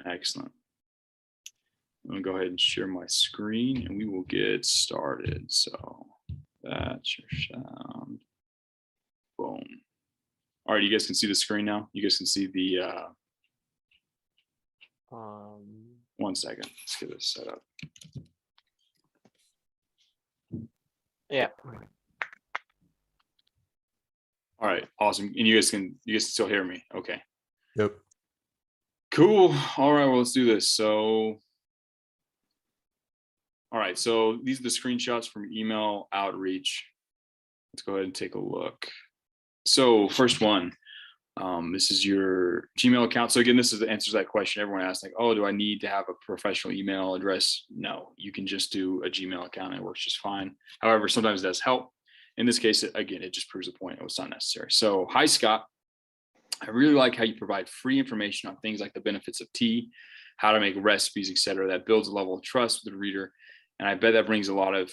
Excellent. I'm going to go ahead and share my screen and we will get started. So that's your sound. Boom. All right, you guys can see the screen now. You guys can see the, 1 second. Let's get this set up. Yeah. All right, awesome. And you guys can still hear me. Okay. Yep. Cool. All right, well, let's do this. So, all right, so these are the screenshots from email outreach. Let's go ahead and take a look. So first one, this is your Gmail account. So again, this is the answer to that question everyone asks, like, oh, do I need to have a professional email address? No, you can just do a Gmail account and it works just fine. However, sometimes it does help. In this case, again, it just proves the point. It was not necessary. So hi, Scott. I really like how you provide free information on things like the benefits of tea, how to make recipes, etc. That builds a level of trust with the reader. And I bet that brings a lot of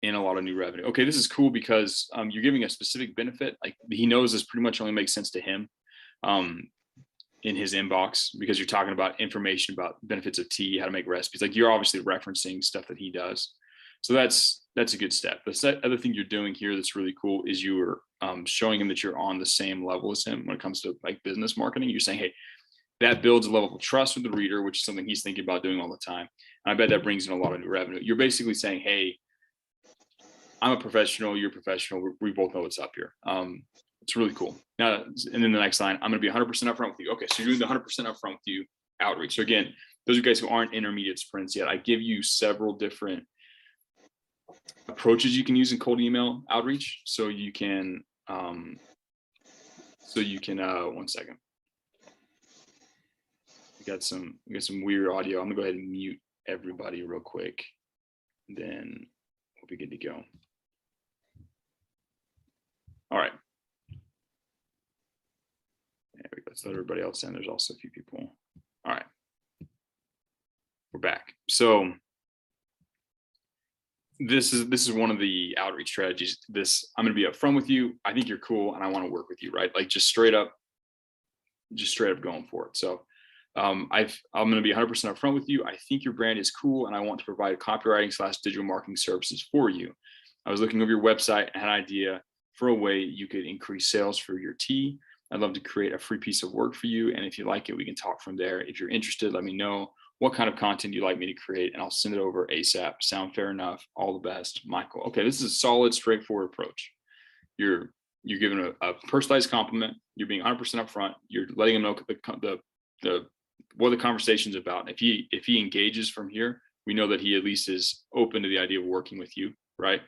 new revenue. Okay, this is cool because you're giving a specific benefit. Like he knows this pretty much only makes sense to him in his inbox because you're talking about information about benefits of tea, how to make recipes. Like you're obviously referencing stuff that he does. So that's a good step. The other thing you're doing here that's really cool is you're showing him that you're on the same level as him when it comes to like business marketing. You're saying, hey, that builds a level of trust with the reader, which is something he's thinking about doing all the time. And I bet that brings in a lot of new revenue. You're basically saying, hey, I'm a professional, you're a professional. We both know what's up here. It's really cool. Now, and then the next line, I'm going to be 100% upfront with you. Okay, so you're doing the 100% upfront with you outreach. So again, those of you guys who aren't intermediate sprints yet, I give you several different approaches you can use in cold email outreach. So you can, 1 second. We got some weird audio. I'm gonna go ahead and mute everybody real quick. Then we'll be good to go. All right. There we go. Let's let everybody else in. There's also a few people. All right. We're back. So this is one of the outreach strategies. I'm going to be upfront with you. I think you're cool and I want to work with you, right? Like just straight up going for it. So I'm going to be 100% upfront with you. I think your brand is cool and I want to provide copywriting/digital marketing services for you. I was looking over your website and had an idea for a way you could increase sales for your tea. I'd love to create a free piece of work for you. And if you like it, we can talk from there. If you're interested, let me know what kind of content you'd like me to create and I'll send it over ASAP. Sound fair enough? All the best, Michael. Okay, this is a solid, straightforward approach. You're giving a personalized compliment. You're being 100% upfront. You're letting him know what the conversation's about. And if he engages from here, we know that he at least is open to the idea of working with you, right?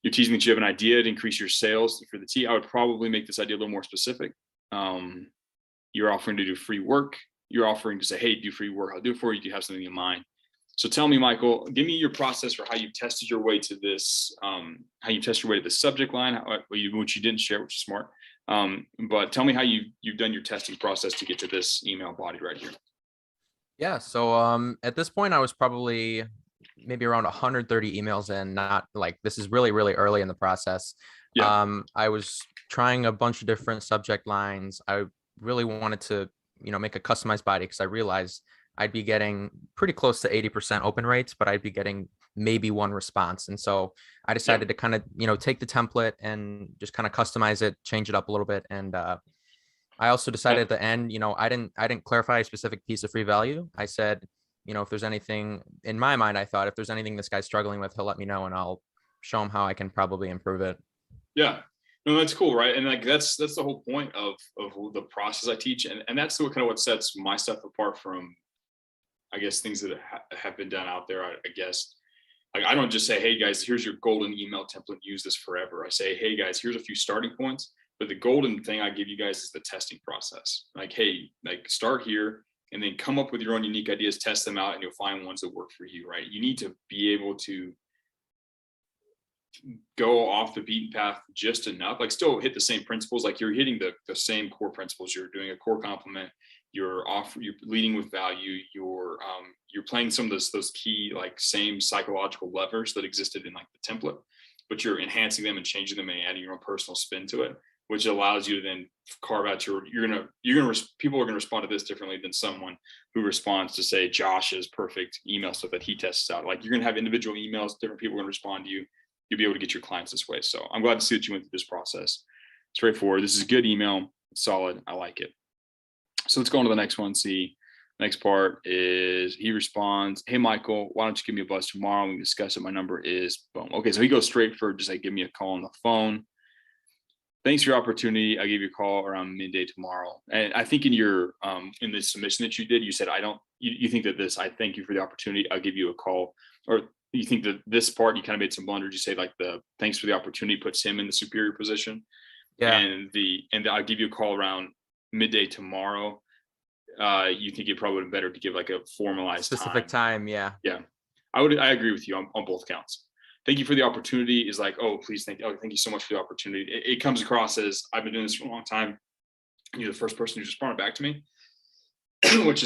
You're teasing that you have an idea to increase your sales for the tea. I would probably make this idea a little more specific. You're offering to do free work. You're offering to say, hey, do free work. I'll do it for you. Do you have something in mind? So tell me, Michael, give me your process for how you tested your way to this, the subject line, which you didn't share, which is smart. But tell me how you've done your testing process to get to this email body right here. Yeah. So at this point, I was probably maybe around 130 emails in, not like this is really, really early in the process. Yeah. I was trying a bunch of different subject lines. I really wanted to, make a customized body because I realized I'd be getting pretty close to 80% open rates, but I'd be getting maybe one response. And so I decided to kind of, take the template and just kind of customize it, change it up a little bit. And I also decided at the end, I didn't clarify a specific piece of free value. I said, if there's anything in my mind, I thought if there's anything this guy's struggling with, he'll let me know and I'll show him how I can probably improve it. Yeah. No, that's cool, right? And like that's the whole point of the process I teach, and that's what sets my stuff apart from, I guess, things that have been done out there. I guess, like I don't just say, hey guys, here's your golden email template, use this forever. I say, hey guys, here's a few starting points, but the golden thing I give you guys is the testing process. Like, hey, like start here and then come up with your own unique ideas, test them out, and you'll find ones that work for you, right? You need to be able to go off the beaten path just enough, like still hit the same principles, like you're hitting the same core principles. You're doing a core compliment, you're leading with value, you're playing some of those key like same psychological levers that existed in like the template, but you're enhancing them and changing them and adding your own personal spin to it. which allows you to then carve out people are gonna respond to this differently than someone who responds to, say, Josh's perfect email stuff that he tests out. Like, you're gonna have individual emails, different people are gonna respond to you. You'll be able to get your clients this way. So I'm glad to see that you went through this process. Straightforward. This is a good email. It's solid. I like it. So let's go on to the next one. See, next part is he responds, "Hey, Michael, why don't you give me a buzz tomorrow? We can discuss it. My number is boom." Okay, so he goes straight for just like, give me a call on the phone. Thanks for your opportunity. I'll give you a call around midday tomorrow. And I think in your in the submission that you did, you said, you think that this, I thank you for the opportunity, I'll give you a call. Or you think that this part, you kind of made some blunders. You say like the thanks for the opportunity puts him in the superior position. Yeah. And I'll give you a call around midday tomorrow. You think it probably would have been better to give like a formalized Specific time. Yeah. Yeah. I agree with you on both counts. Thank you for the opportunity is like, oh, please thank you so much for the opportunity. It comes across as, I've been doing this for a long time. You're the first person who's responded back to me, which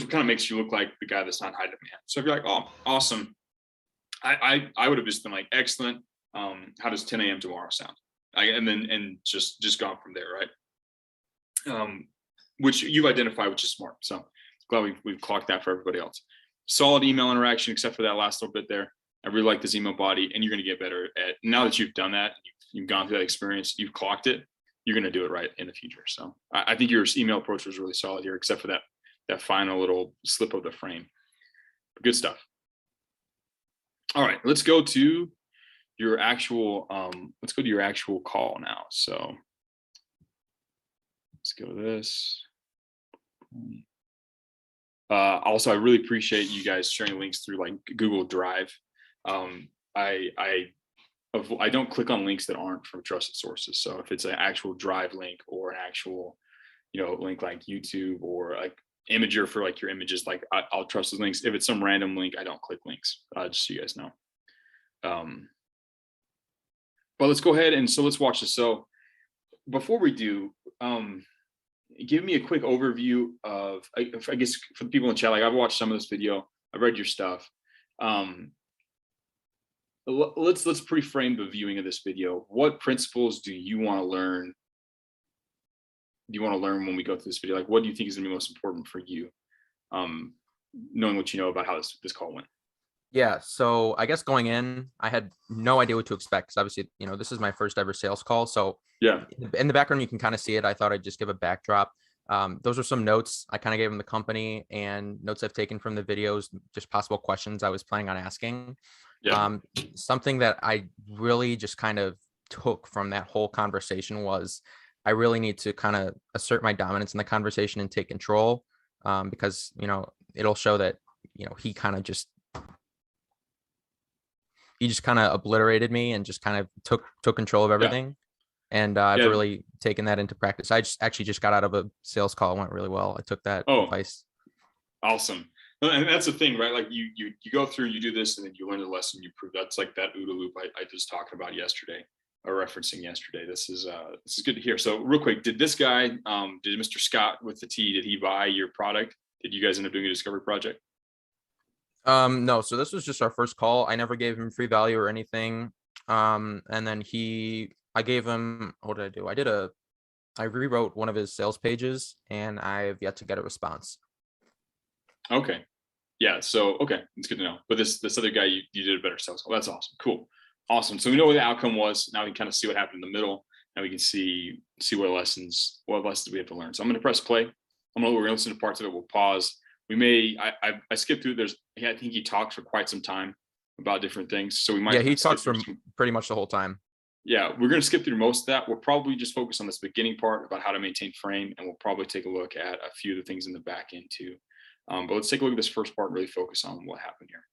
kind of makes you look like the guy that's not hiding man. So if you're like, oh, awesome. I would have just been like, excellent. How does 10 a.m. tomorrow sound? And just gone from there, right? Which you've identified, which is smart. So glad we've clocked that for everybody else. Solid email interaction, except for that last little bit there. I really like this email body, and you're going to get better at, now that you've done that, you've gone through that experience, you've clocked it, you're going to do it right in the future. So I think your email approach was really solid here, except for that final little slip of the frame. Good stuff. All right, let's go to your actual call now. So let's go to this. Also, I really appreciate you guys sharing links through like Google Drive. I don't click on links that aren't from trusted sources. So if it's an actual Drive link or an actual, link like YouTube or like Imager for like your images, like I'll trust those links. If it's some random link, I don't click links. Just so you guys know. But let's go ahead and let's watch this. So before we do, give me a quick overview of, I guess for the people in the chat, like I've watched some of this video, I've read your stuff. Let's pre-frame the viewing of this video. What principles do you want to learn? Do you want to learn when we go through this video? Like, what do you think is going to be most important for you? Knowing what you know about how this call went. Yeah. So I guess going in, I had no idea what to expect, because obviously, this is my first ever sales call. So yeah, in the background, you can kind of see it. I thought I'd just give a backdrop. Those are some notes I kind of gave them the company and notes I've taken from the videos, just possible questions I was planning on asking. Yeah. Something that I really just kind of took from that whole conversation was I really need to kind of assert my dominance in the conversation and take control, because, it'll show that, he just kind of obliterated me and just kind of took control of everything. Yeah. And I've really taken that into practice. I just got out of a sales call. It went really well. I took that advice. Awesome. And that's the thing, right? Like you go through, you do this, and then you learn the lesson, you prove. That's like that OODA loop I was talking about yesterday, or referencing yesterday. This is good to hear. So real quick, did this guy, did Mr. Scott with the T, did he buy your product? Did you guys end up doing a discovery project? No. So this was just our first call. I never gave him free value or anything. And then I gave him, what did I do? I rewrote one of his sales pages, and I've yet to get a response. Okay. Yeah. So, okay. It's good to know. But this other guy, you did a better sales call. That's awesome. Cool. Awesome. So we know what the outcome was. Now we can kind of see what happened in the middle, and we can see what lessons we have to learn. So I'm going to press play. We're going to listen to parts of it. We'll pause. We may, I skipped through. I think he talks for quite some time about different things. So we might. Yeah, he talks for pretty much the whole time. Yeah, we're going to skip through most of that. We'll probably just focus on this beginning part about how to maintain frame, and we'll probably take a look at a few of the things in the back end too. But let's take a look at this first part and really focus on what happened here.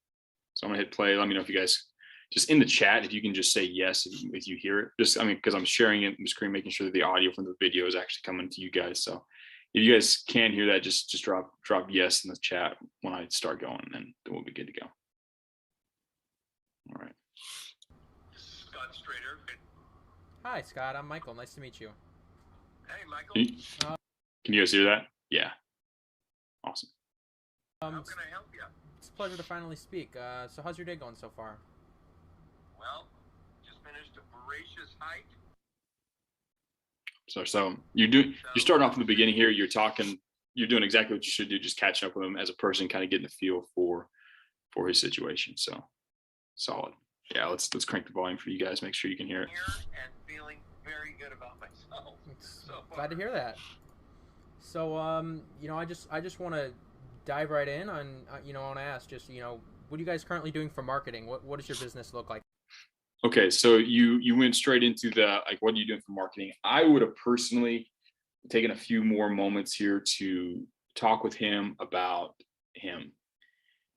So I'm going to hit play. Let me know if you guys, just in the chat, if you can just say yes if you hear it. Because I'm sharing it on the screen, making sure that the audio from the video is actually coming to you guys. So if you guys can hear that, just drop yes in the chat when I start going, and then we'll be good to go. All right. Scott Strader. Hi, Scott. I'm Michael. Nice to meet you. Hey, Michael. Can you guys hear that? Yeah. Awesome. How can I help you? It's a pleasure to finally speak. So how's your day going so far? Well, just finished a voracious hike. So you're starting off in the beginning here. You're doing exactly what you should do, just catching up with him as a person, kind of getting a feel for his situation. So solid. Yeah, let's crank the volume for you guys. Make sure you can hear it. And feeling very good about myself. So Glad to hear that. So, I just want to dive right in on, I want to ask just, what are you guys currently doing for marketing? What does your business look like? Okay, so you went straight into the, like, what are you doing for marketing? I would have personally taken a few more moments here to talk with him about him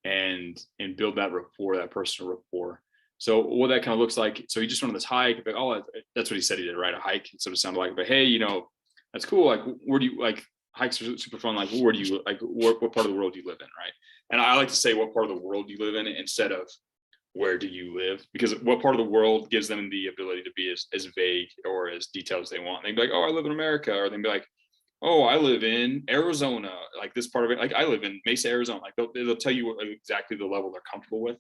and build that rapport, that personal rapport. So what that kind of looks like, so he just went on this hike, but that's what he said he did, right? A hike. It sort of sounded like, but hey, that's cool. Like, where do you, like, hikes are super fun. Like, where do you, like, what part of the world do you live in, right? And I like to say what part of the world do you live in instead of where do you live, because what part of the world gives them the ability to be as vague or as detailed as they want. They'd be like, oh, I live in America, or they'd be like, oh, I live in Arizona, like this part of it, like I live in Mesa, Arizona. Like they'll tell you exactly the level they're comfortable with.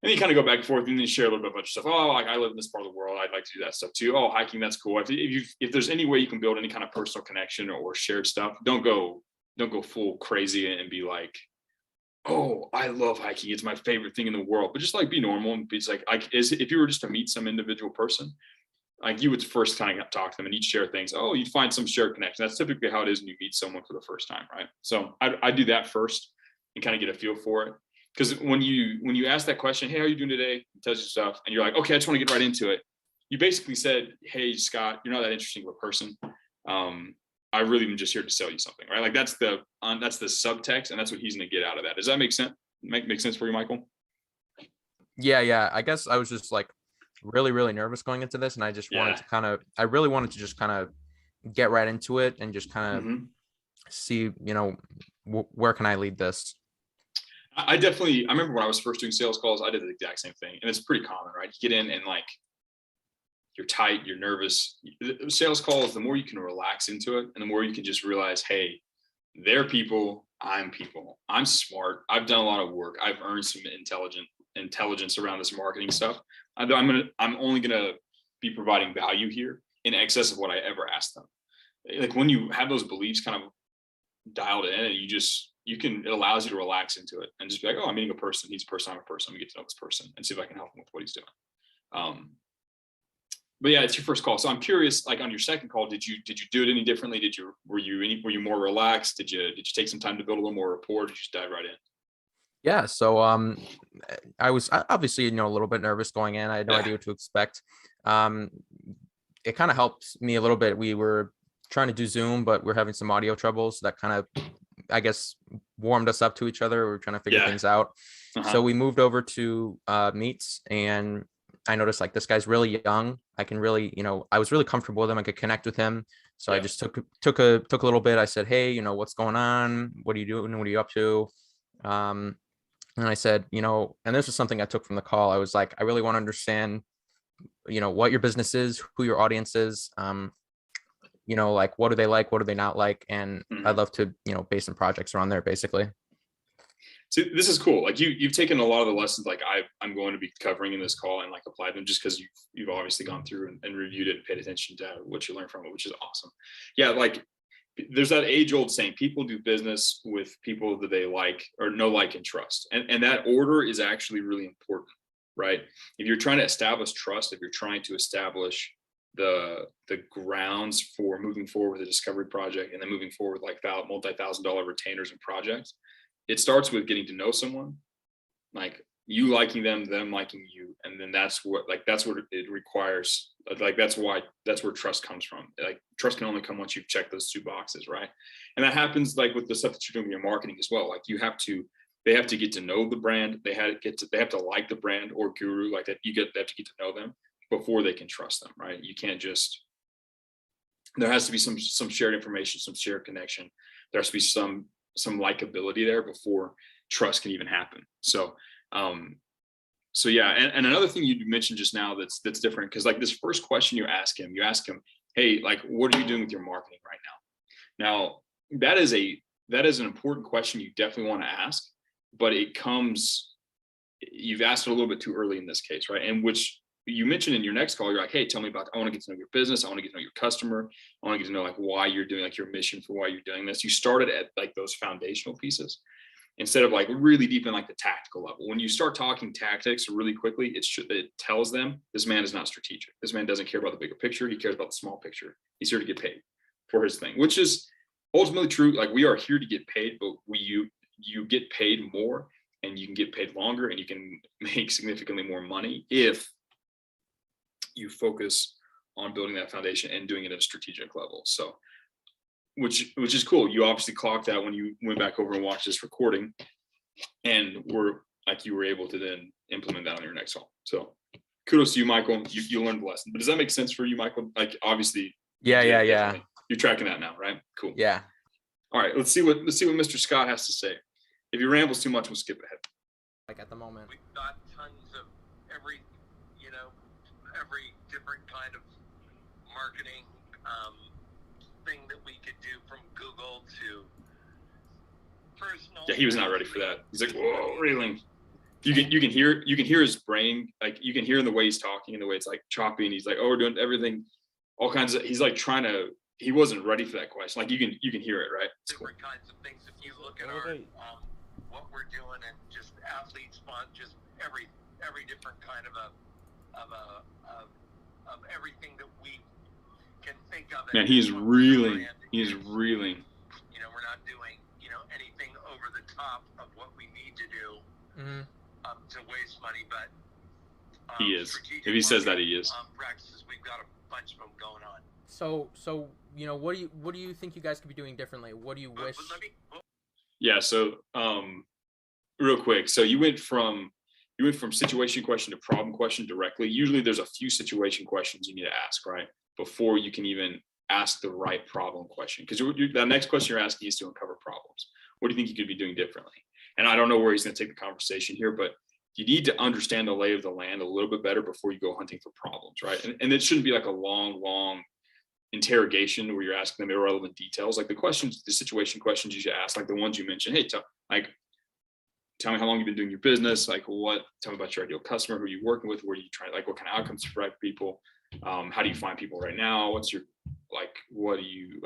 And you kind of go back and forth and then share a little bit of stuff. Oh, like I live in this part of the world, I'd like to do that stuff too. Oh, hiking, that's cool. If there's any way you can build any kind of personal connection or shared stuff, don't go full crazy and be like, oh, I love hiking, it's my favorite thing in the world. But just like be normal and be like if you were just to meet some individual person, like you would first kind of talk to them and you'd share things. Oh, you'd find some shared connection. That's typically how it is when you meet someone for the first time, right? So I do that first and kind of get a feel for it. Because when you ask that question, hey, how are you doing today? It tells you stuff, and you're like, okay, I just want to get right into it. You basically said, hey, Scott, you're not that interesting of a person. I really am just here to sell you something, right? Like that's the subtext, and that's what he's going to get out of that. Does that make sense? Make sense for you, Michael? Yeah. I guess I was just like really, really nervous going into this, and I just wanted to I really wanted to just kind of get right into it and just kind of see, where can I lead this? I remember when I was first doing sales calls, I did the exact same thing. And it's pretty common, right? You get in and like, you're tight, you're nervous. Sales calls, the more you can relax into it and the more you can just realize, hey, they're people, I'm people. I'm smart. I've done a lot of work. I've earned some intelligence around this marketing stuff. I'm only gonna be providing value here in excess of what I ever asked them. Like when you have those beliefs kind of dialed in, and it allows you to relax into it and just be like, oh, I'm meeting a person. He's a person. I'm a person. I'm gonna get to know this person and see if I can help him with what he's doing. But yeah, it's your first call. So I'm curious, like on your second call, did you do it any differently? Were you more relaxed? Did you take some time to build a little more rapport? Did you just dive right in? Yeah. So I was obviously, a little bit nervous going in. I had no idea what to expect. It kind of helped me a little bit. We were trying to do Zoom, but we're having some audio troubles that kind of, I guess, warmed us up to each other. We were trying to figure things out. So we moved over to Meets, and I noticed like this guy's really young. I can really, I was really comfortable with him. I could connect with him. So I just took a little bit. I said, hey, what's going on? What are you doing? What are you up to? And I said, and this was something I took from the call. I was like, I really want to understand, what your business is, who your audience is, like, what do they like? What do they not like? And I'd love to, base some projects around there, basically. So this is cool. Like you've taken a lot of the lessons like I'm going to be covering in this call and like applied them just because you've obviously gone through and reviewed it and paid attention to what you learned from it, which is awesome. Yeah, like there's that age-old saying, people do business with people that they like or know, like, and trust. And that order is actually really important, right? If you're trying to establish trust, if you're trying to establish the grounds for moving forward with a discovery project and then moving forward like multi-$1,000 retainers and projects, it starts with getting to know someone, like you liking them liking you, and then that's what it requires. Like that's where trust comes from. Like trust can only come once you've checked those two boxes, right? And that happens like with the stuff that you're doing in your marketing as well. Like they have to get to know the brand. They have to like the brand or guru, like that. They have to get to know them before they can trust them, right? You can't just. There has to be some shared information, some shared connection. There has to be some likability there before trust can even happen. So yeah, and another thing you mentioned just now that's different, because like this first question you ask him, hey, like, what are you doing with your marketing right now? That is an important question you definitely want to ask, but you've asked it a little bit too early in this case, right? And which you mentioned in your next call, you're like, hey, tell me about, I want to get to know your business. I want to get to know your customer. I want to get to know like why you're doing, like your mission for why you're doing this. You started at like those foundational pieces instead of like really deep in like the tactical level. When you start talking tactics really quickly, it tells them this man is not strategic. This man doesn't care about the bigger picture. He cares about the small picture. He's here to get paid for his thing, which is ultimately true. Like we are here to get paid, but you get paid more and you can get paid longer and you can make significantly more money if you focus on building that foundation and doing it at a strategic level. So, which is cool. You obviously clocked that when you went back over and watched this recording, and you were able to then implement that on your next call. So, kudos to you, Michael. You learned the lesson. But does that make sense for you, Michael? Like obviously, Yeah. You're tracking that now, right? Cool. Yeah. All right. Let's see what Mr. Scott has to say. If he rambles too much, we'll skip ahead. Like at the moment. We've got tons of every different kind of marketing thing that we could do, from Google to personal. Yeah, he was not ready for that. He's like, whoa, reeling. You can hear his brain, like you can hear in the way he's talking and the way it's like choppy, and he's like, oh, we're doing everything, all kinds of, he's like he wasn't ready for that question. Like you can hear it, right? Different kinds of things. If you look at our what we're doing, and just athlete spot, just every different kind of everything that we can think of. Man, he's reeling. He's reeling. We're not doing anything over the top of what we need to do to waste money, but he is. If he says that, he is. Practices, we've got a bunch of them going on. So what do you think you guys could be doing differently? What do you wish? Yeah. So real quick. So you went from situation question to problem question directly. Usually there's a few situation questions you need to ask, right, before you can even ask the right problem question. Because that next question you're asking is to uncover problems. What do you think you could be doing differently? And I don't know where he's going to take the conversation here, but you need to understand the lay of the land a little bit better before you go hunting for problems, right? And it shouldn't be like a long interrogation where you're asking them irrelevant details. Like the situation questions you should ask, like the ones you mentioned. Hey, tell me how long you've been doing your business. Like tell me about your ideal customer, who you're working with, where you try, like what kind of outcomes you provide for people. How do you find people right now? What's your, what are you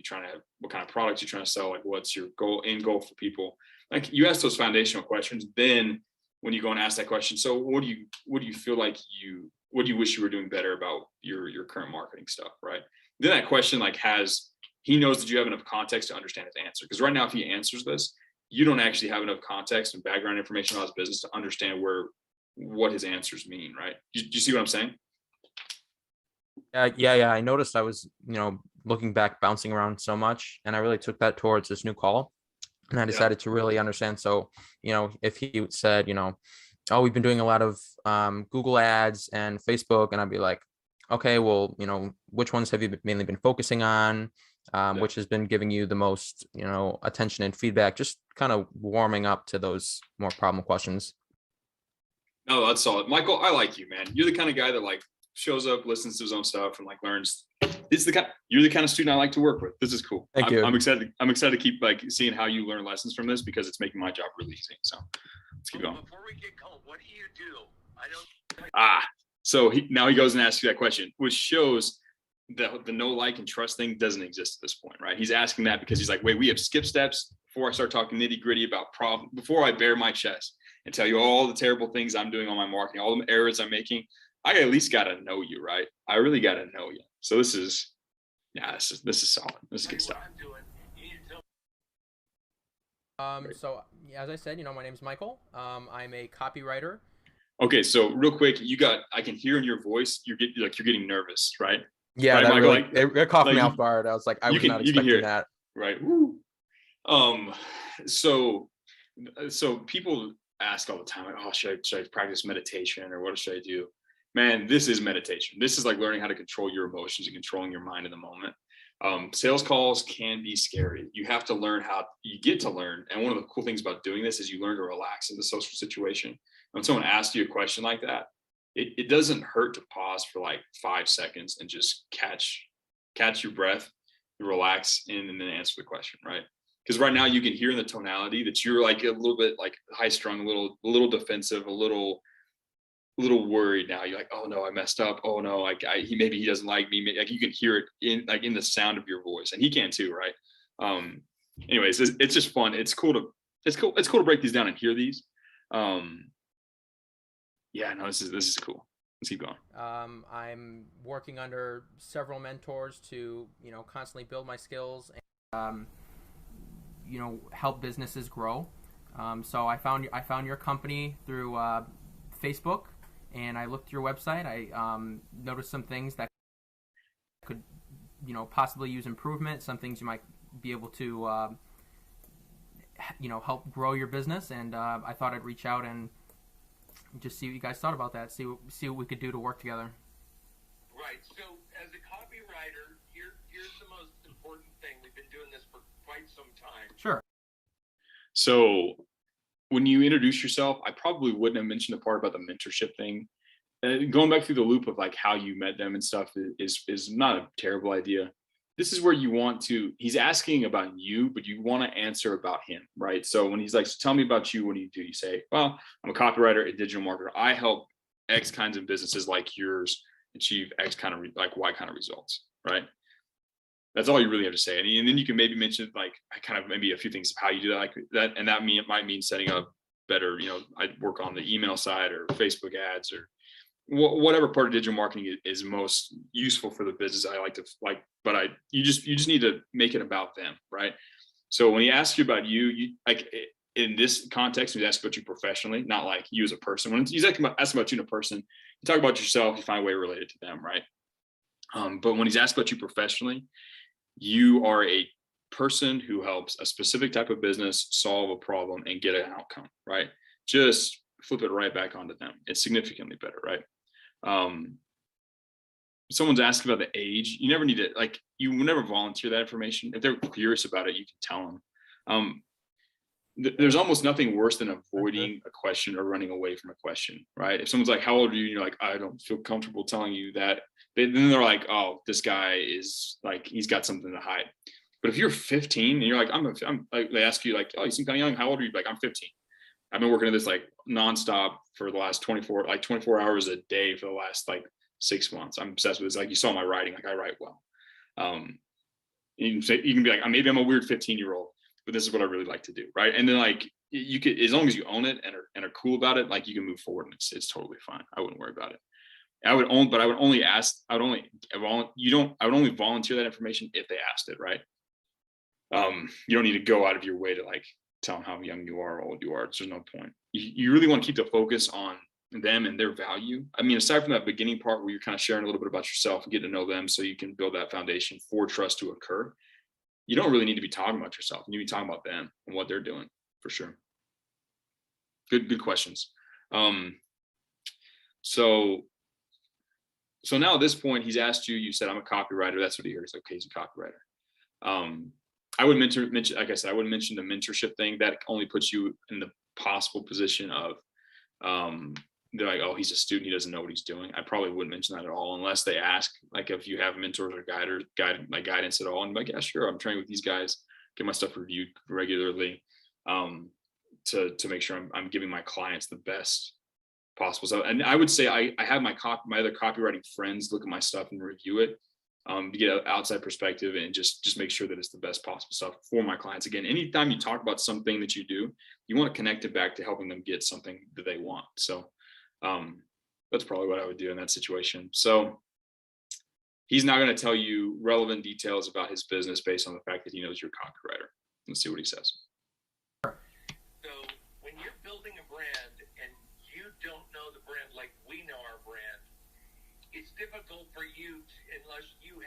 trying to, what kind of products you're trying to sell? Like what's your end goal for people? Like you ask those foundational questions. Then when you go and ask that question, so what do you feel like what do you wish you were doing better about your current marketing stuff, right? Then that question he knows that you have enough context to understand his answer. Because right now, if he answers this, you don't actually have enough context and background information about his business to understand what his answers mean, right? Do you see what I'm saying? Yeah. I noticed I was, looking back, bouncing around so much, and I really took that towards this new call, and I decided to really understand. So, if he said, oh, we've been doing a lot of Google ads and Facebook, and I'd be like, okay, well, which ones have you mainly been focusing on? Which has been giving you the most, attention and feedback, just kind of warming up to those more problem questions. No, that's solid. Michael, I like you, man. You're the kind of guy that shows up, listens to his own stuff, and learns. You're the kind of student I like to work with. This is cool. Thank you. I'm excited to keep seeing how you learn lessons from this, because it's making my job really easy. So let's keep going. Before we get going, what do you do? I don't. So now he goes and asks you that question, which shows that the know, like, and trust thing doesn't exist at this point, right? He's asking that because he's like, wait, we have skip steps before I start talking nitty gritty about problem, before I bare my chest and tell you all the terrible things I'm doing on my marketing, all the errors I'm making. I at least got to know you, right? I really got to know you. So this is solid. This is good stuff. So as I said, my name's Michael. I'm a copywriter. Okay, so real quick, I can hear in your voice, you're getting nervous, right? Yeah, right, that Michael, really, it caught me off guard. I was like, I was not expecting that. Right. Woo. So people ask all the time, like, oh, should I practice meditation, or what should I do? Man, this is meditation. This is like learning how to control your emotions and controlling your mind in the moment. Sales calls can be scary. You have to learn you get to learn. And one of the cool things about doing this is you learn to relax in the social situation. When someone asks you a question like that, it doesn't hurt to pause for 5 seconds and just catch your breath, relax, and then answer the question, right? Because right now you can hear in the tonality that you're a little bit high strung, a little defensive, a little little worried now. You're like, oh no, I messed up. Oh no, like maybe he doesn't like me. Like you can hear it in the sound of your voice, and he can too, right? Anyways, it's just fun. It's cool to break these down and hear these. Yeah, no, this is cool. Let's keep going. I'm working under several mentors to, constantly build my skills and, help businesses grow. So I found your company through Facebook, and I looked through your website. I noticed some things that could, possibly use improvement. Some things you might be able to, help grow your business. And I thought I'd reach out and just see what you guys thought about that. See what we could do to work together. Right. So as a copywriter, here's the most important thing. We've been doing this for quite some time. Sure. So when you introduce yourself, I probably wouldn't have mentioned the part about the mentorship thing. Going back through the loop of like how you met them and stuff is not a terrible idea. This is where you want to, he's asking about you, but you want to answer about him, right? So when he's like, so tell me about you, what do? You say, well, I'm a copywriter, a digital marketer. I help X kinds of businesses like yours achieve X kind of like Y kind of results, right? That's all you really have to say. And then you can maybe mention like kind of maybe a few things of how you do that, like that. And that might mean setting up better, I work on the email side or Facebook ads or whatever part of digital marketing is most useful for the business. I like to but you just need to make it about them, right? So when he asks you about you like in this context, he's asking about you professionally, not like you as a person. When he's asking about you in a person, you talk about yourself, you find a way related to them, right? But when he's asked about you professionally, you are a person who helps a specific type of business solve a problem and get an outcome, right? Just flip it right back onto them. It's significantly better, right? Someone's asking about the age, you never need to, like, you will never volunteer that information. If they're curious about it, you can tell them. There's almost nothing worse than avoiding a question or running away from a question, right? If someone's like, how old are you? And you're like, I don't feel comfortable telling you that. Then they're like, oh, this guy is like, he's got something to hide. But if you're 15 and you're like, I'm like, they ask you like, oh, you seem kind of young. How old are you? Like, I'm 15. I've been working at this like nonstop for the last 24 hours a day for the last like 6 months. I'm obsessed with this. Like you saw my writing, like I write well. You can be like, maybe I'm a weird 15-year-old, but this is what I really like to do, right? And then like you could, as long as you own it and are cool about it, like you can move forward and it's totally fine. I wouldn't worry about it. I would only volunteer that information if they asked it, right? You don't need to go out of your way to like tell them how young you are or old you are. There's no point. You really want to keep the focus on them and their value. I mean, aside from that beginning part where you're kind of sharing a little bit about yourself and get to know them so you can build that foundation for trust to occur, you don't really need to be talking about yourself. You need to be talking about them and what they're doing, for sure. Good questions. So now at this point, he's asked you, you said, I'm a copywriter. That's what he hears. Okay, he's a copywriter. I would mention, like I said, I wouldn't mention the mentorship thing. That only puts you in the possible position of, they're like, oh, he's a student, he doesn't know what he's doing. I probably wouldn't mention that at all, unless they ask, like if you have mentors or guidance at all. And like, yeah, sure, I'm training with these guys, get my stuff reviewed regularly, to make sure I'm giving my clients the best possible. So, and I would say I have my other copywriting friends look at my stuff and review it, to get an outside perspective and just make sure that it's the best possible stuff for my clients. Again, anytime you talk about something that you do, you want to connect it back to helping them get something that they want. So that's probably what I would do in that situation. So he's not going to tell you relevant details about his business based on the fact that he knows you're a copywriter. Let's see what he says. So when you're building a brand and you don't know the brand like we know our brand, it's difficult for you unless you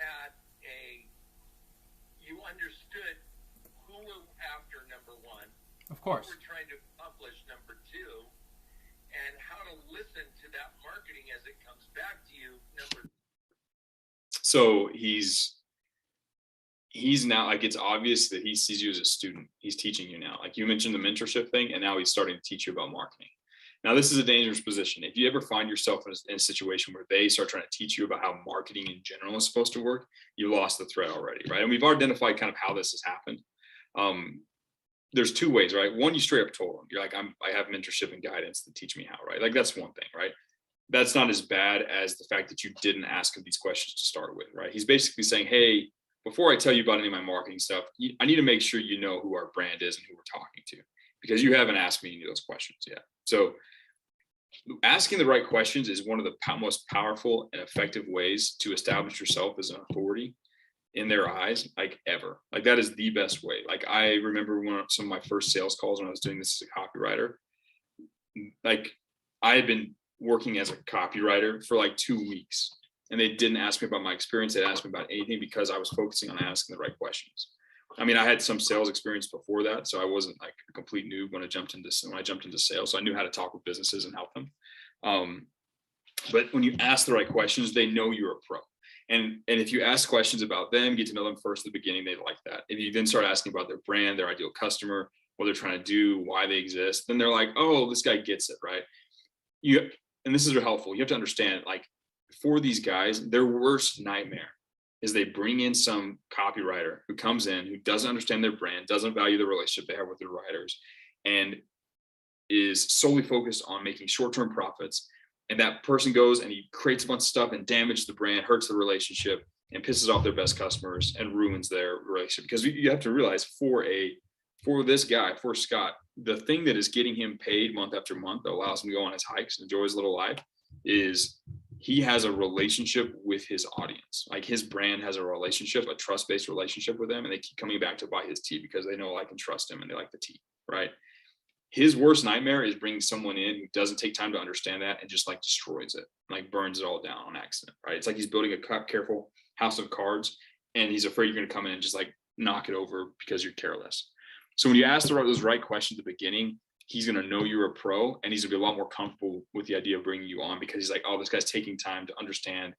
understood who we're after, number one. Of course. What we're trying to accomplish, number two, and how to listen to that marketing as it comes back to you, number. So he's now, like, it's obvious that he sees you as a student. He's teaching you now. Like you mentioned the mentorship thing, and now he's starting to teach you about marketing. Now, this is a dangerous position. If you ever find yourself in a situation where they start trying to teach you about how marketing in general is supposed to work, you lost the thread already, right? And we've identified kind of how this has happened. There's two ways, right? One, you straight up told them, you're like, I have mentorship and guidance to teach me how, right? Like that's one thing, right? that's not as bad as the fact that you didn't ask him these questions to start with, right? He's basically saying, hey, before I tell you about any of my marketing stuff, I need to make sure you know who our brand is and who we're talking to, because you haven't asked me any of those questions yet. So asking the right questions is one of the most powerful and effective ways to establish yourself as an authority in their eyes, like ever. Like that is the best way. Like I remember some of my first sales calls when I was doing this as a copywriter, like I had been working as a copywriter for like 2 weeks and they didn't ask me about my experience. They asked me about anything because I was focusing on asking the right questions. I mean, I had some sales experience before that, so I wasn't like a complete noob when I jumped into sales. So I knew how to talk with businesses and help them. But when you ask the right questions, they know you're a pro. And if you ask questions about them, get to know them first at the beginning, they like that. If you then start asking about their brand, their ideal customer, what they're trying to do, why they exist, then they're like, oh, this guy gets it, right? And this is helpful. You have to understand, like, for these guys, their worst nightmare is they bring in some copywriter who comes in, who doesn't understand their brand, doesn't value the relationship they have with their writers, and is solely focused on making short-term profits. And that person goes and he creates a bunch of stuff and damages the brand, hurts the relationship, and pisses off their best customers and ruins their relationship. Because you have to realize for this guy, for Scott, the thing that is getting him paid month after month that allows him to go on his hikes and enjoy his little life is he has a relationship with his audience. Like his brand has a relationship, a trust-based relationship with them, and they keep coming back to buy his tea because they know, like, and trust him and they like the tea, right? His worst nightmare is bringing someone in who doesn't take time to understand that and just like destroys it, like burns it all down on accident, right? It's like he's building a careful house of cards and he's afraid you're going to come in and just like knock it over because you're careless. So when you ask those right questions at the beginning, he's going to know you're a pro and he's going to be a lot more comfortable with the idea of bringing you on because he's like, oh, this guy's taking time to understand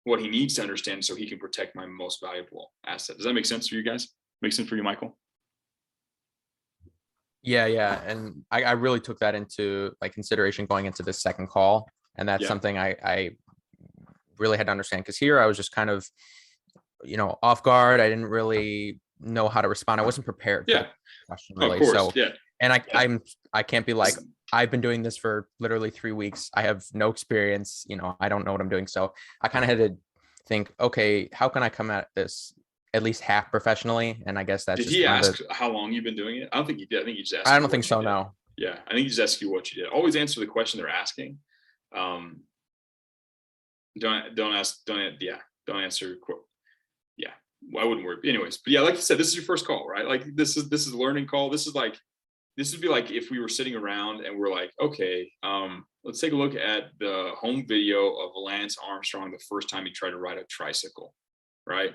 what he needs to understand so he can protect my most valuable asset. Does that make sense for you guys? Make sense for you, Michael? Yeah. And I really took that into like consideration going into this second call. And that's something I really had to understand, because here I was just kind of, off guard. I didn't really know how to respond. I wasn't prepared for the question, really. Of course. And I can't be like, I've been doing this for literally 3 weeks. I have no experience, I don't know what I'm doing. So I kind of had to think, okay, how can I come at this at least half professionally? And I guess that's did he ask how long you've been doing it? I don't think he did. I think he just asked. I don't think so. No. Yeah, I think he just asked you what you did. Always answer the question they're asking. Don't answer. Yeah, I wouldn't worry. Anyways, but yeah, like you said, this is your first call, right? Like this is a learning call. This would be like if we were sitting around and we're like, okay, let's take a look at the home video of Lance Armstrong the first time he tried to ride a tricycle, right?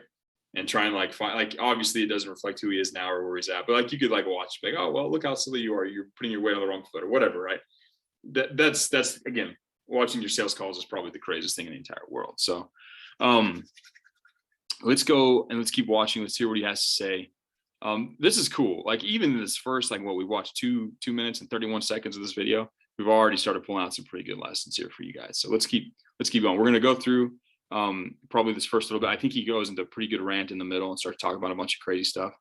And try and like find, like, obviously it doesn't reflect who he is now or where he's at, but like you could like watch, like, oh well, look how silly you are, you're putting your weight on the wrong foot or whatever, right? That's again, watching your sales calls is probably the craziest thing in the entire world. So let's go and let's keep watching. Let's hear what he has to say. This is cool. Like even this first, like what we watched 2 minutes and 31 seconds of this video, we've already started pulling out some pretty good lessons here for you guys. So let's keep going. We're going to go through probably this first little bit. I think he goes into a pretty good rant in the middle and starts talking about a bunch of crazy stuff.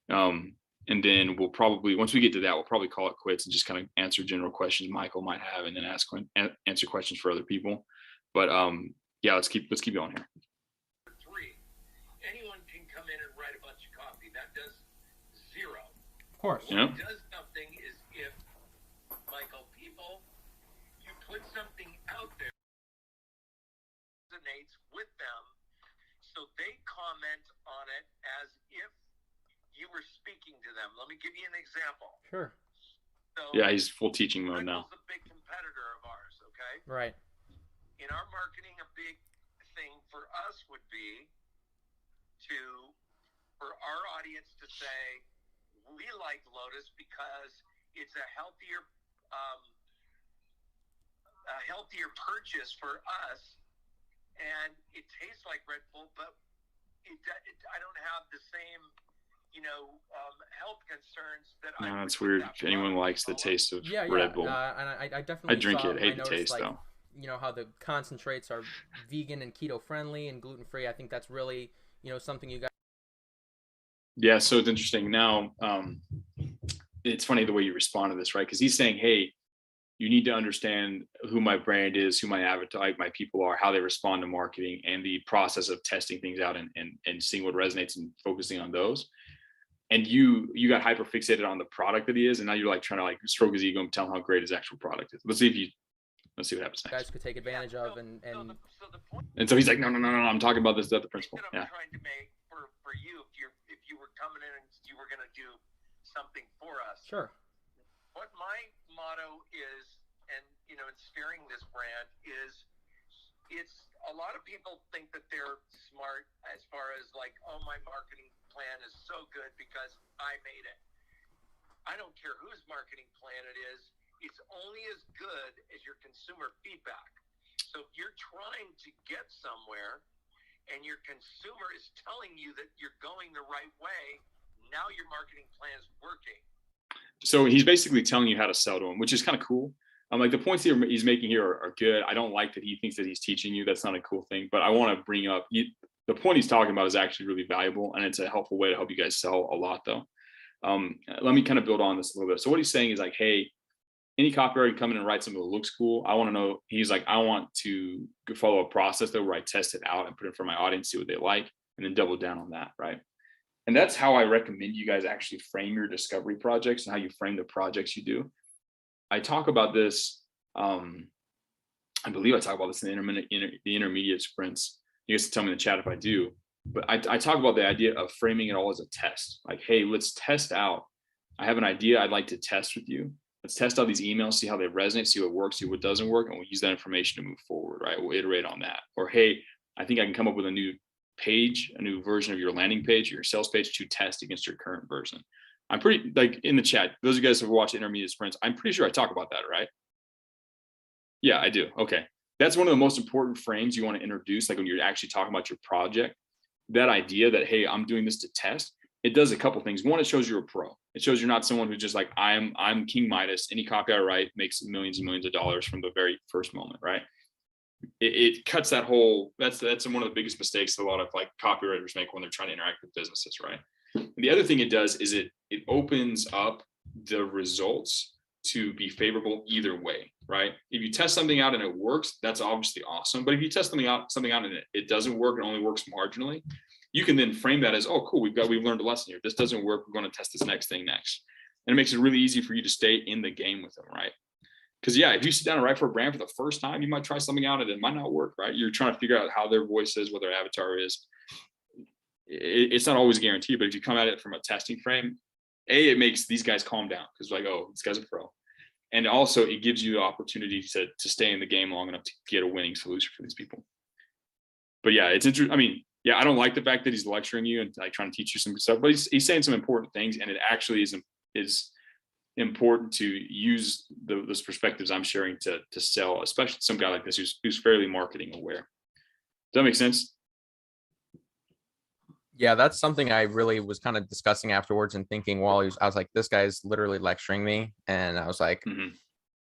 And then we'll probably, once we get to that, we'll probably call it quits and just kind of answer general questions Michael might have, and then answer questions for other people. But yeah, let's keep going here. 3, anyone can come in and write a bunch of copy. That does 0. Of course. What does something is if, Michael, you put something out there that resonates with them, so they comment on it as if you were speaking to them. Let me give you an example. Sure. So, yeah, he's full teaching mode now. Michael's a big competitor of ours, okay? Right. In our marketing, a big thing for us would be for our audience to say, we like Lotus because it's a healthier purchase for us, and it tastes like Red Bull, but I don't have the same health concerns that no, that's weird. If anyone likes the taste of Red Bull, and I definitely drink it. Hate the taste like, though. How the concentrates are vegan and keto friendly and gluten free. I think that's really something you guys. Yeah, so it's interesting now. It's funny the way you respond to this, right? Because he's saying, hey, you need to understand who my brand is, who my avatar, like my people are, how they respond to marketing, and the process of testing things out and seeing what resonates and focusing on those. And you got hyper fixated on the product that he is, and now you're like trying to like stroke his ego and tell him how great his actual product is. Let's see what happens next. Guys could take advantage of, and So the point And so he's like, no, I'm talking about this other principle. that I'm trying to make for you, if you were coming in and you were going to do something for us, sure. what my motto is, and in steering this brand is, it's a lot of people think that they're smart as far as like, oh, my marketing plan is so good because I made it. I don't care whose marketing plan it is. It's only as good as your consumer feedback. So if you're trying to get somewhere and your consumer is telling you that you're going the right way, now your marketing plan is working. So he's basically telling you how to sell to him, which is kind of cool. Like the points he's making here are good. I don't like that he thinks that he's teaching you. That's not a cool thing. But I want to bring up the point he's talking about is actually really valuable, and it's a helpful way to help you guys sell a lot, though. Let me kind of build on this a little bit. So what he's saying is like, hey, any copywriter can come in and write something that looks cool. I want to know. He's like, I want to follow a process though where I test it out and put it for my audience, see what they like, and then double down on that, right? And that's how I recommend you guys actually frame your discovery projects and how you frame the projects you do. I talk about this. I believe I talk about this in the intermediate sprints. You guys can tell me in the chat if I do. But I talk about the idea of framing it all as a test. Like, hey, let's test out. I have an idea I'd like to test with you. Let's test out these emails, see how they resonate, see what works, see what doesn't work, and we'll use that information to move forward, right? We'll iterate on that. Or, hey, I think I can come up with a new page, a new version of your landing page, or your sales page to test against your current version. I'm pretty, like in the chat, those of you guys who have watched intermediate sprints, I'm pretty sure I talk about that, right? Yeah, I do. Okay. That's one of the most important frames you want to introduce, like when you're actually talking about your project. That idea that, hey, I'm doing this to test, it does a couple things. One, it shows you're a pro. It shows you're not someone who's just like, I'm King Midas. Any copy I write makes millions and millions of dollars from the very first moment, right? It cuts that whole, that's one of the biggest mistakes that a lot of like copywriters make when they're trying to interact with businesses, right? And the other thing it does is it opens up the results to be favorable either way, right? If you test something out and it works, that's obviously awesome. But if you test something out and it doesn't work, it only works marginally, you can then frame that as, oh, cool, we've learned a lesson here. This doesn't work. We're going to test this next thing next. And it makes it really easy for you to stay in the game with them, right? Because yeah, if you sit down and write for a brand for the first time, you might try something out and it might not work, right? You're trying to figure out how their voice is, what their avatar is. It's not always guaranteed, but if you come at it from a testing frame, it makes these guys calm down because like, oh, this guy's a pro. And also it gives you the opportunity to stay in the game long enough to get a winning solution for these people. But yeah, it's interesting. I mean, yeah, I don't like the fact that he's lecturing you and like trying to teach you some stuff, but he's saying some important things, and it actually is important to use those perspectives I'm sharing to sell, especially some guy like this who's fairly marketing aware. Does that make sense? Yeah, that's something I really was kind of discussing afterwards and thinking while I was like, this guy's literally lecturing me. And I was like,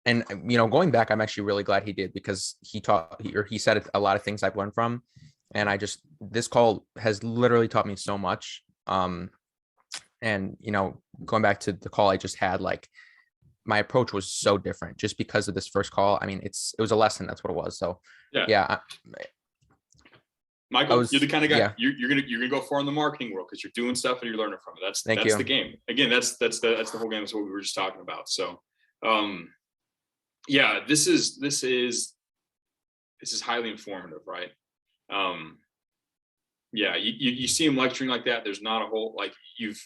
and going back, I'm actually really glad he did, because he said a lot of things I've learned from. And this call has literally taught me so much. And, going back to the call I just had, like my approach was so different just because of this first call. I mean, it was a lesson. That's what it was. So yeah. Michael, you're the kind of guy, you're gonna go far in the marketing world because you're doing stuff and you're learning from it. That's the game. Again, that's the whole game. That's what we were just talking about. So, yeah, this is highly informative, right? Yeah, you see him lecturing like that. There's not a whole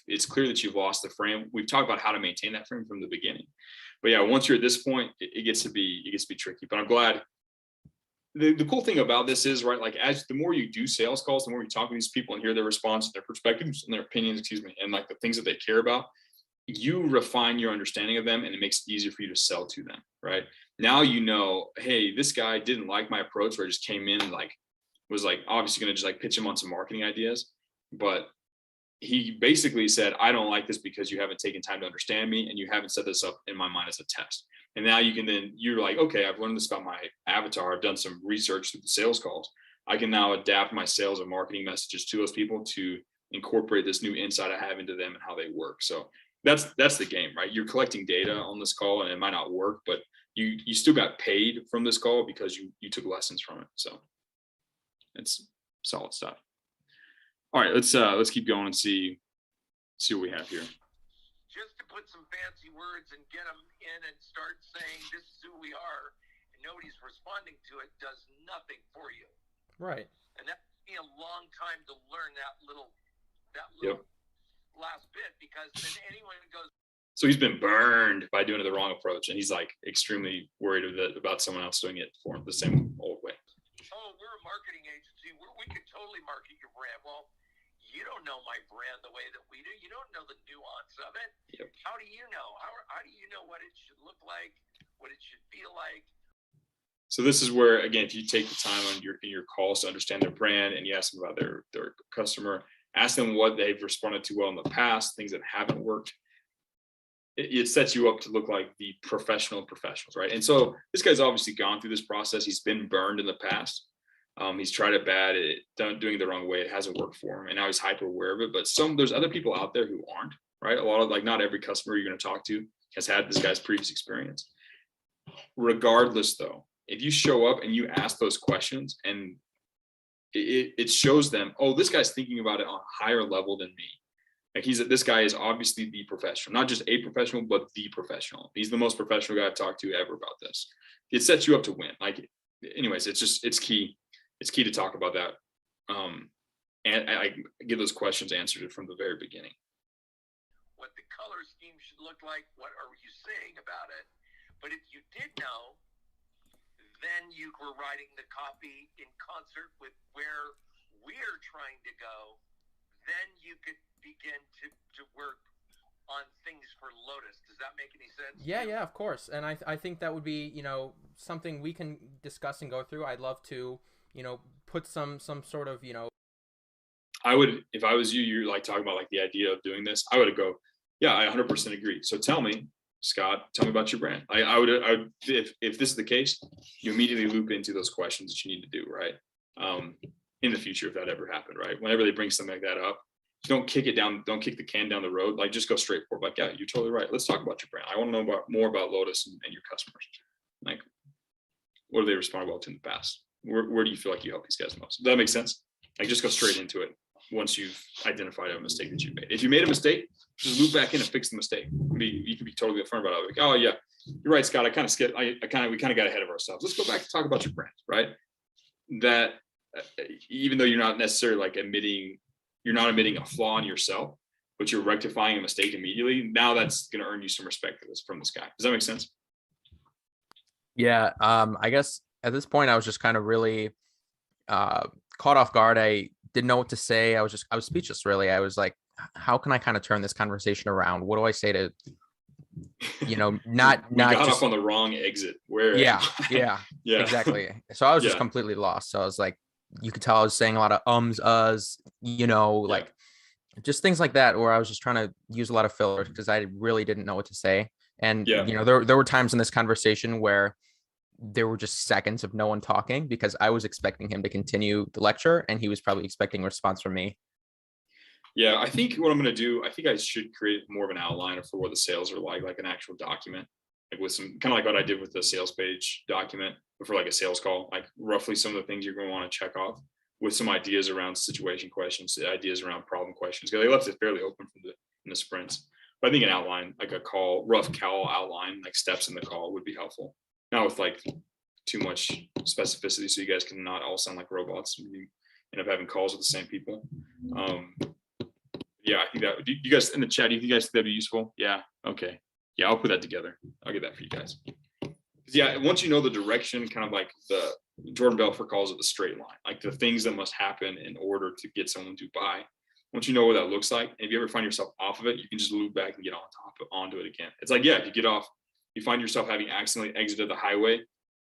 it's clear that you've lost the frame. We've talked about how to maintain that frame from the beginning, but yeah, once you're at this point, it gets to be tricky. But I'm glad. The cool thing about this is, right, like as the more you do sales calls, the more you talk to these people and hear their response, their perspectives and their opinions, and like the things that they care about, you refine your understanding of them, and it makes it easier for you to sell to them, right? Now, hey, this guy didn't like my approach where I just came in and was obviously going to just pitch him on some marketing ideas, but he basically said, I don't like this because you haven't taken time to understand me and you haven't set this up in my mind as a test. And now you're like, okay, I've learned this about my avatar. I've done some research through the sales calls. I can now adapt my sales and marketing messages to those people to incorporate this new insight I have into them and how they work. So that's the game, right? You're collecting data on this call and it might not work, but you still got paid from this call because you took lessons from it. So it's solid stuff. All right, let's keep going and see what we have here. Just to put some fancy words and get them in and start saying this is who we are, and nobody's responding to it, does nothing for you. Right. And that took me a long time to learn that little Yep. last bit, because then anyone goes. So he's been burned by doing it the wrong approach, and he's like extremely worried about someone else doing it for him the same old way. Oh, we're a marketing agency. We could totally market your brand. Well, you don't know my brand the way that we do. You don't know the nuance of it. Yep. How do you know? How do you know what it should look like, what it should feel like? So this is where, again, if you take the time in your calls to understand their brand and you ask them about their customer, ask them what they've responded to well in the past, things that haven't worked. It sets you up to look like the professionals, right? And so this guy's obviously gone through this process. He's been burned in the past. He's tried it bad, doing it the wrong way. It hasn't worked for him, and now he's hyper aware of it. But there's other people out there who aren't, right? A lot of, like, not every customer you're going to talk to has had this guy's previous experience. Regardless, though, if you show up and you ask those questions, and it shows them, oh, this guy's thinking about it on a higher level than me. Like, this guy is obviously the professional, not just a professional, but the professional. He's the most professional guy I've talked to ever about this. It sets you up to win. Like, anyways, it's key. It's key to talk about that. And I give those questions answered from the very beginning. What the color scheme should look like, what are you saying about it? But if you did know, then you were writing the copy in concert with where we're trying to go. Then you could begin to work on things for Lotus. Does that make any sense? Yeah, of course. And I think that would be, something we can discuss and go through. I'd love to, put some sort of, I would, if I was you, you're like talking about like the idea of doing this, I would go, yeah, I 100% agree. So tell me, Scott, tell me about your brand. I would, if this is the case, you immediately loop into those questions that you need to do, right? In the future, if that ever happened, right? Whenever they bring something like that up, don't kick the can down the road. Like, just go straight forward. Like, yeah, you're totally right. Let's talk about your brand. I want to know more about Lotus and your customers. Like, what do they respond well to in the past? Where do you feel like you help these guys most? Does that make sense? Like, just go straight into it once you've identified a mistake that you made. If you made a mistake, just loop back in and fix the mistake. You can be totally upfront about it. Like, oh yeah, you're right, Scott. We kind of got ahead of ourselves. Let's go back and talk about your brand, right? That even though you're not necessarily like admitting a flaw in yourself, but you're rectifying a mistake immediately. Now that's going to earn you some respect from this guy. Does that make sense? Yeah. I guess at this point I was just kind of really caught off guard. I didn't know what to say. I was speechless, really. I was like, how can I kind of turn this conversation around? What do I say to, not got just off on the wrong exit. Where? Yeah, exactly. So I was just completely lost. So I was like, you could tell I was saying a lot of ums, uhs, like just things like that, where I was just trying to use a lot of fillers because I really didn't know what to say. And, there were times in this conversation where there were just seconds of no one talking because I was expecting him to continue the lecture and he was probably expecting a response from me. Yeah, I think what I'm going to do, I think I should create more of an outline for what the sales are like an actual document, like with some kind of like what I did with the sales page document, but for like a sales call, like roughly some of the things you're going to want to check off with some ideas around situation questions, ideas around problem questions, because they left it fairly open in the sprints. But I think an outline, like a rough call outline, like steps in the call would be helpful. Not with like too much specificity, so you guys can not all sound like robots and you end up having calls with the same people. Yeah, I think that, you guys in the chat, do you guys think that'd be useful? Yeah. Okay. Yeah, I'll put that together. I'll get that for you guys. Yeah, once you know the direction, kind of like the Jordan Belfort calls it the straight line, like the things that must happen in order to get someone to buy. Once you know what that looks like, if you ever find yourself off of it, you can just loop back and get onto it again. It's like, yeah, if you get off, you find yourself having accidentally exited the highway,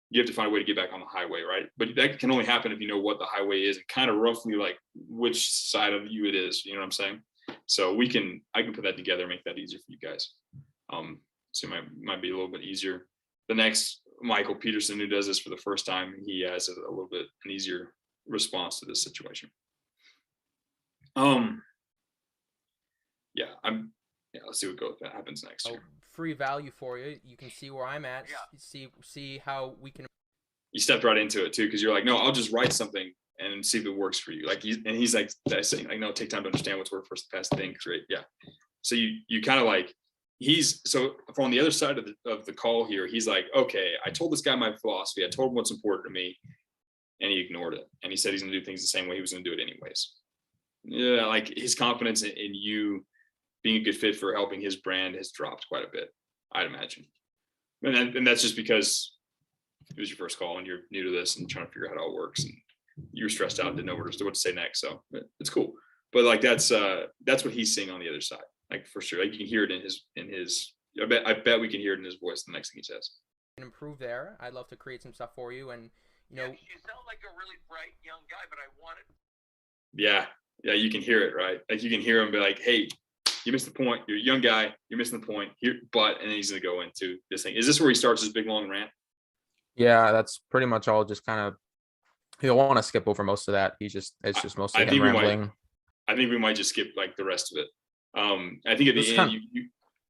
you have to find a way to get back on the highway, right? But that can only happen if you know what the highway is and kind of roughly like which side of you it is. You know what I'm saying? So I can put that together, make that easier for you guys. So it might be a little bit easier. The next Michael Peterson, who does this for the first time, he has a little bit an easier response to this situation. Let's let's see what happens next So here. free value for you. You can see where I'm at. Yeah. See how we can. You stepped right into it too, because you're like, no, I'll just write something and see if it works for you. Like he's like saying, like, no, take time to understand what's worked for the past thing. Great, yeah. So you kind of like so from the other side of the call here, he's like, okay, I told this guy my philosophy. I told him what's important to me, and he ignored it. And he said he's gonna do things the same way he was gonna do it anyways. Yeah, like his confidence in you being a good fit for helping his brand has dropped quite a bit, I'd imagine. And that's just because it was your first call and you're new to this and trying to figure out how it all works, and you were stressed out, didn't know what to say next. So it's cool. But like that's what he's seeing on the other side, like for sure. Like you can hear it in his. I bet we can hear it in his voice the next thing he says. Improve there. I'd love to create some stuff for you, and you know, you sound like a really bright young guy, but I want it. Yeah, you can hear it, right? Like you can hear him be like, "Hey, you missed the point. You're a young guy. You're missing the point here." But and then he's gonna go into this thing. Is this where he starts his big long rant? Yeah, that's pretty much all. Just kind of, he'll want to skip over most of that. It's just mostly him rambling. I think we might just skip like the rest of it. I think at the end,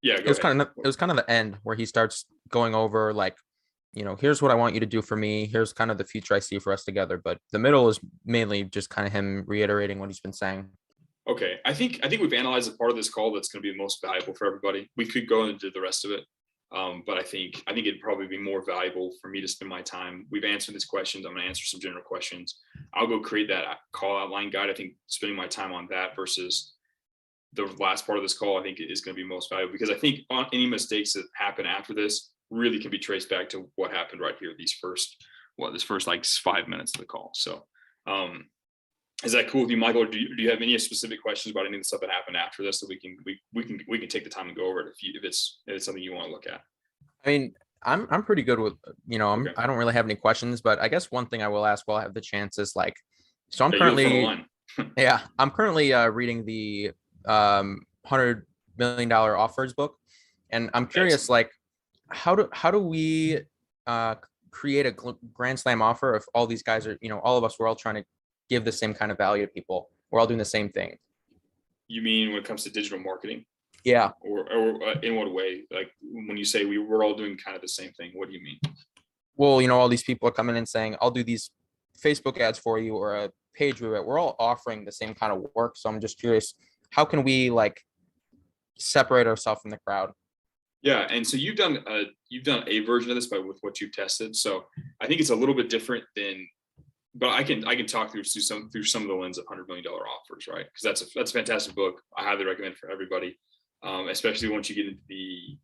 it was kind of the end where he starts going over like, here's what I want you to do for me. Here's kind of the future I see for us together. But the middle is mainly just kind of him reiterating what he's been saying. Okay, I think we've analyzed the part of this call that's going to be the most valuable for everybody. We could go into the rest of it, but I think it'd probably be more valuable for me to spend my time. We've answered these questions. I'm going to answer some general questions. I'll go create that call outline guide. I think spending my time on that versus the last part of this call, I think is going to be most valuable, because I think on any mistakes that happen after this really can be traced back to what happened right here. This first like 5 minutes of the call. So, is that cool with you, Michael? Or do you have any specific questions about any of the stuff that happened after this that we can take the time to go over it if it's something you want to look at? I mean, I'm pretty good with, Okay. I don't really have any questions, but I guess one thing I will ask while I have the chance is like, so I'm I'm currently reading the $100 million offers book, and I'm curious, like, how do we create a grand slam offer if all these guys are, all of us, we're all trying to give the same kind of value to people. We're all doing the same thing. You mean when it comes to digital marketing? Yeah. Or in what way? Like when you say we're all doing kind of the same thing, what do you mean? Well, all these people are coming in saying, I'll do these Facebook ads for you or a page roulette. We're all offering the same kind of work. So I'm just curious, how can we like separate ourselves from the crowd? Yeah, and so you've done a version of this with what you've tested. So I think it's a little bit different than, but I can talk through some of the lens of $100 million offers, right? Because that's a fantastic book. I highly recommend for everybody, especially once you get into the.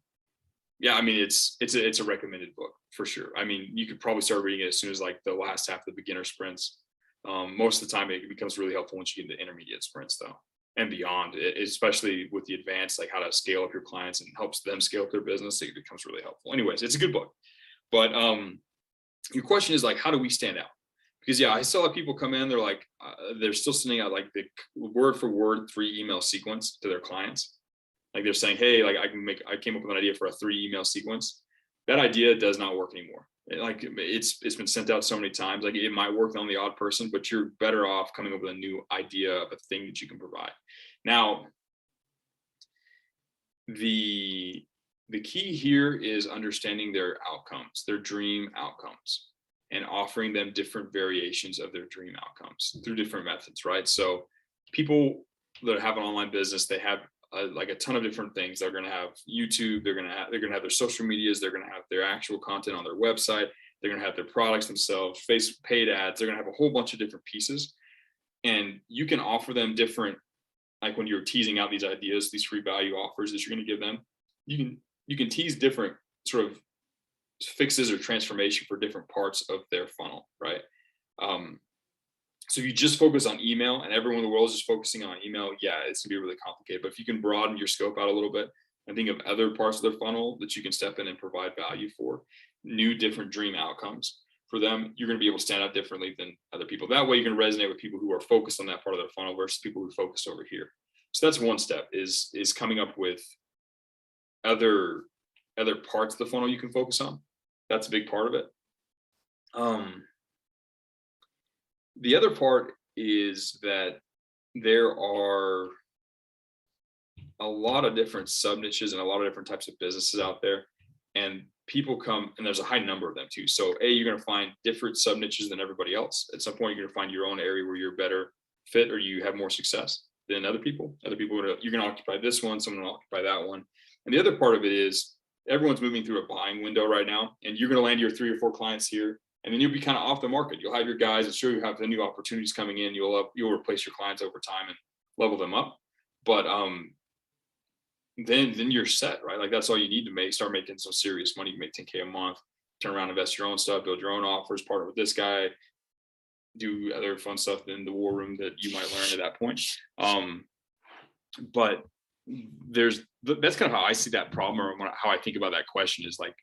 Yeah, I mean it's a recommended book for sure. I mean you could probably start reading it as soon as like the last half of the beginner sprints. Most of the time it becomes really helpful once you get into intermediate sprints though, and beyond, especially with the advanced, like how to scale up your clients and helps them scale up their business. It becomes really helpful. Anyways, it's a good book. But your question is like, how do we stand out? Because yeah, I still have people come in, they're like, they're still sending out like the word for word 3 email sequence to their clients. Like they're saying, hey, like I came up with an idea for a 3 email sequence. That idea does not work anymore. It's been sent out so many times. Like it might work on the odd person, but you're better off coming up with a new idea of a thing that you can provide. Now, the key here is understanding their outcomes, their dream outcomes, and offering them different variations of their dream outcomes through different methods, right? So people that have an online business, they have like a ton of different things. They're going to have YouTube, they're going to have their social medias, they're going to have their actual content on their website, they're going to have their products themselves, paid ads, they're going to have a whole bunch of different pieces. And you can offer them different, like when you're teasing out these ideas, these free value offers that you're going to give them, you can tease different sort of fixes or transformation for different parts of their funnel, right? So if you just focus on email and everyone in the world is just focusing on email, yeah, it's gonna be really complicated. But if you can broaden your scope out a little bit and think of other parts of their funnel that you can step in and provide value for, new different dream outcomes for them, you're gonna be able to stand out differently than other people. That way you can resonate with people who are focused on that part of their funnel versus people who focus over here. So that's one step, is coming up with other parts of the funnel you can focus on. That's a big part of it. The other part is that there are a lot of different sub niches and a lot of different types of businesses out there, and people come, and there's a high number of them too. So you're going to find different sub niches than everybody else. At some point, you're going to find your own area where you're better fit or you have more success than other people. Other people, you're going to occupy this one, someone will occupy that one. And the other part of it is everyone's moving through a buying window right now, and you're going to land your 3 or 4 clients here, and then you'll be kind of off the market. You'll have your guys, and sure, you have the new opportunities coming in. You'll replace your clients over time and level them up. But then you're set, right? Like that's all you need to start making some serious money. You make 10K a month, turn around, invest your own stuff, build your own offers, partner with this guy, do other fun stuff in the war room that you might learn at that point. But that's kind of how I see that problem, or how I think about that question is like,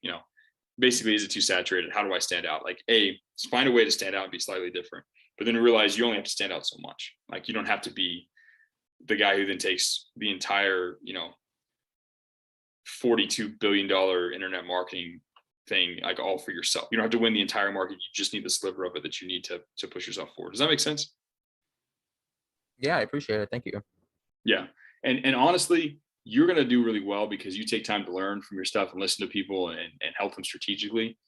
basically, is it too saturated? How do I stand out? Like, find a way to stand out and be slightly different, but then realize you only have to stand out so much. Like, you don't have to be the guy who then takes the entire, $42 billion internet marketing thing, like all for yourself. You don't have to win the entire market. You just need the sliver of it that you need to push yourself forward. Does that make sense? Yeah, I appreciate it. Thank you. Yeah. And honestly, you're going to do really well because you take time to learn from your stuff and listen to people and help them strategically.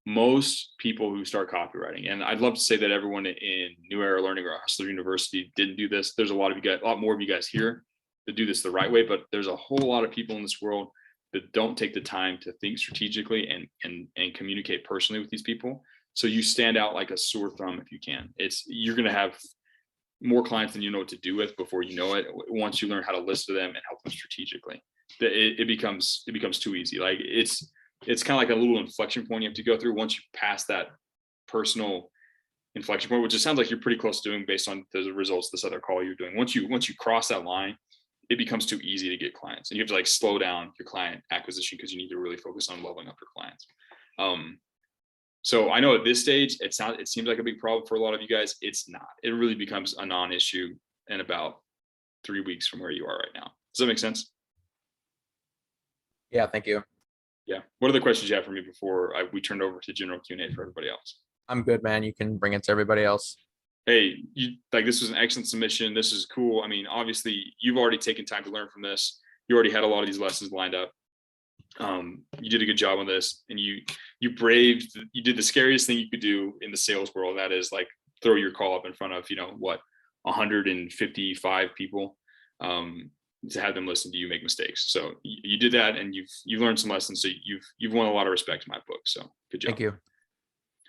Most people who start copywriting, and I'd love to say that everyone in New Era Learning or Hustler University didn't do this. There's a lot more of you guys here that do this the right way, but there's a whole lot of people in this world that don't take the time to think strategically and communicate personally with these people. So you stand out like a sore thumb if you can. You're going to have more clients than you know what to do with before you know it. Once you learn how to listen to them and help them strategically, it becomes too easy. Like it's kind of like a little inflection point you have to go through. Once you pass that personal inflection point, which it sounds like you're pretty close to doing based on the results this other call you're doing. Once you cross that line, it becomes too easy to get clients, and you have to like slow down your client acquisition because you need to really focus on leveling up your clients. So I know at this stage, it seems like a big problem for a lot of you guys. It's not. It really becomes a non-issue in about 3 weeks from where you are right now. Does that make sense? Yeah, thank you. Yeah. What other questions you have for me before we turned over to general Q&A for everybody else? I'm good, man. You can bring it to everybody else. Hey, this was an excellent submission. This is cool. I mean, obviously, you've already taken time to learn from this. You already had a lot of these lessons lined up. You did a good job on this, and you did the scariest thing you could do in the sales world. That is like throw your call up in front of 155 people to have them listen to you make mistakes. So you did that, and you've learned some lessons. So you've won a lot of respect in my book. So good job. Thank you.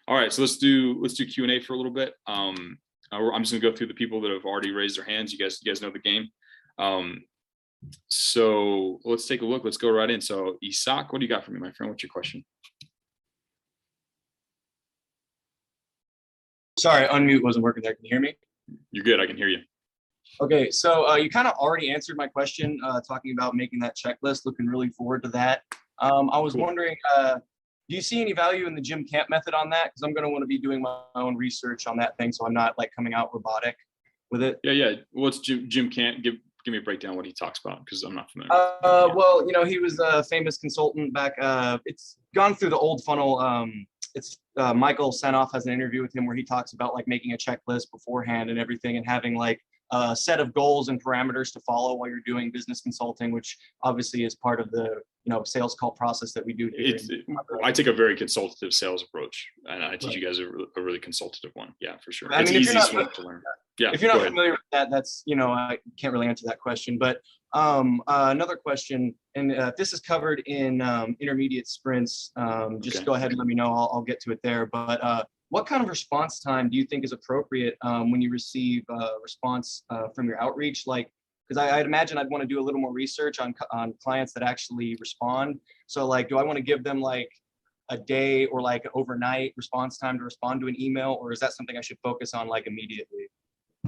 All right, so let's do Q&A for a little bit. I'm just gonna go through the people that have already raised their hands. You guys know the game. So let's take a look. Let's go right in. So Isak, what do you got for me, my friend? What's your question? Sorry, unmute wasn't working there. Can you hear me? You're good. I can hear you. Okay, so you kind of already answered my question, talking about making that checklist. Looking really forward to that. I was wondering, do you see any value in the Jim Camp method on that? Because I'm going to want to be doing my own research on that thing, so I'm not like coming out robotic with it. Yeah. What's Jim Camp? Give me a breakdown what he talks about, because I'm not familiar. Well, he was a famous consultant back. It's gone through the old funnel. Michael Senoff has an interview with him where he talks about like making a checklist beforehand and everything, and having like a set of goals and parameters to follow while you're doing business consulting, which obviously is part of the sales call process that we do. I take a very consultative sales approach, and I teach you guys a really consultative one. Yeah, for sure. I mean, it's easy to learn. Yeah. If you're not familiar with that, that's I can't really answer that question. But another question, and this is covered in intermediate sprints. Just go ahead and let me know. I'll get to it there. But what kind of response time do you think is appropriate when you receive a response from your outreach? Like, because I'd imagine I'd want to do a little more research on clients that actually respond. So like, do I want to give them like a day or like overnight response time to respond to an email, or is that something I should focus on like immediately?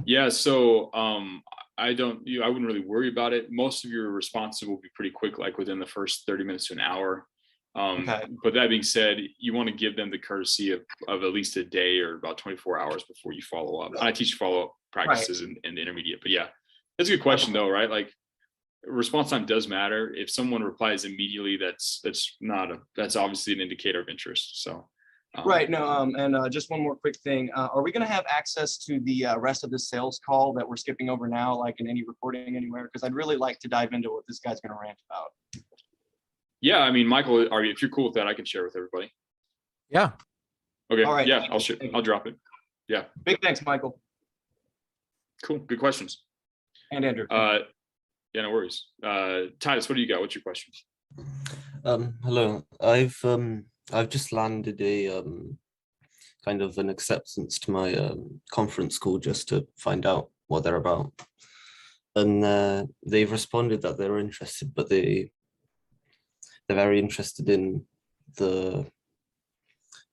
Yeah, so I wouldn't really worry about it. Most of your responses will be pretty quick, like within the first 30 minutes to an hour. But that being said, you want to give them the courtesy of at least a day or about 24 hours before you follow up. And I teach follow-up practices in the intermediate. But yeah, that's a good question though, right? Like, response time does matter. If someone replies immediately, that's obviously an indicator of interest. So Right. No. And just one more quick thing. Are we going to have access to the rest of the sales call that we're skipping over now, like in any recording anywhere? Because I'd really like to dive into what this guy's going to rant about. Yeah, I mean, Michael, if you're cool with that, I can share with everybody. Yeah. Okay. All right. Yeah, I'll drop it. Yeah. Big thanks, Michael. Cool. Good questions. And Andrew. Yeah, no worries. Titus, what do you got? What's your question? Hello. I've just landed a kind of an acceptance to my conference call just to find out what they're about. And they've responded that they're interested, but they're very interested in the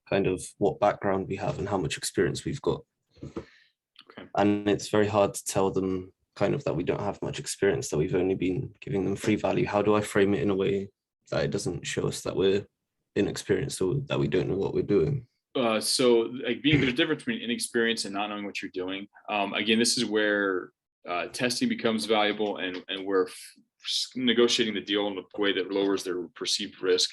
kind of what background we have and how much experience we've got. Okay. And it's very hard to tell them kind of that we don't have much experience, that we've only been giving them free value. How do I frame it in a way that it doesn't show us that we're inexperienced or that we don't know what we're doing? So like there's a difference between inexperience and not knowing what you're doing. Again, this is where testing becomes valuable, and where negotiating the deal in a way that lowers their perceived risk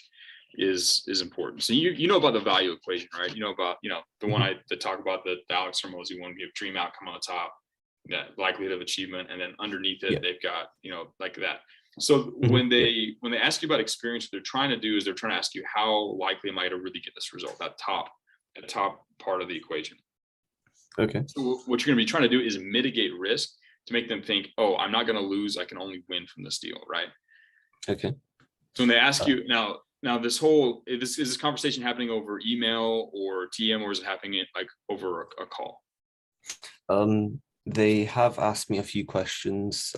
is important. So you know about the value equation, right? You know about, the one I talk about, the Alex Hormozy one. We have dream outcome on the top, that likelihood of achievement, and then underneath it, they've got, like that. So when they ask you about experience, what they're trying to do is they're trying to ask you, how likely am I to really get this result? That top part of the equation. Okay. So what you're going to be trying to do is mitigate risk to make them think, oh, I'm not going to lose, I can only win from this deal, right? Okay. So when they ask you now is this conversation happening over email or TM, or is it happening like over a call? They have asked me a few questions,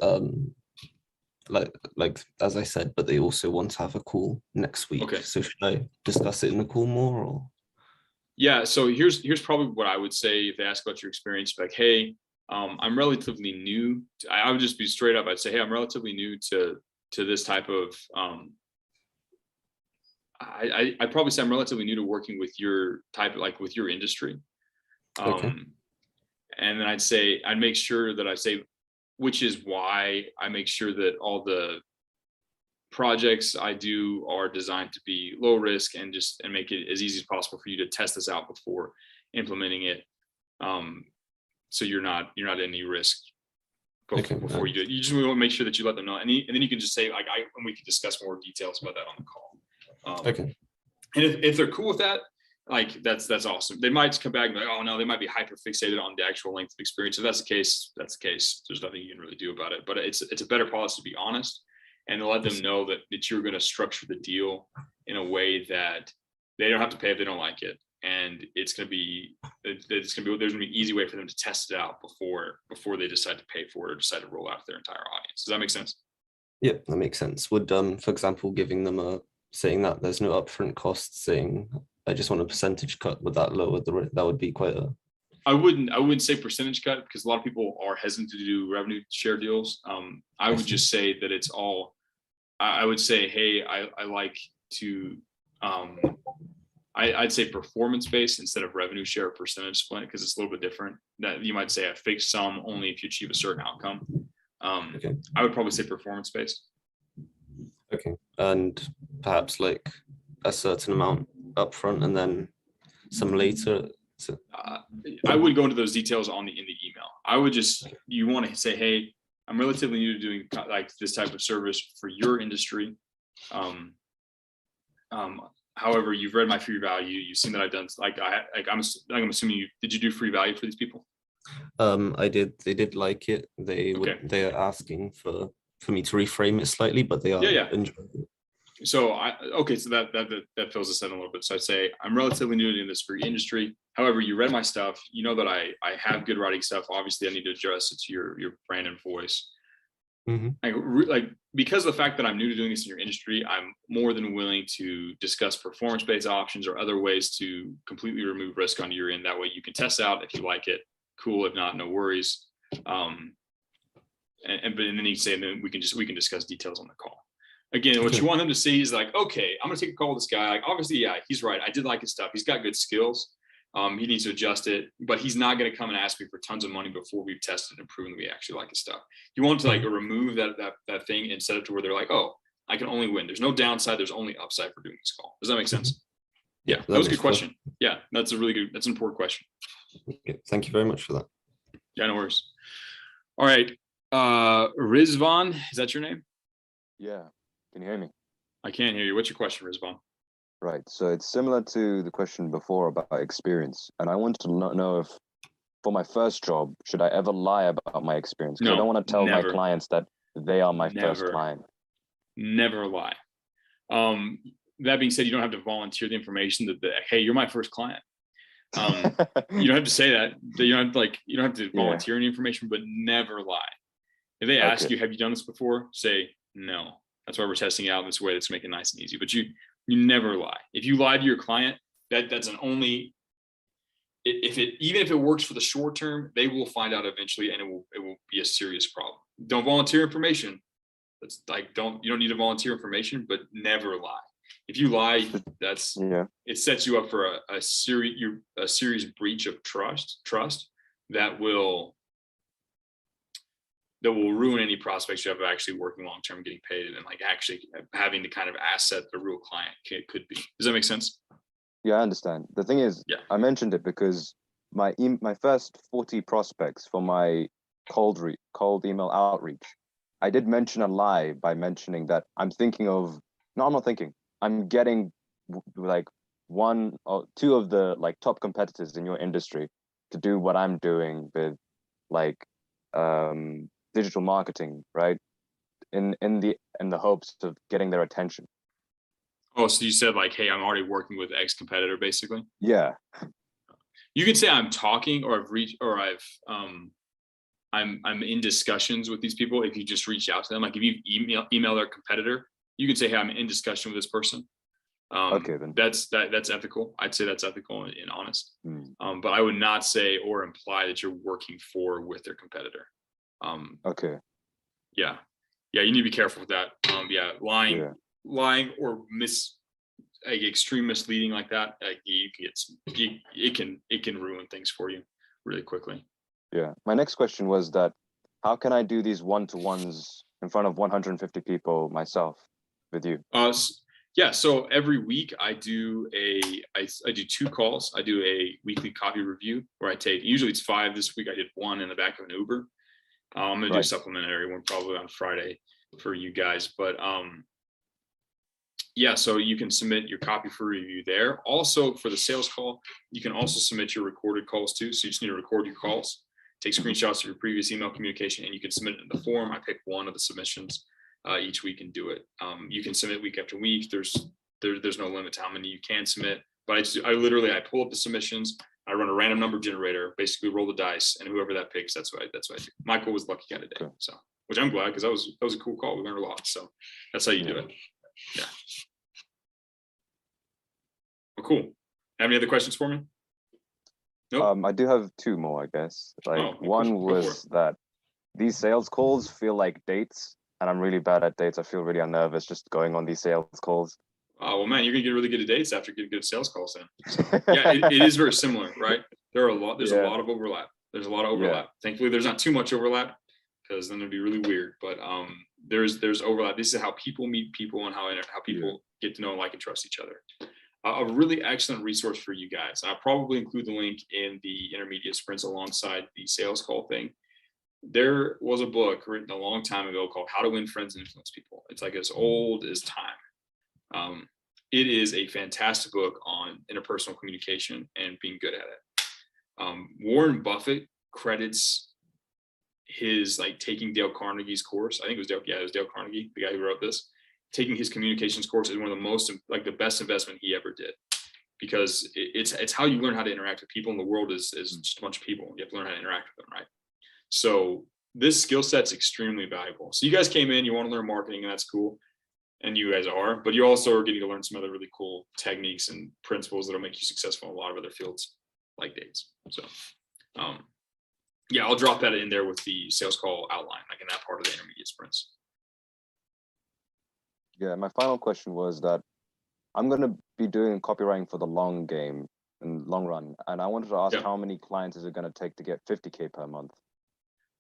like as I said, but they also want to have a call next week. Okay. So should I discuss it in the call more, or? Yeah. So here's probably what I would say if they ask about your experience. Like, hey, I'm relatively new. I would just be straight up. I'd say, hey, I'm relatively new to this type of. I'd probably say I'm relatively new to working with your type, like with your industry. Okay. And then I'd make sure that I say, which is why I make sure that all the projects I do are designed to be low risk and make it as easy as possible for you to test this out before implementing it. So you're not at any risk before you do it. You just want to make sure that you let them know, and then you can just say, and we can discuss more details about that on the call. Okay. And if they're cool with that, like that's awesome. They might come back and be like, oh no, they might be hyper fixated on the actual length of experience. If that's the case, that's the case. There's nothing you can really do about it. But it's a better policy to be honest and to let them know that you're going to structure the deal in a way that they don't have to pay if they don't like it. And there's going to be an easy way for them to test it out before they decide to pay for it or decide to roll out to their entire audience. Does that make sense? Yeah, that makes sense. Would for example, giving them saying that there's no upfront cost, saying I just want a percentage cut, would that lower the risk? That would be quite a. I wouldn't say percentage cut, because a lot of people are hesitant to do revenue share deals. I would just say that it's all. I would say, hey, I like to. I'd say performance based instead of revenue share percentage split, because it's a little bit different. That you might say a fixed sum only if you achieve a certain outcome. Okay. I would probably say performance based. Okay, and perhaps like a certain amount upfront and then some later. So. I would go into those details in the email. I would you want to say, hey, I'm relatively new to doing like this type of service for your industry. However, you've read my free value. You've seen that I've done I'm assuming did you do free value for these people? I did. They did like it. They are asking for me to reframe it slightly, but they are enjoying it. So so that fills us in a little bit. So I'd say I'm relatively new in this free industry. However, you read my stuff. You know that I have good writing stuff. Obviously, I need to adjust it to your brand and voice. Mm-hmm. Because of the fact that I'm new to doing this in your industry, I'm more than willing to discuss performance-based options or other ways to completely remove risk on your end. That way you can test out if you like it. Cool. If not, no worries. And then you say, then we can discuss details on the call. Again, what you want them to see is like, okay, I'm going to take a call with this guy. Like, obviously, yeah, he's right. I did like his stuff. He's got good skills. He needs to adjust it, but he's not going to come and ask me for tons of money before we've tested and proven that we actually like his stuff. You want to remove that thing and set it to where they're like, oh, I can only win. There's no downside. There's only upside for doing this call. Does that make sense? Yeah, that was a good question. Yeah, that's an important question. Okay, thank you very much for that. Yeah, no worries. All right. Rizvan, is that your name? Yeah. Can you hear me? I can't hear you. What's your question, Rizvan? Right. So it's similar to the question before about experience. And I wanted to know if for my first job, should I ever lie about my experience? Because I don't want to tell my clients that they are my first client. Never lie. That being said, you don't have to volunteer the information that, hey, you're my first client. You don't have to say that. You don't have to volunteer any information, but never lie. If they ask you, have you done this before? Say no. That's why we're testing it out in this way. That's making it nice and easy. But you never lie. If you lie to your client, that's an only. Even if it works for the short term, they will find out eventually, and it will be a serious problem. Don't volunteer information. That's like you don't need to volunteer information, but never lie. If you lie, it sets you up for a serious breach of trust that will ruin any prospects you have of actually working long term, getting paid, and like actually having the kind of asset the real client could be. Does that make sense? Yeah, I understand. The thing is, I mentioned it because my first 40 prospects for my cold email outreach, I did mention a lie by mentioning that I'm getting like one or two of the like top competitors in your industry to do what I'm doing with like digital marketing, right? In the hopes of getting their attention. Oh, so you said like, hey, I'm already working with X competitor, basically. Yeah. You could say I'm talking, or I'm in discussions with these people. If you just reach out to them, like if you email their competitor, you can say, hey, I'm in discussion with this person. Okay, then that's ethical. I'd say that's ethical and honest. But I would not say or imply that you're working with their competitor. Okay. Yeah, you need to be careful with that. Lying or extreme misleading like that, it can ruin things for you really quickly. Yeah. My next question was that how can I do these one-to-ones in front of 150 people myself with you? So every week I do 2 calls. I do a weekly copy review where usually it's 5. This week I did 1 in the back of an Uber. I'm gonna do a supplementary one probably on Friday for you guys, but so you can submit your copy for review there. Also for the sales call, you can also submit your recorded calls too. So you just need to record your calls, take screenshots of your previous email communication, and you can submit it in the form. I pick one of the submissions each week and do it. You can submit week after week. There's no limit to how many you can submit, but I pull up the submissions. I run a random number generator, basically roll the dice, and whoever that picks, that's what I do. Michael was lucky guy today, so which I'm glad, because that was a cool call. We learned a lot, so that's how you do it. Yeah. Well, cool. Have any other questions for me? Nope. I do have 2 more, I guess. One was that these sales calls feel like dates, and I'm really bad at dates. I feel really nervous just going on these sales calls. Well, man, you're gonna get really good at dates after getting good sales calls then. So, yeah, it is very similar, right? There's a lot of overlap. Thankfully, there's not too much overlap, because then it'd be really weird. But there's overlap. This is how people meet people and how people get to know, like, and trust each other. A really excellent resource for you guys. I'll probably include the link in the intermediate sprints alongside the sales call thing. There was a book written a long time ago called How to Win Friends and Influence People. It's like as old as time. It is a fantastic book on interpersonal communication and being good at it. Warren Buffett credits his taking Dale Carnegie's course. I think it was Dale Carnegie, the guy who wrote this. Taking his communications course is one of the most, the best investment he ever did, because it's how you learn how to interact with people. In the world is just a bunch of people. You have to learn how to interact with them, right? So this skill set's extremely valuable. So you guys came in, you want to learn marketing, and that's cool, and you guys are, but you also are getting to learn some other really cool techniques and principles that'll make you successful in a lot of other fields like dates. So I'll drop that in there with the sales call outline, like in that part of the intermediate sprints. Yeah, my final question was that I'm going to be doing copywriting for the long game and long run. And I wanted to ask how many clients is it going to take to get 50K per month?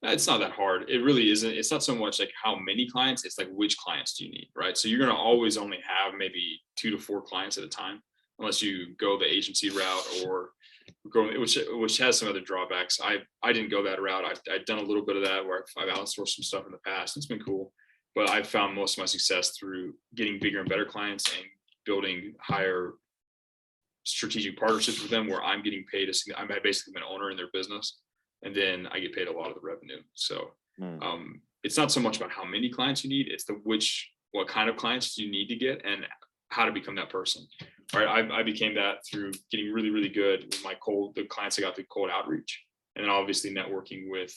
It's not that hard. It really isn't. It's not so much like how many clients, it's like which clients do you need, right? So you're going to always only have maybe 2 to 4 clients at a time. unless you go the agency route or go, which has some other drawbacks. I didn't go that route. I've done a little bit of that where I've outsourced some stuff in the past. It's been cool, but I've found most of my success through getting bigger and better clients and building higher strategic partnerships with them where I'm getting paid. I'm basically an owner in their business, and then I get paid a lot of the revenue. So it's not so much about how many clients you need, it's what kind of clients you need to get and how to become that person. Right. I became that through getting really, really good with the clients I got through cold outreach. And then obviously networking with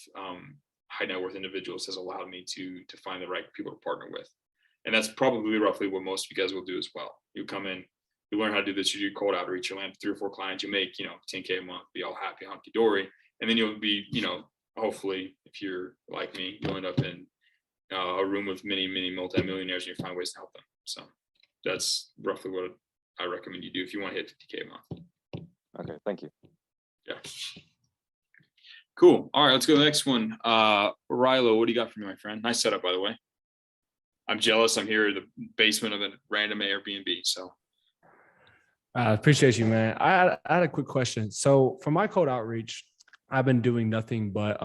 high net worth individuals has allowed me to find the right people to partner with. And that's probably roughly what most of you guys will do as well. You come in, you learn how to do this, you do cold outreach, you land 3 or 4 clients, you make, $10K a month, be all happy, hunky dory. And then you'll be, hopefully, if you're like me, you'll end up in a room with many, many multimillionaires, and you find ways to help them. So that's roughly what I recommend you do if you want to hit 50K a month. Okay, thank you. Yeah. Cool. All right, let's go to the next one. Rilo, what do you got for me, my friend? Nice setup, by the way. I'm jealous. I'm here in the basement of a random Airbnb. So I appreciate you, man. I had a quick question. So for my cold outreach, I've been doing nothing but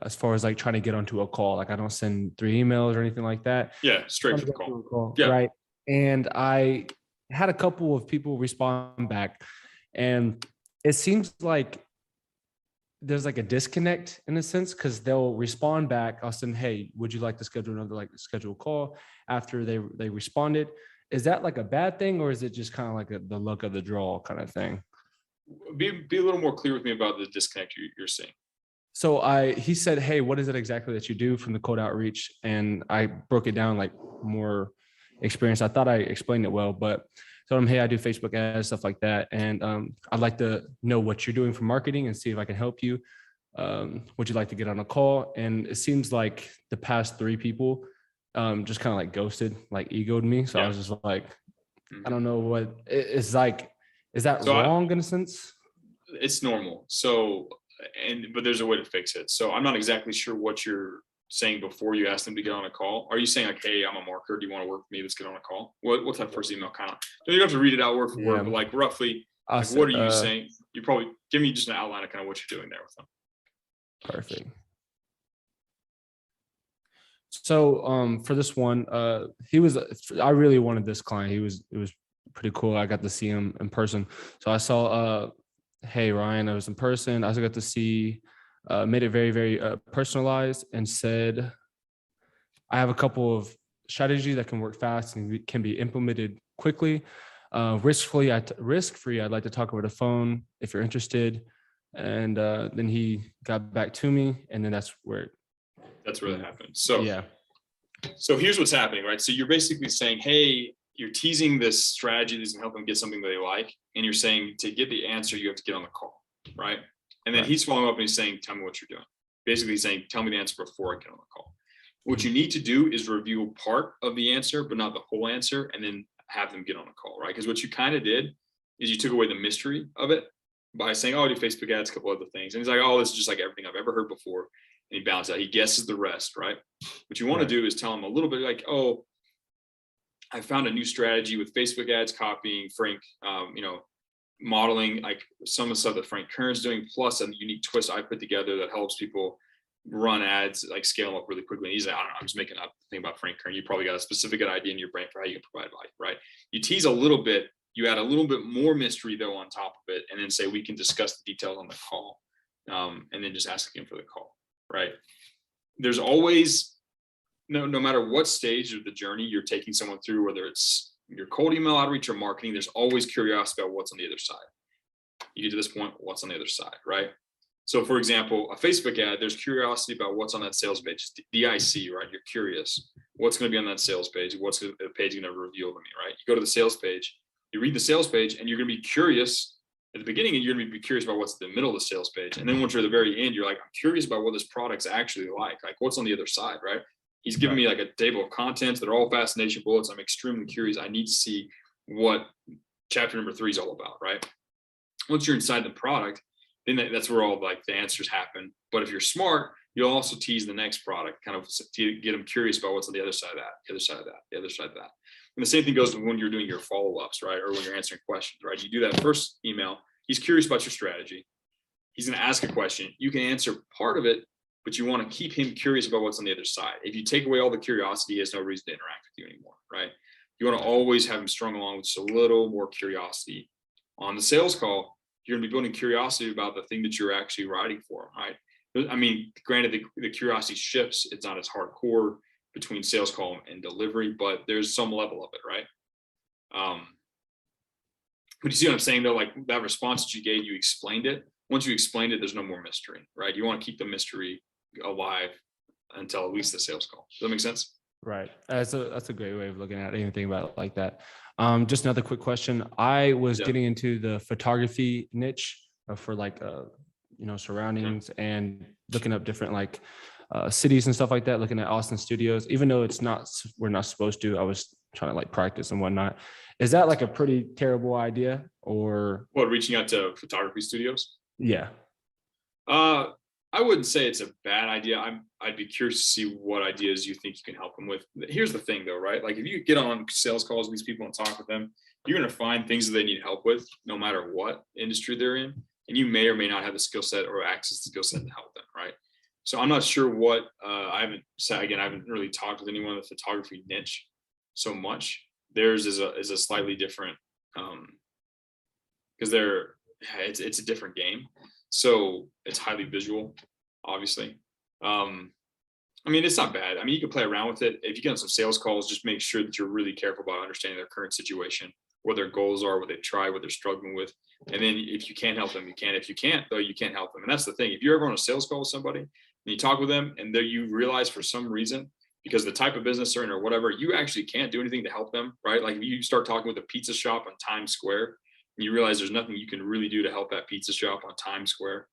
as far as like trying to get onto a call. Like I don't send 3 emails or anything like that. Yeah, straight for the call. Yeah. Right. And I had a couple of people respond back, and it seems like there's like a disconnect in a sense, because they'll respond back. I'll send, hey, would you like to schedule another scheduled call after they responded? Is that like a bad thing, or is it just kind of like the luck of the draw kind of thing? Be a little more clear with me about the disconnect you're seeing. So he said, hey, what is it exactly that you do from the cold outreach? And I broke it down like more experience. I thought I explained it well, but told him, hey, I do Facebook ads, stuff like that. And I'd like to know what you're doing for marketing and see if I can help you. Would you like to get on a call? And it seems like the past 3 people just kind of like ghosted, like egoed me. So I was just like, I don't know what it's like. Is that wrong in a sense? It's normal. So, but there's a way to fix it. So I'm not exactly sure what you're saying before you ask them to get on a call. Are you saying like, hey, I'm a marketer, do you want to work with me? Let's get on a call. What's that first email kind of? You don't have to read it out word for word, but like roughly, like, what are you saying? You probably give me just an outline of kind of what you're doing there with them. Perfect. So for this one, I really wanted this client. It was pretty cool. I got to see him in person. So I saw hey Ryan, I was in person. I also got to see made it very, very personalized, and said, I have a couple of strategies that can work fast and can be implemented quickly. Risk-free, I'd like to talk over the phone if you're interested. And then he got back to me, and then that's where that happened. So yeah. So here's what's happening, right? So you're basically saying, hey, you're teasing this strategy that's gonna help them get something that they like. And you're saying to get the answer, you have to get on the call, right? And then he's following up and he's saying, tell me what you're doing. Basically he's saying, tell me the answer before I get on the call. What you need to do is review part of the answer, but not the whole answer, and then have them get on a call, right? Because what you kind of did is you took away the mystery of it by saying, oh, I do Facebook ads, a couple other things. And he's like, oh, this is just like everything I've ever heard before. And he balances out, he guesses the rest, right? What you want to do is tell him a little bit like, oh, I found a new strategy with Facebook ads, copying Frank, modeling like some of the stuff that Frank Kern's doing, plus a unique twist I put together that helps people run ads, like scale them up really quickly. And he's like, I don't know, I'm just making up the thing about Frank Kern. You probably got a specific idea in your brain for how you can provide value, right? You tease a little bit, you add a little bit more mystery though on top of it, and then say, we can discuss the details on the call. And then just ask him for the call, right? There's always, no matter what stage of the journey you're taking someone through, whether it's your cold email outreach or marketing, there's always curiosity about what's on the other side. You get to this point, what's on the other side, right? So for example, a Facebook ad, there's curiosity about what's on that sales page, DIC, right? You're curious, what's going to be on that sales page? What's the page going to reveal to me, right? You go to the sales page, you read the sales page, and you're going to be curious at the beginning, and you're going to be curious about what's in the middle of the sales page. And then once you're at the very end, you're like, I'm curious about what this product's actually like what's on the other side, right? He's giving me like a table of contents that are all fascination bullets. I'm extremely curious. I need to see what chapter number 3 is all about, right? Once you're inside the product, then that's where all like the answers happen. But if you're smart, you'll also tease the next product, kind of to get them curious about what's on the other side of that, the other side of that, the other side of that. And the same thing goes when you're doing your follow-ups, right? Or when you're answering questions, right? You do that first email. He's curious about your strategy. He's going to ask a question. You can answer part of it, but you want to keep him curious about what's on the other side. If you take away all the curiosity, he has no reason to interact with you anymore, right? You want to always have him strung along with just a little more curiosity. On the sales call, you're going to be building curiosity about the thing that you're actually writing for him, right? I mean, granted, the curiosity shifts. It's not as hardcore between sales call and delivery, but there's some level of it, right? But you see what I'm saying though? Like that response that you gave, you explained it. Once you explained it, there's no more mystery, right? You want to keep the mystery alive until at least the sales call. Does that make sense? Right. That's a great way of looking at anything about it like that. Just another quick question. I was getting into the photography niche for like, surroundings and looking up different like cities and stuff like that, looking at Austin studios, even though we're not supposed to. I was trying to like practice and whatnot. Is that like a pretty terrible idea or what, reaching out to photography studios? Yeah. I wouldn't say it's a bad idea. I'd be curious to see what ideas you think you can help them with. Here's the thing though, right? Like if you get on sales calls with these people and talk with them, you're going to find things that they need help with no matter what industry they're in. And you may or may not have the skill set or access to skill set to help them, right? So I'm not sure what, I haven't really talked with anyone in the photography niche so much. Theirs is a slightly different, because it's a different game. So it's highly visual, obviously. I mean, it's not bad. I mean, you can play around with it. If you get on some sales calls, just make sure that you're really careful about understanding their current situation, what their goals are, what they try, what they're struggling with. And then if you can help them, you can. If you can't, though, you can't help them. And that's the thing. If you're ever on a sales call with somebody and you talk with them and then you realize for some reason, because the type of business they're in or whatever, you actually can't do anything to help them, right? Like if you start talking with a pizza shop on Times Square and you realize there's nothing you can really do to help that pizza shop on Times Square,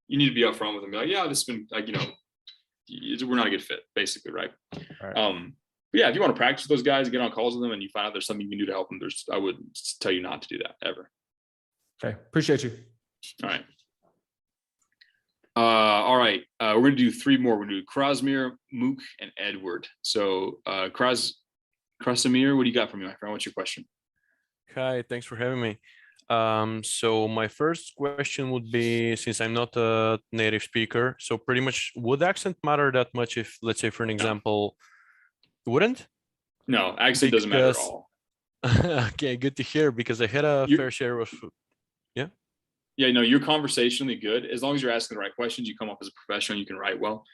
you need to be upfront with them. Be like, yeah, this has been like, we're not a good fit, basically, right? But yeah, if you want to practice with those guys, get on calls with them, and you find out there's something you can do to help them, I would tell you not to do that ever. Okay, appreciate you. All right. All right. We're gonna do three more. We're gonna do Krasimir, Mook, and Edward. So, Krasimir, what do you got for me, my friend? What's your question? Hi, thanks for having me. So my first question would be, since I'm not a native speaker, so pretty much would accent matter that much if, let's say, for an example, wouldn't? No, accent doesn't matter at all. Okay, good to hear, because I had a fair share of, yeah, no, you're conversationally good. As long as you're asking the right questions, you come up as a professional, you can write well.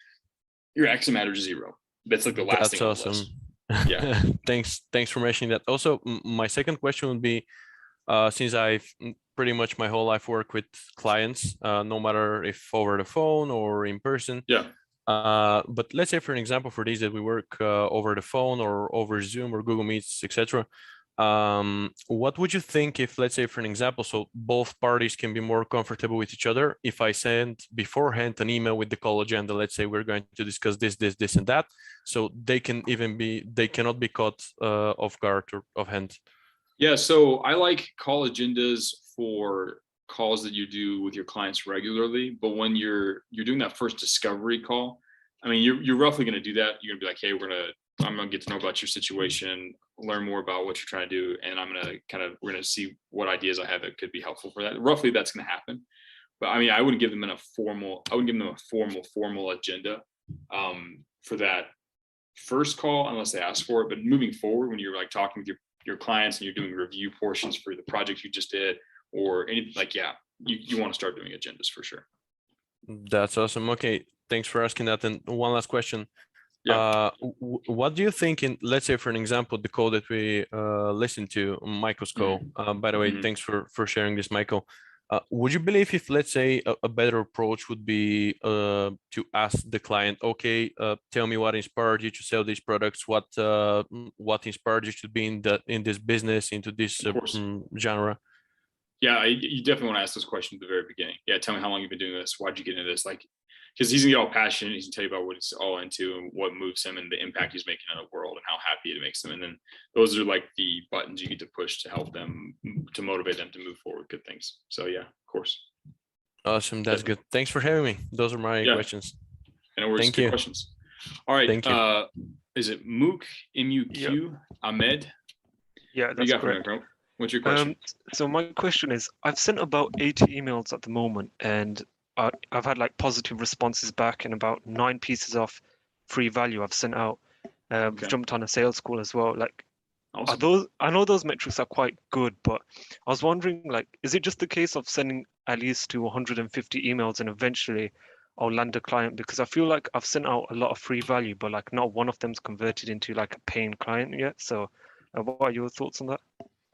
Your accent matters zero. That's like the last thing. That's awesome. Yeah. Thanks for mentioning that. Also, my second question would be, since I've pretty much my whole life worked with clients, no matter if over the phone or in person. Yeah. But let's say, for an example, for these that we work over the phone or over Zoom or Google Meets, etc. What would you think if, let's say, for an example, so both parties can be more comfortable with each other, if I send beforehand an email with the call agenda, let's say we're going to discuss this, and that, so they cannot be caught off guard or off hand. Yeah, so I like call agendas for calls that you do with your clients regularly, but when you're doing that first discovery call, I mean, you're roughly going to do that. You're gonna be like, hey, I'm gonna get to know about your situation, learn more about what you're trying to do, and we're gonna see what ideas I have that could be helpful for that. Roughly, that's gonna happen. But I mean, I wouldn't give them a formal agenda for that first call unless they ask for it. But moving forward, when you're like talking with your clients and you're doing review portions for the project you just did or anything, like, yeah, you want to start doing agendas for sure. That's awesome. Okay, thanks for asking that. And one last question. Yeah. What do you think in, let's say, for an example, the call that we listened to, Michael's call, by the way, thanks for sharing this, Michael. Would you believe if, let's say, a better approach would be to ask the client, okay, tell me what inspired you to sell these products, what inspired you to be in this business, into this genre? Yeah, you definitely want to ask those questions at the very beginning. Yeah, tell me how long you've been doing this. Why'd you get into this? Like, because he's gonna get all passionate. He's gonna tell you about what he's all into and what moves him and the impact he's making on the world and how happy it makes them. And then those are like the buttons you get to push to help them, to motivate them to move forward good things. So yeah, of course. Awesome, that's good. Thanks for having me. Those are my questions. And we're Thank you. Questions. All right. Thank you. Is it Mook, M-U-Q, Yep. Ahmed? Yeah, You that's got for me, correct. bro? What's your question? So my question is, I've sent about 80 emails at the moment, and I've had like positive responses back, and about 9 pieces of free value I've sent out. Okay. Jumped on a sales call as well. Like, are Awesome. those? I know those metrics are quite good, but I was wondering, like, is it just the case of sending at least to 150 emails and eventually I'll land a client? Because I feel like I've sent out a lot of free value, but like not one of them's converted into like a paying client yet. So, what are your thoughts on that?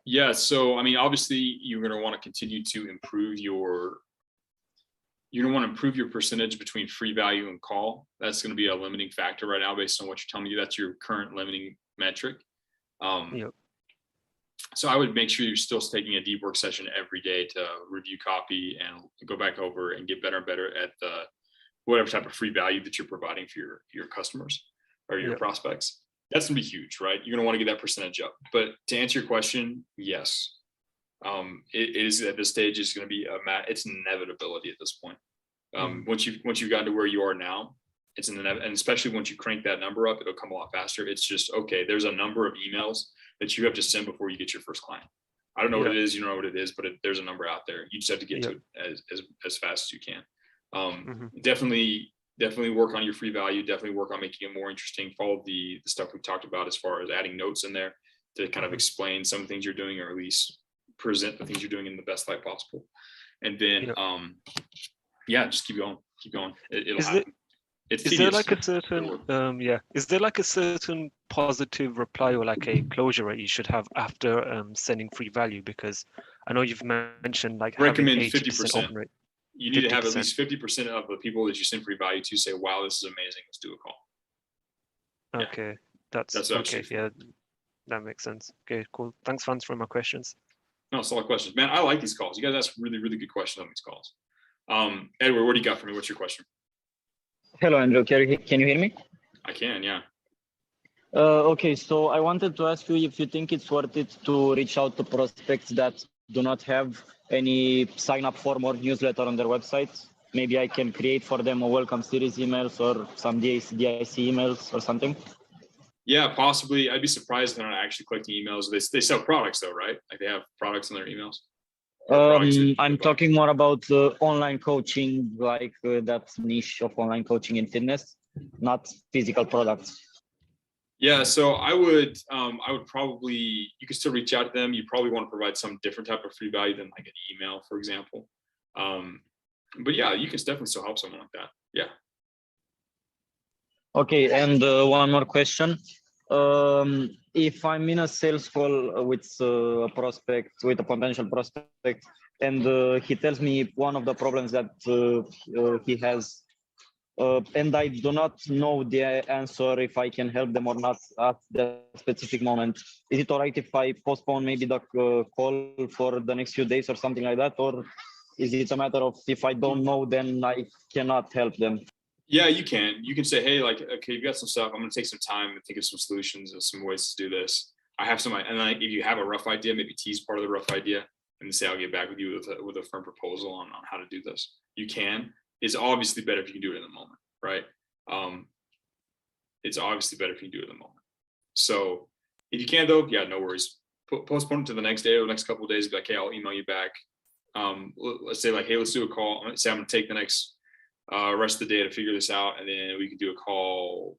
Yeah, so I mean, obviously, you're going to want to continue to improve your. You're going to want to improve your percentage between free value and call. That's going to be a limiting factor right now, based on what you're telling me. That's your current limiting metric. Yep. So I would make sure you're still taking a deep work session every day to review copy and go back over and get better and better at the whatever type of free value that you're providing for your customers or your Yep. prospects. That's gonna be huge, right? You're gonna want to get that percentage up. But to answer your question, yes, it is at this stage is going to be it's an inevitability at this point. Once you've gotten to where you are now, it's and especially once you crank that number up, it'll come a lot faster. It's just okay. There's a number of emails that you have to send before you get your first client. I don't know what it is. You don't know what it is, but there's a number out there. You just have to get to it as fast as you can. Definitely work on your free value. Definitely work on making it more interesting. Follow the stuff we talked about as far as adding notes in there to kind of explain some of the things you're doing, or at least present the things you're doing in the best light possible. And then, just keep going. It'll happen. Is there like a certain is there like a certain positive reply or like a closure rate you should have after sending free value? Because I know you've mentioned like recommend having 80% open rate. You need to have at least 50% of the people that you send free value to say, wow, this is amazing, let's do a call. Okay, that's okay. Yeah, that makes sense. Okay, cool. Thanks for answering my questions. No, solid questions, man. I like these calls. You guys ask really, really good questions on these calls. Edward, what do you got for me? What's your question? Hello, Andrew. Can you hear me? I can, yeah. Okay, so I wanted to ask you if you think it's worth it to reach out to prospects that do not have any sign-up form or newsletter on their website. Maybe I can create for them a welcome series emails or some DIC emails or something. Yeah, possibly. I'd be surprised if they're not actually collecting emails. They sell products though, right? Like they have products in their emails. I'm talking more about online coaching, like that niche of online coaching in fitness, not physical products. Yeah, so I would probably, you could still reach out to them. You probably want to provide some different type of free value than like an email, for example. But yeah, you can definitely still help someone like that. Yeah. Okay, and one more question. If I'm in a sales call with a prospect, with a potential prospect, and he tells me one of the problems that he has, and I do not know the answer if I can help them or not at the specific moment, is it all right if I postpone maybe the call for the next few days or something like that? Or is it a matter of if I don't know, then I cannot help them? Yeah, you can. You can say, hey, like, okay, you've got some stuff. I'm going to take some time and think of some solutions and some ways to do this. I have some, and like, if you have a rough idea, maybe tease part of the rough idea and say, I'll get back with you with a firm proposal on how to do this. You can. It's obviously better if you can do it in the moment, right? It's obviously better if you can do it in the moment. So if you can though, yeah, no worries. Postpone it to the next day or the next couple of days. Be like, hey, I'll email you back. Let's say like, hey, let's do a call. I'm going to take the next rest of the day to figure this out, and then we can do a call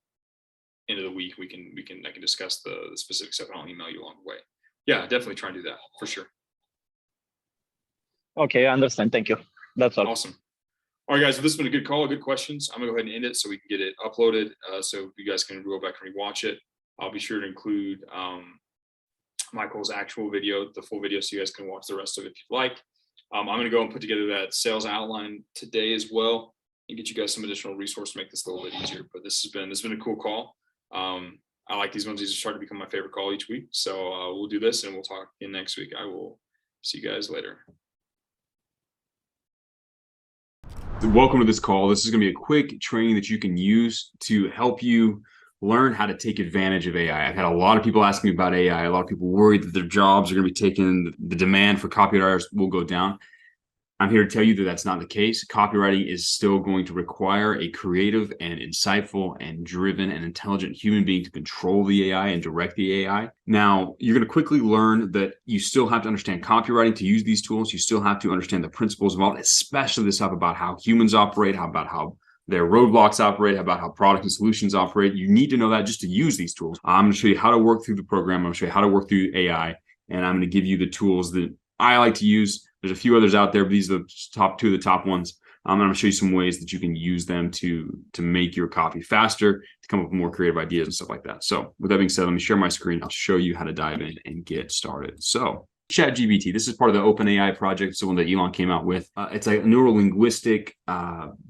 end of the week. I can discuss the specific stuff, and I'll email you along the way. Yeah, definitely try and do that for sure. Okay, I understand. Thank you. That's all. Awesome. All right, guys, well, this has been a good call, good questions. I'm gonna go ahead and end it so we can get it uploaded, so you guys can go back and rewatch it. I'll be sure to include Michael's actual video, the full video, so you guys can watch the rest of it if you'd like. I'm gonna go and put together that sales outline today as well and get you guys some additional resource to make this a little bit easier. But this has been a cool call. I like these ones. These are starting to become my favorite call each week. So we'll do this and we'll talk again next week. I will see you guys later. Welcome to this call. This is going to be a quick training that you can use to help you learn how to take advantage of AI. I've had a lot of people asking me about AI. A lot of people worried that their jobs are going to be taken. The demand for copywriters will go down. I'm here to tell you that that's not the case. Copywriting is still going to require a creative and insightful and driven and intelligent human being to control the AI and direct the AI. Now, you're going to quickly learn that you still have to understand copywriting to use these tools. You still have to understand the principles involved, especially the stuff about how humans operate, about how their roadblocks operate, about how product and solutions operate. You need to know that just to use these tools. I'm going to show you how to work through the program. I'm going to show you how to work through AI, and I'm going to give you the tools that I like to use. There's a few others out there, but these are the top two of the top ones. And I'm going to show you some ways that you can use them to make your copy faster, to come up with more creative ideas and stuff like that. So with that being said, let me share my screen. I'll show you how to dive in and get started. So ChatGPT, this is part of the OpenAI project. It's the one that Elon came out with. It's a neuro-linguistic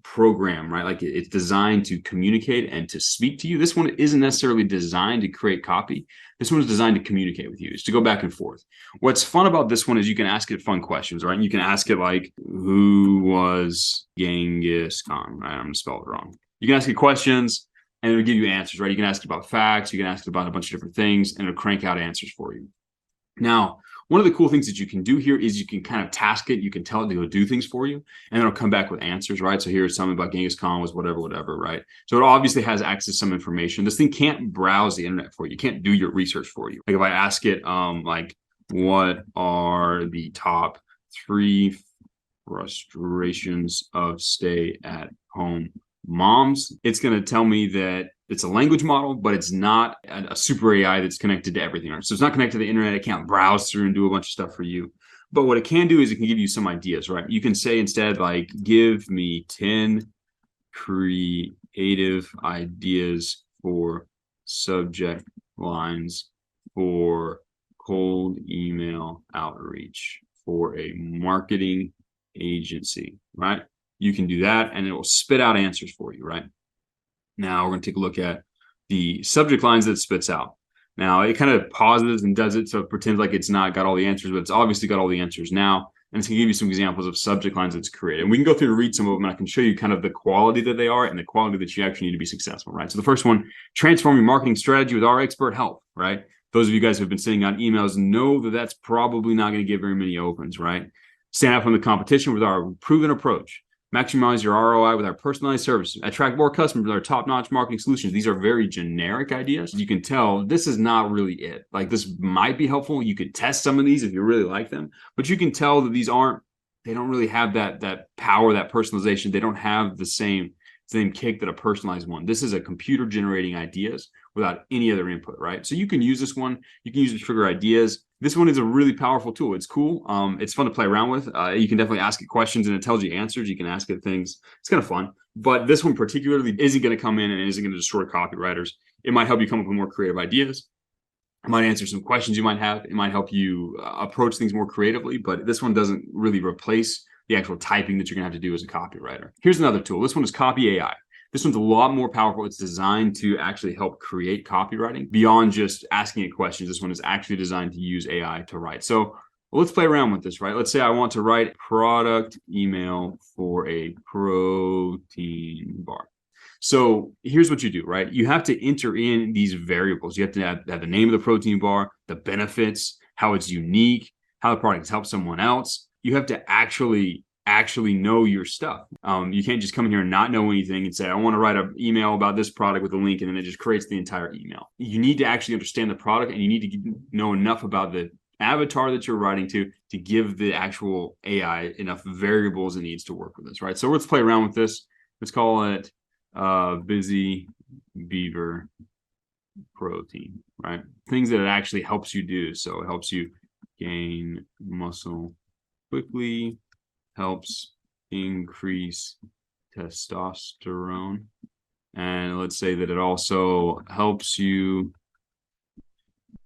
program, right? Like it's designed to communicate and to speak to you. This one isn't necessarily designed to create copy. This one is designed to communicate with you, is to go back and forth. What's fun about this one is you can ask it fun questions, right? And you can ask it like, who was Genghis Khan? Right? I'm going to spell it wrong. You can ask it questions and it'll give you answers, right? You can ask it about facts. You can ask it about a bunch of different things and it'll crank out answers for you. Now, one of the cool things that you can do here is you can kind of task it. You can tell it to go do things for you, and it'll come back with answers, right? So here's something about Genghis Khan was whatever, right? So it obviously has access to some information. This thing can't browse the internet for you. It can't do your research for you. Like if I ask it, like, what are the top 3 frustrations of stay-at-home moms? It's going to tell me that it's a language model, but it's not a super AI that's connected to everything. So it's not connected to the internet. It can't browse through and do a bunch of stuff for you. But what it can do is it can give you some ideas, right? You can say instead, like, give me 10 creative ideas for subject lines for cold email outreach for a marketing agency, right? You can do that and it will spit out answers for you, right? Now we're going to take a look at the subject lines that it spits out. Now it kind of pauses and does it so it pretends like it's not got all the answers, but it's obviously got all the answers now. And it's going to give you some examples of subject lines that's created. And we can go through and read some of them. And I can show you kind of the quality that they are and the quality that you actually need to be successful, right? So the first one, transform your marketing strategy with our expert help, right? Those of you guys who have been sending out emails know that that's probably not going to get very many opens, right? Stand out from the competition with our proven approach. Maximize your ROI with our personalized services. Attract more customers with our top-notch marketing solutions. These are very generic ideas. You can tell this is not really it. Like this might be helpful. You could test some of these if you really like them, but you can tell that these they don't really have that power, that personalization. They don't have the same kick that a personalized one. This is a computer generating ideas without any other input, right? So you can use this one. You can use it to trigger ideas. This one is a really powerful tool. It's cool. It's fun to play around with. You can definitely ask it questions and it tells you answers. You can ask it things. It's kind of fun. But this one particularly isn't going to come in and isn't going to destroy copywriters. It might help you come up with more creative ideas. It might answer some questions you might have. It might help you approach things more creatively. But this one doesn't really replace the actual typing that you're going to have to do as a copywriter. Here's another tool. This one is Copy AI. This one's a lot more powerful. It's designed to actually help create copywriting beyond just asking it questions. This one is actually designed to use AI to write. So let's play around with this, right? Let's say I want to write product email for a protein bar. So here's what you do, right? You have to enter in these variables. You have to have the name of the protein bar, the benefits, how it's unique, how the product has helped someone else. You have to actually know your stuff. You can't just come in here and not know anything and say, I want to write an email about this product with a link, and then it just creates the entire email. You need to actually understand the product, and you need to know enough about the avatar that you're writing to give the actual AI enough variables it needs to work with this, right? So let's play around with this. Let's call it busy beaver protein, right? Things that it actually helps you do. So it helps you gain muscle quickly, helps increase testosterone, and let's say that it also helps you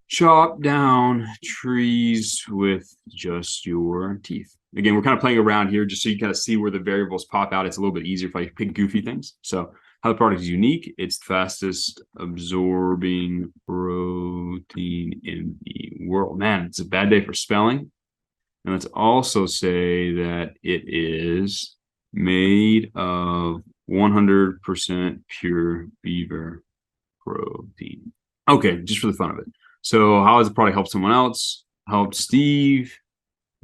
chop down trees with just your teeth. Again, we're kind of playing around here just so you kind of see where the variables pop out. It's a little bit easier if I pick goofy things. So how the product is unique, it's the fastest absorbing protein in the world. Man, it's a bad day for spelling. And let's also say that it is made of 100% pure beaver protein. Okay, just for the fun of it. So how does the product help someone else? Help Steve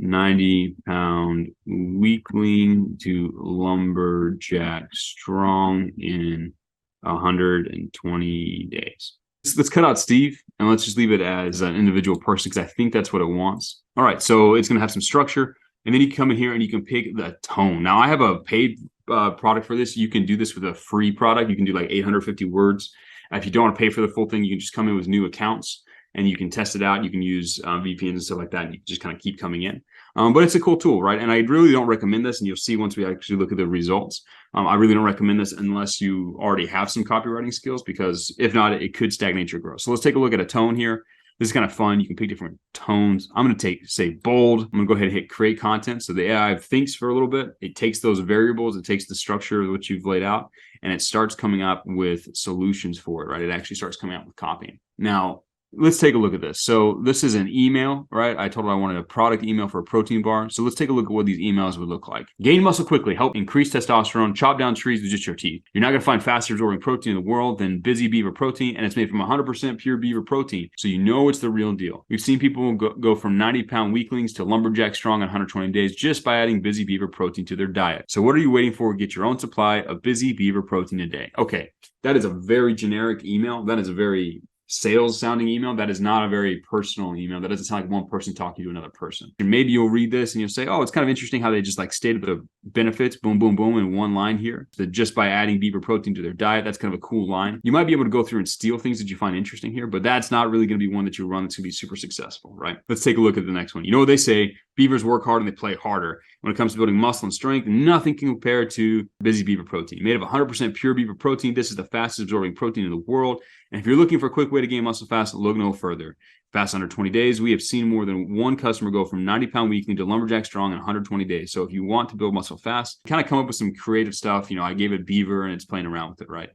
90-pound weakling to lumberjack strong in 120 days. Let's cut out Steve and let's just leave it as an individual person because I think that's what it wants. All right, so it's going to have some structure, and then you come in here and you can pick the tone. Now I have a paid product for this. You can do this with a free product. You can do like 850 words. If you don't want to pay for the full thing, you can just come in with new accounts and you can test it out. You can use VPNs and stuff like that. And you can just kind of keep coming in. But it's a cool tool, right? And I really don't recommend this. And you'll see once we actually look at the results. I really don't recommend this unless you already have some copywriting skills, because if not, it could stagnate your growth. So let's take a look at a tone here. This is kind of fun. You can pick different tones. I'm going to say bold. I'm going to go ahead and hit create content. So the AI thinks for a little bit. It takes those variables. It takes the structure of what you've laid out, and it starts coming up with solutions for it, right? It actually starts coming out with copying. Now, let's take a look at this. So this is an email, right? I told her I wanted a product email for a protein bar. So let's take a look at what these emails would look like. Gain muscle quickly, help increase testosterone, chop down trees with just your teeth. You're not going to find faster absorbing protein in the world than Busy Beaver protein, and it's made from 100% pure beaver protein. So you know it's the real deal. We've seen people go from 90-pound weaklings to lumberjack strong in 120 days just by adding Busy Beaver protein to their diet. So what are you waiting for? Get your own supply of Busy Beaver protein a day. Okay, that is a very generic email. That is a very sales sounding email. That is not a very personal email. That doesn't sound like one person talking to another person. And maybe you'll read this and you'll say, oh, it's kind of interesting how they just like stated the benefits, boom, boom, boom, in one line here. That just by adding beaver protein to their diet, that's kind of a cool line. You might be able to go through and steal things that you find interesting here, but that's not really going to be one that you run that's going to be super successful, right? Let's take a look at the next one. You know what they say? Beavers work hard and they play harder. When it comes to building muscle and strength, nothing can compare to Busy Beaver protein. Made of 100% pure beaver protein, this is the fastest absorbing protein in the world. And if you're looking for a quick way to gain muscle fast, look no further. Fast under 20 days, we have seen more than one customer go from 90-pound weakling to lumberjack strong in 120 days. So if you want to build muscle fast, kind of come up with some creative stuff. You know, I gave it beaver and it's playing around with it, right?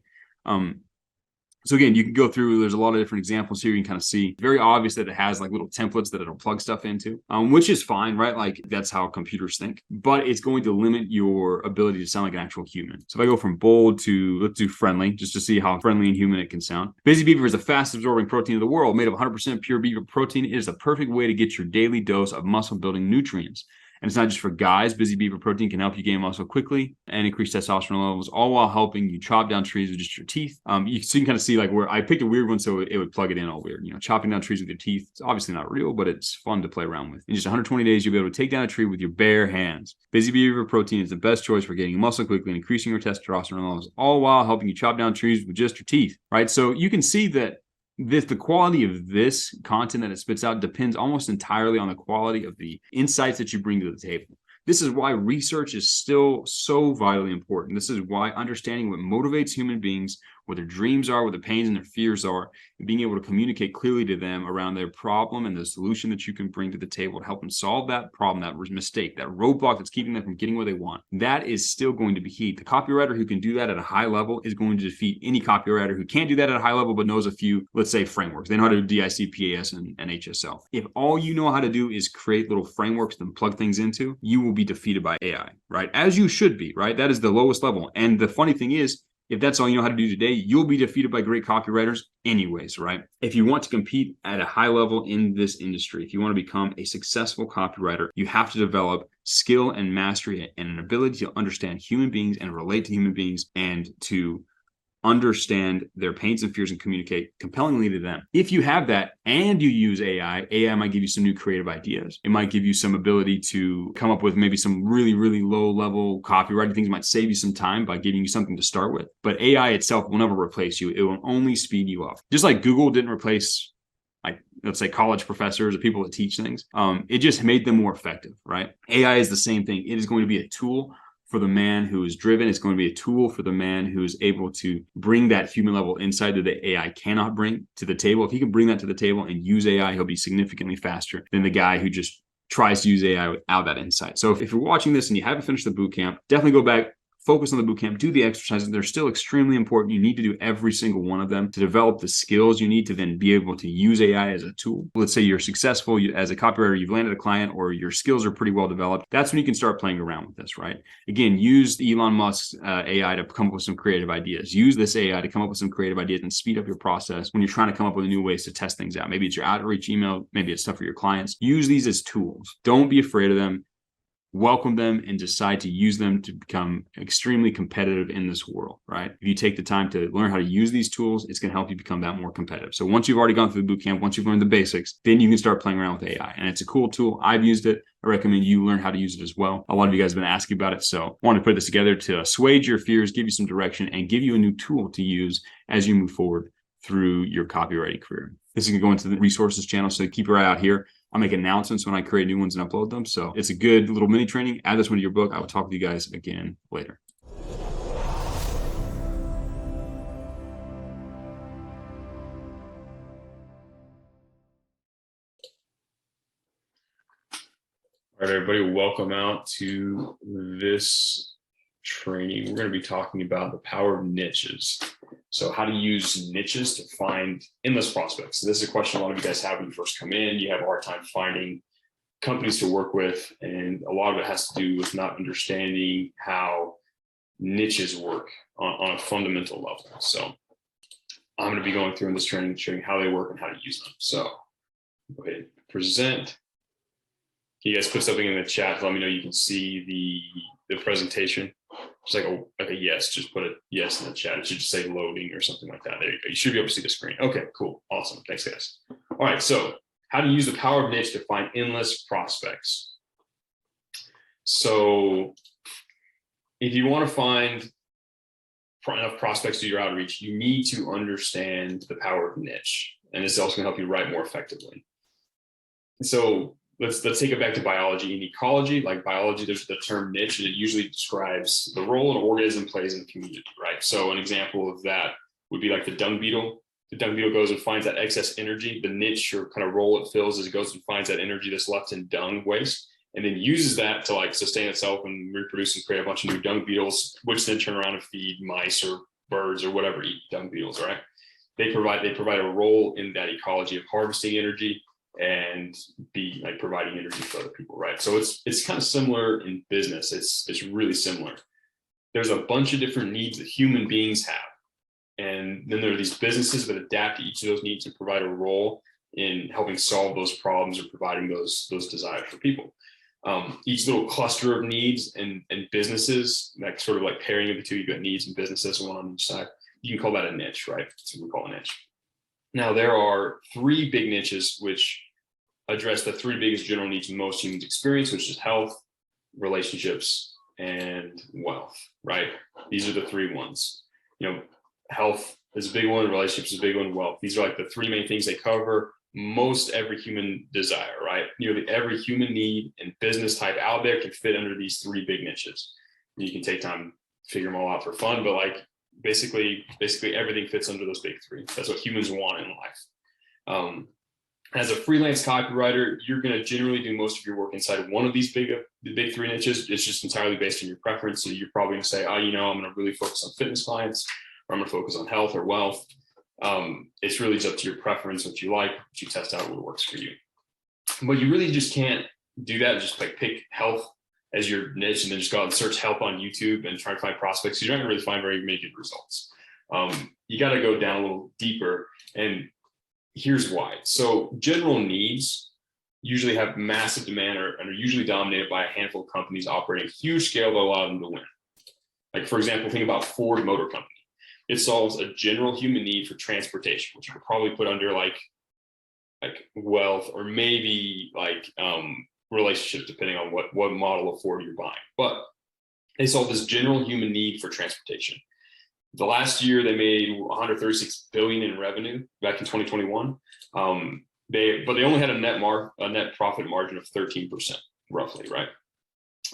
So again, you can go through, there's a lot of different examples here. You can kind of see very obvious that it has like little templates that it'll plug stuff into, which is fine, right? Like that's how computers think, but it's going to limit your ability to sound like an actual human. So if I go from bold to, let's do friendly, just to see how friendly and human it can sound. Busy Beaver is the fastest absorbing protein in the world, made of 100% pure beaver protein. It is the perfect way to get your daily dose of muscle building nutrients. And it's not just for guys. Busy Beaver protein can help you gain muscle quickly and increase testosterone levels, all while helping you chop down trees with just your teeth. You can kind of see like where I picked a weird one, so it would plug it in all weird. You know, chopping down trees with your teeth. It's obviously not real, but it's fun to play around with. In just 120 days, you'll be able to take down a tree with your bare hands. Busy Beaver protein is the best choice for getting muscle quickly and increasing your testosterone levels, all while helping you chop down trees with just your teeth, right? So you can see that the quality of this content that it spits out depends almost entirely on the quality of the insights that you bring to the table. This is why research is still so vitally important. This is why understanding what motivates human beings, what their dreams are, what their pains and their fears are, and being able to communicate clearly to them around their problem and the solution that you can bring to the table to help them solve that problem, that mistake, that roadblock that's keeping them from getting what they want. That is still going to be key. The copywriter who can do that at a high level is going to defeat any copywriter who can't do that at a high level but knows a few, let's say, frameworks. They know how to do DIC, PAS, and HSL. If all you know how to do is create little frameworks and plug things into, you will be defeated by AI, right? As you should be, right? That is the lowest level. And the funny thing is, if that's all you know how to do today, you'll be defeated by great copywriters anyways, right? If you want to compete at a high level in this industry, if you want to become a successful copywriter, you have to develop skill and mastery and an ability to understand human beings and relate to human beings and to understand their pains and fears and communicate compellingly to them. If you have that and you use AI, AI might give you some new creative ideas. It might give you some ability to come up with maybe some really, really low level copywriting things. It might save you some time by giving you something to start with. But AI itself will never replace you. It will only speed you up. Just like Google didn't replace, like, let's say, college professors or people that teach things. It just made them more effective, right? AI is the same thing. It is going to be a tool for the man who is driven. It's going to be a tool for the man who is able to bring that human level insight that the AI cannot bring to the table. If he can bring that to the table and use AI, he'll be significantly faster than the guy who just tries to use AI without that insight. So if you're watching this and you haven't finished the bootcamp, definitely go back, focus on the bootcamp, do the exercises. They're still extremely important. You need to do every single one of them to develop the skills you need to then be able to use AI as a tool. Let's say you're successful as a copywriter, you've landed a client, or your skills are pretty well developed. That's when you can start playing around with this, right? Again, use Elon Musk's AI to come up with some creative ideas. Use this AI to come up with some creative ideas and speed up your process when you're trying to come up with new ways to test things out. Maybe it's your outreach email, maybe it's stuff for your clients. Use these as tools. Don't be afraid of them. Welcome them and decide to use them to become extremely competitive in this world, right? If you take the time to learn how to use these tools, it's going to help you become that more competitive. So once you've already gone through the bootcamp, once you've learned the basics, then you can start playing around with AI. And it's a cool tool. I've used it. I recommend you learn how to use it as well. A lot of you guys have been asking about it. So I want to put this together to assuage your fears, give you some direction, and give you a new tool to use as you move forward through your copywriting career. This is going to go into the resources channel. So keep your eye out here. I'll make announcements when I create new ones and upload them. So it's a good little mini training. Add this one to your book. I will talk with you guys again later. All right, everybody, welcome out to this training. We're going to be talking about the power of niches. So how to use niches to find endless prospects. So this is a question a lot of you guys have when you first come in. You have a hard time finding companies to work with, and a lot of it has to do with not understanding how niches work on a fundamental level. So I'm going to be going through in this training, showing how they work and how to use them. So go ahead, present. Can you guys put something in the chat to let me know you can see the presentation? Just like a yes, just put a yes in the chat. It should just say loading or something like that. There you go. You should be able to see the screen. Okay, cool. Awesome. Thanks, guys. All right, so how to use the power of niche to find endless prospects. So if you want to find enough prospects to do your outreach, you need to understand the power of niche. And this is also going to help you write more effectively. So let's take it back to biology. In ecology, like biology, there's the term niche, and it usually describes the role an organism plays in the community, right? So an example of that would be like the dung beetle. The dung beetle goes and finds that excess energy, the niche or kind of role it fills as it goes and finds that energy that's left in dung waste, and then uses that to like sustain itself and reproduce and create a bunch of new dung beetles, which then turn around and feed mice or birds or whatever eat dung beetles, right? They provide a role in that ecology of harvesting energy and be like providing energy for other people, right? So it's kind of similar in business. It's really similar. There's a bunch of different needs that human beings have. And then there are these businesses that adapt to each of those needs and provide a role in helping solve those problems or providing those desires for people. Each little cluster of needs and businesses, that sort of like pairing of the two, you've got needs and businesses, one on each side. You can call that a niche, right? That's what we call a niche. Now, there are three big niches which address the three biggest general needs most humans experience, which is health, relationships, and wealth, right? These are the three ones. You know, health is a big one, relationships is a big one, wealth. These are like the three main things they cover most every human desire, right? Nearly every human need and business type out there can fit under these three big niches. You can take time to figure them all out for fun, but like basically everything fits under those big three. That's what humans want in life. As a freelance copywriter, you're going to generally do most of your work inside of one of these the big three niches. It's just entirely based on your preference. So you're probably going to say, oh, you know, I'm going to really focus on fitness clients, or I'm going to focus on health or wealth. It's really just up to your preference, what you like, what you test out, what works for you. But you really just can't do that. Just like pick health as your niche and then just go out and search health on YouTube and try to find prospects. You're not going to really find very many good results. You got to go down a little deeper, and here's why. So general needs usually have massive demand and are usually dominated by a handful of companies operating a huge scale that allow them to win. Like, for example, think about Ford Motor Company. It solves a general human need for transportation, which you could probably put under like wealth or maybe like relationships, depending on what model of Ford you're buying. But they solve this general human need for transportation. The last year they made 136 billion in revenue back in 2021. They only had a net profit margin of 13%, roughly, right?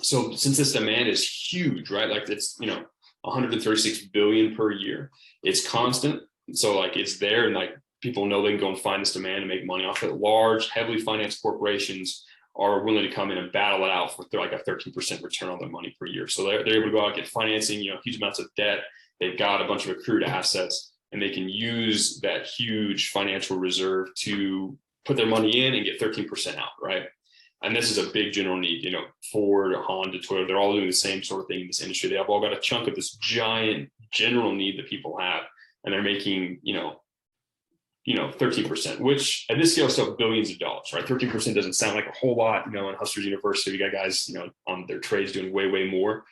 So since this demand is huge, right? Like it's 136 billion per year. It's constant, so like it's there, and like people know they can go and find this demand and make money off it. Large, heavily financed corporations are willing to come in and battle it out for like a 13% return on their money per year. So they're able to go out and get financing, huge amounts of debt. They've got a bunch of accrued assets, and they can use that huge financial reserve to put their money in and get 13% out, right? And this is a big general need. Ford, Honda, Toyota, they're all doing the same sort of thing in this industry. They have all got a chunk of this giant general need that people have, and they're making, 13%, which at this scale is still billions of dollars, right? 13% doesn't sound like a whole lot. In Hustlers University, we got guys, on their trades doing way, way more.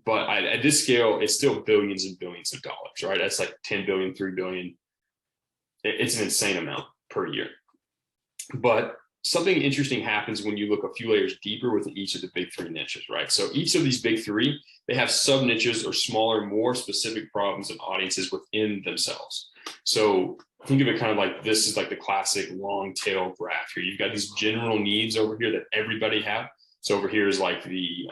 But at this scale, it's still billions and billions of dollars, right? That's like 10 billion, 3 billion. It's an insane amount per year. But something interesting happens when you look a few layers deeper within each of the big three niches, right? So each of these big three, they have sub niches or smaller, more specific problems and audiences within themselves. So think of it kind of like this is like the classic long tail graph here. You've got these general needs over here that everybody have. So over here is like the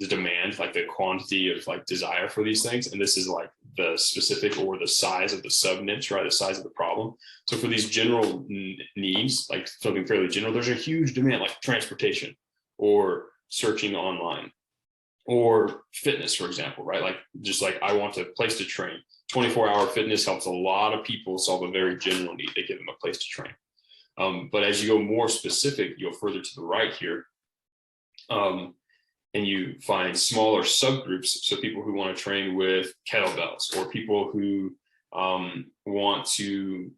demand, like the quantity of like desire for these things. And this is like the specific or the size of the sub niche, right? The size of the problem. So for these general needs, like something fairly general, there's a huge demand, like transportation or searching online or fitness, for example, right? Like just like I want a place to train. 24-hour fitness helps a lot of people solve a very general need. They give them a place to train. But as you go more specific, you go further to the right here, and you find smaller subgroups. So people who want to train with kettlebells, or people who want to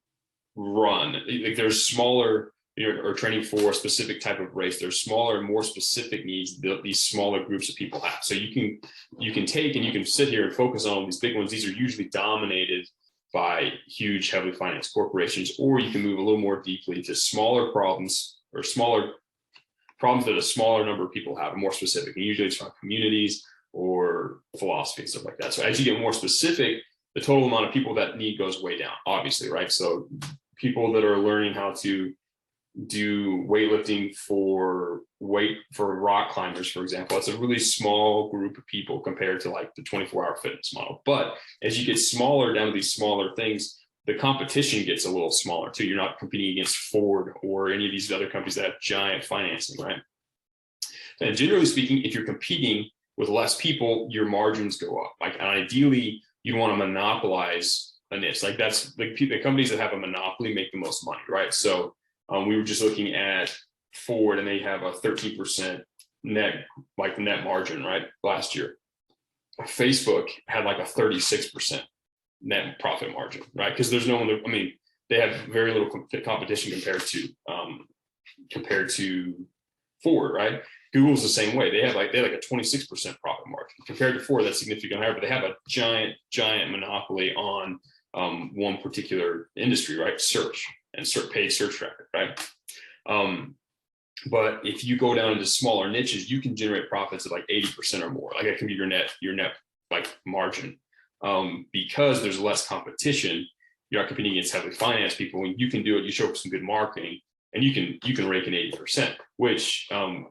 run. Like there's smaller, or training for a specific type of race. There's smaller, more specific needs that these smaller groups of people have. So you can take and you can sit here and focus on these big ones. These are usually dominated by huge, heavily financed corporations, or you can move a little more deeply to smaller problems, or smaller problems that a smaller number of people have, and more specific. And usually it's from communities or philosophy and stuff like that. So as you get more specific, the total amount of people that need goes way down, obviously, right? So people that are learning how to do weightlifting for rock climbers, for example, it's a really small group of people compared to like the 24-hour fitness model. But as you get smaller down to these smaller things, the competition gets a little smaller too. You're not competing against Ford or any of these other companies that have giant financing, right? And generally speaking, if you're competing with less people, your margins go up. Like ideally, you want to monopolize a niche. Like that's like the companies that have a monopoly make the most money, right? So we were just looking at Ford, and they have a 13% net margin, right? Last year. Facebook had like a 36% net profit margin, right? Because there's no one. They have very little competition compared to Ford, right? Google's the same way. They have like a 26% profit margin compared to Ford. That's significantly higher, but they have a giant monopoly on one particular industry, right? Search and paid search traffic, right? But if you go down into smaller niches, you can generate profits of like 80% or more. Like that can be your net like margin. Because there's less competition, you're not competing against heavily financed people. When you can do it, you show up some good marketing, and you can rake in 80%, which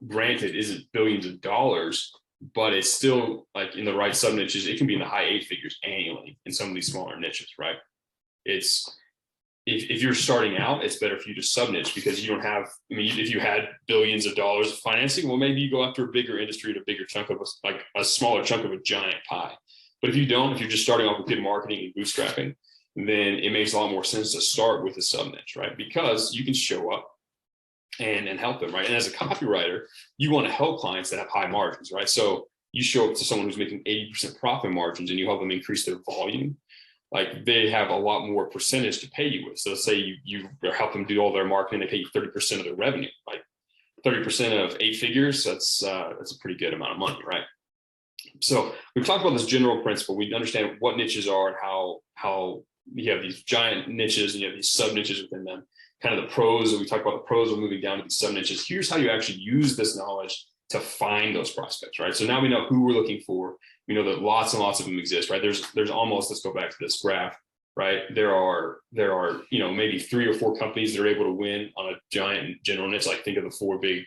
granted isn't billions of dollars, but it's still like in the right sub niches, it can be in the high 8 figures annually in some of these smaller niches, right? It's if you're starting out, it's better for you to sub niche, because you don't have, if you had billions of dollars of financing, well, maybe you go after a bigger industry and a bigger chunk of a smaller chunk of a giant pie. But if you don't, if you're just starting off with good marketing and bootstrapping, then it makes a lot more sense to start with a sub niche, right? Because you can show up and help them, right? And as a copywriter, you want to help clients that have high margins, right? So you show up to someone who's making 80% profit margins and you help them increase their volume. Like they have a lot more percentage to pay you with. So let's say you help them do all their marketing, they pay you 30% of their revenue, like 30% of 8 figures. That's a pretty good amount of money, right? So we've talked about this general principle. We understand what niches are and how you have these giant niches and you have these sub niches within them. Kind of the pros, and we talked about the pros of moving down to these sub niches. Here's how you actually use this knowledge to find those prospects, right? So now we know who we're looking for. We know that lots and lots of them exist, right? There's almost, let's go back to this graph, right? There are maybe 3 or 4 companies that are able to win on a giant general niche. Like think of the 4 big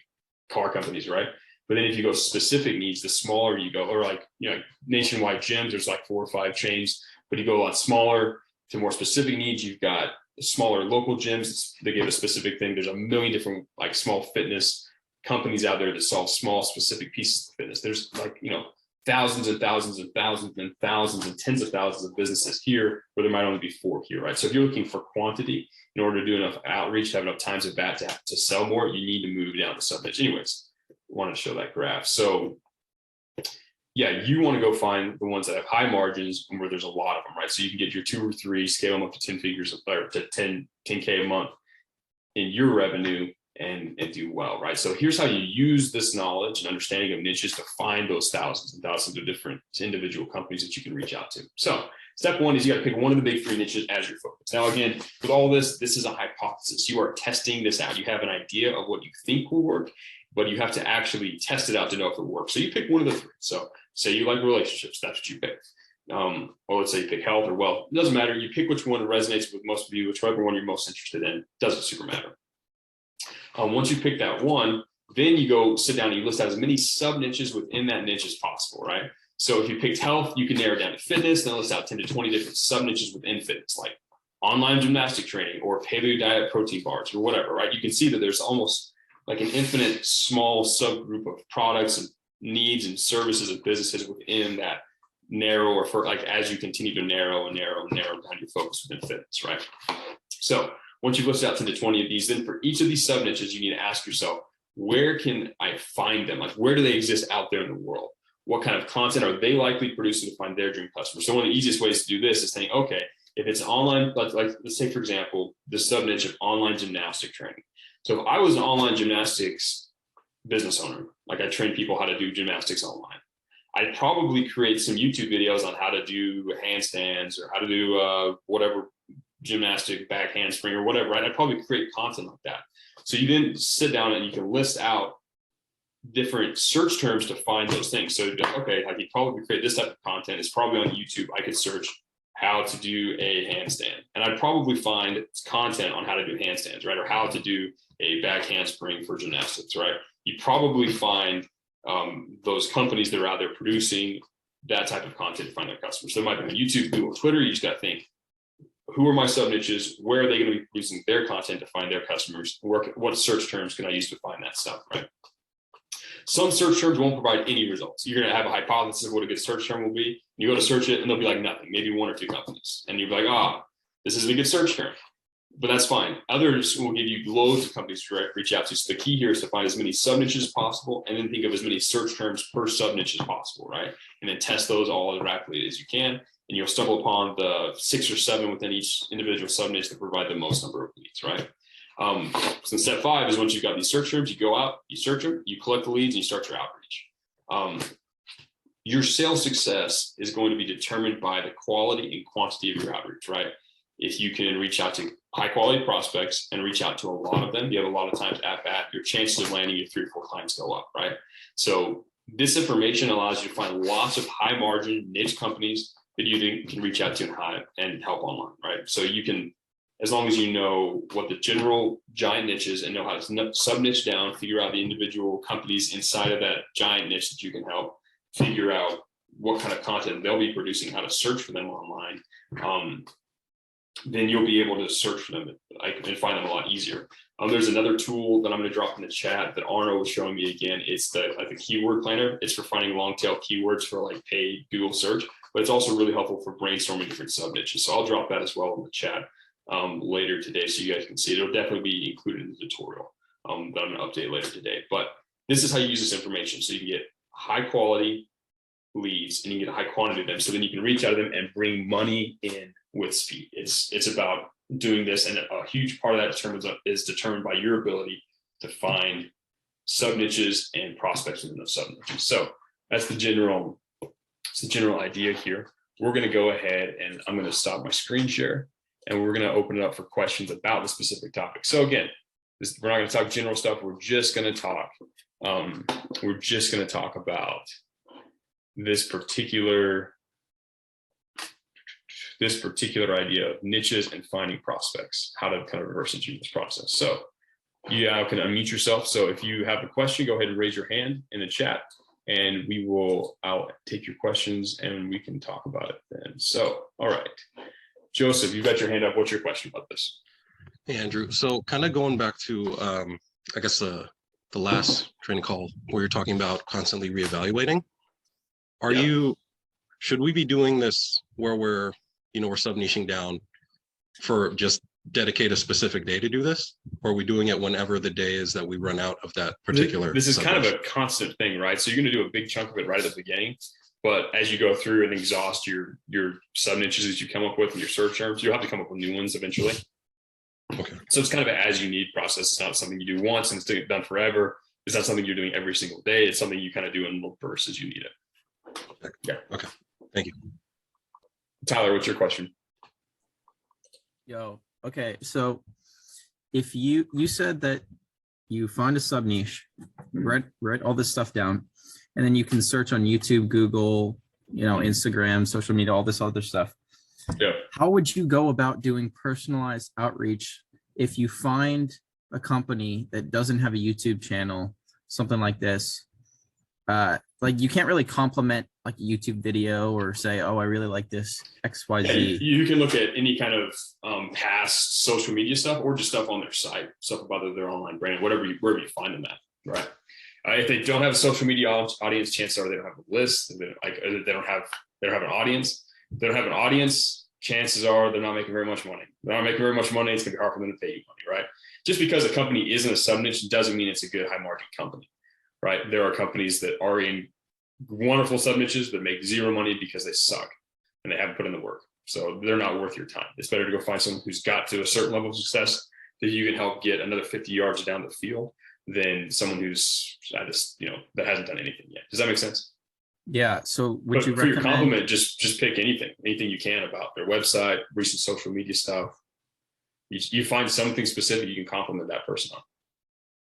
car companies, right? But then if you go specific needs, the smaller you go, or like nationwide gyms, there's like 4 or 5 chains. But you go a lot smaller to more specific needs, you've got smaller local gyms, they give a specific thing. There's a million different like small fitness companies out there that solve small specific pieces of fitness. There's like, you know, thousands and thousands and thousands and thousands and tens of thousands of businesses here where there might only be 4 here, right? So if you're looking for quantity, in order to do enough outreach, to have enough times at bat to sell more, you need to move down the sub niche. Anyways, I wanted to show that graph. So yeah, you want to go find the ones that have high margins and where there's a lot of them, right? So you can get your 2 or 3, scale them up to 10 figures or to 10K a month in your revenue and do well, right? So here's how you use this knowledge and understanding of niches to find those thousands and thousands of different individual companies that you can reach out to. So step 1 is you got to pick one of the big 3 niches as your focus. Now, again, with all this is a hypothesis. You are testing this out. You have an idea of what you think will work, but you have to actually test it out to know if it works. So you pick one of the 3. So say you like relationships, that's what you pick. Or let's say you pick health or wealth. It doesn't matter. You pick which one resonates with most of you, whichever one you're most interested in. Doesn't super matter. Once you pick that one, then you go sit down and you list out as many sub niches within that niche as possible, right? So if you picked health, you can narrow down to fitness, then list out 10 to 20 different sub niches within fitness, like online gymnastic training or paleo diet protein bars or whatever, right? You can see that there's almost like an infinite small subgroup of products and needs and services of businesses within that narrow, or for like as you continue to narrow and narrow and narrow down your focus within fitness, right? So once you've listed out 10 to 20 of these, then for each of these sub niches, you need to ask yourself, where can I find them? Like, where do they exist out there in the world? What kind of content are they likely producing to find their dream customers? So one of the easiest ways to do this is saying, okay, if it's online, like let's say, for example, the sub niche of online gymnastic training. So if I was an online gymnastics business owner, like I train people how to do gymnastics online, I'd probably create some YouTube videos on how to do handstands or how to do whatever gymnastic back handspring or whatever, right? I'd probably create content like that. So you then sit down and you can list out different search terms to find those things. So okay, I could probably create this type of content. It's probably on YouTube. I could search how to do a handstand, and I'd probably find content on how to do handstands, right? Or how to do a back handspring for gymnastics, right? You probably find those companies that are out there producing that type of content to find their customers. So there might be on YouTube, Google, Twitter. You just got to think, who are my sub niches? Where are they going to be producing their content to find their customers? What search terms can I use to find that stuff, right? Some search terms won't provide any results. You're going to have a hypothesis of what a good search term will be. You go to search it and there'll be like nothing, maybe 1 or 2 companies. And you'll be like, this isn't a good search term, but that's fine. Others will give you loads of companies to reach out to. So the key here is to find as many sub niches as possible and then think of as many search terms per sub niche as possible, right? And then test those all as rapidly as you can. And you'll stumble upon the 6 or 7 within each individual sub niche that provide the most number of leads, right? So step 5 is once you've got these search terms, you go out, you search them, you collect the leads, and you start your outreach. Your sales success is going to be determined by the quality and quantity of your outreach, right? If you can reach out to high quality prospects and reach out to a lot of them, you have a lot of times at bat, your chances of landing you 3 or 4 clients go up, right? So this information allows you to find lots of high margin niche companies that you can reach out to and help online, right? So you can, as long as you know what the general giant niche is and know how to sub niche down, figure out the individual companies inside of that giant niche that you can help, figure out what kind of content they'll be producing, how to search for them online, then you'll be able to search for them and find them a lot easier. There's another tool that I'm going to drop in the chat that Arno was showing me again. It's the keyword planner. It's for finding long tail keywords for like paid Google search, but it's also really helpful for brainstorming different sub niches. So I'll drop that as well in the chat later today so you guys can see it. It'll definitely be included in the tutorial that I'm going to update later today. But this is how you use this information. So you can get high quality leads and you get a high quantity of them. So then you can reach out to them and bring money in with speed. It's about doing this, and a huge part of that is determined by your ability to find sub niches and prospects within those sub niches. So that's the general idea here. We're going to go ahead and I'm going to stop my screen share and we're going to open it up for questions about the specific topic. So again, we're not going to talk general stuff. We're just going to talk. We're just going to talk about this particular idea of niches and finding prospects, how to kind of reverse engineer this process. So you can unmute yourself. So if you have a question, go ahead and raise your hand in the chat and I'll take your questions and we can talk about it then. So, all right, Joseph, you've got your hand up. What's your question about this? Hey, Andrew. So kind of going back to, I guess the last training call where you're talking about constantly reevaluating. Should we be doing this where we're sub-niching down for just dedicate a specific day to do this? Or are we doing it whenever the day is that we run out of that particular? This is kind of sub-niche? a constant thing, right? So you're going to do a big chunk of it right at the beginning. But as you go through and exhaust your sub niches that you come up with and your search terms, you'll have to come up with new ones eventually. Okay. So it's kind of an as you need process. It's not something you do once and it's done forever. It's not something you're doing every single day. It's something you kind of do in little bursts as you need it. Yeah. Okay. Thank you. Tyler, what's your question? Yo, okay. So if you said that you find a sub niche, write all this stuff down, and then you can search on YouTube, Google, Instagram, social media, all this other stuff. Yeah. How would you go about doing personalized outreach if you find a company that doesn't have a YouTube channel, something like this? Like you can't really compliment like a YouTube video or say, oh, I really like this XYZ. Yeah, you can look at any kind of past social media stuff or just stuff on their site, stuff about their online brand, wherever you find them at, right? If they don't have a social media audience, chances are they don't have a list. They don't have an audience. If they don't have an audience, chances are they're not making very much money. They're not making very much money. It's gonna be hard for them to pay you money, right? Just because a company isn't a sub niche doesn't mean it's a good high margin company, right? There are companies that are in wonderful sub niches that make zero money because they suck and they haven't put in the work. So they're not worth your time. It's better to go find someone who's got to a certain level of success that you can help get another 50 yards down the field than someone who's that hasn't done anything yet. Does that make sense? Yeah. So would you for your recommend compliment, just pick anything you can about their website, recent social media stuff. You find something specific you can compliment that person on.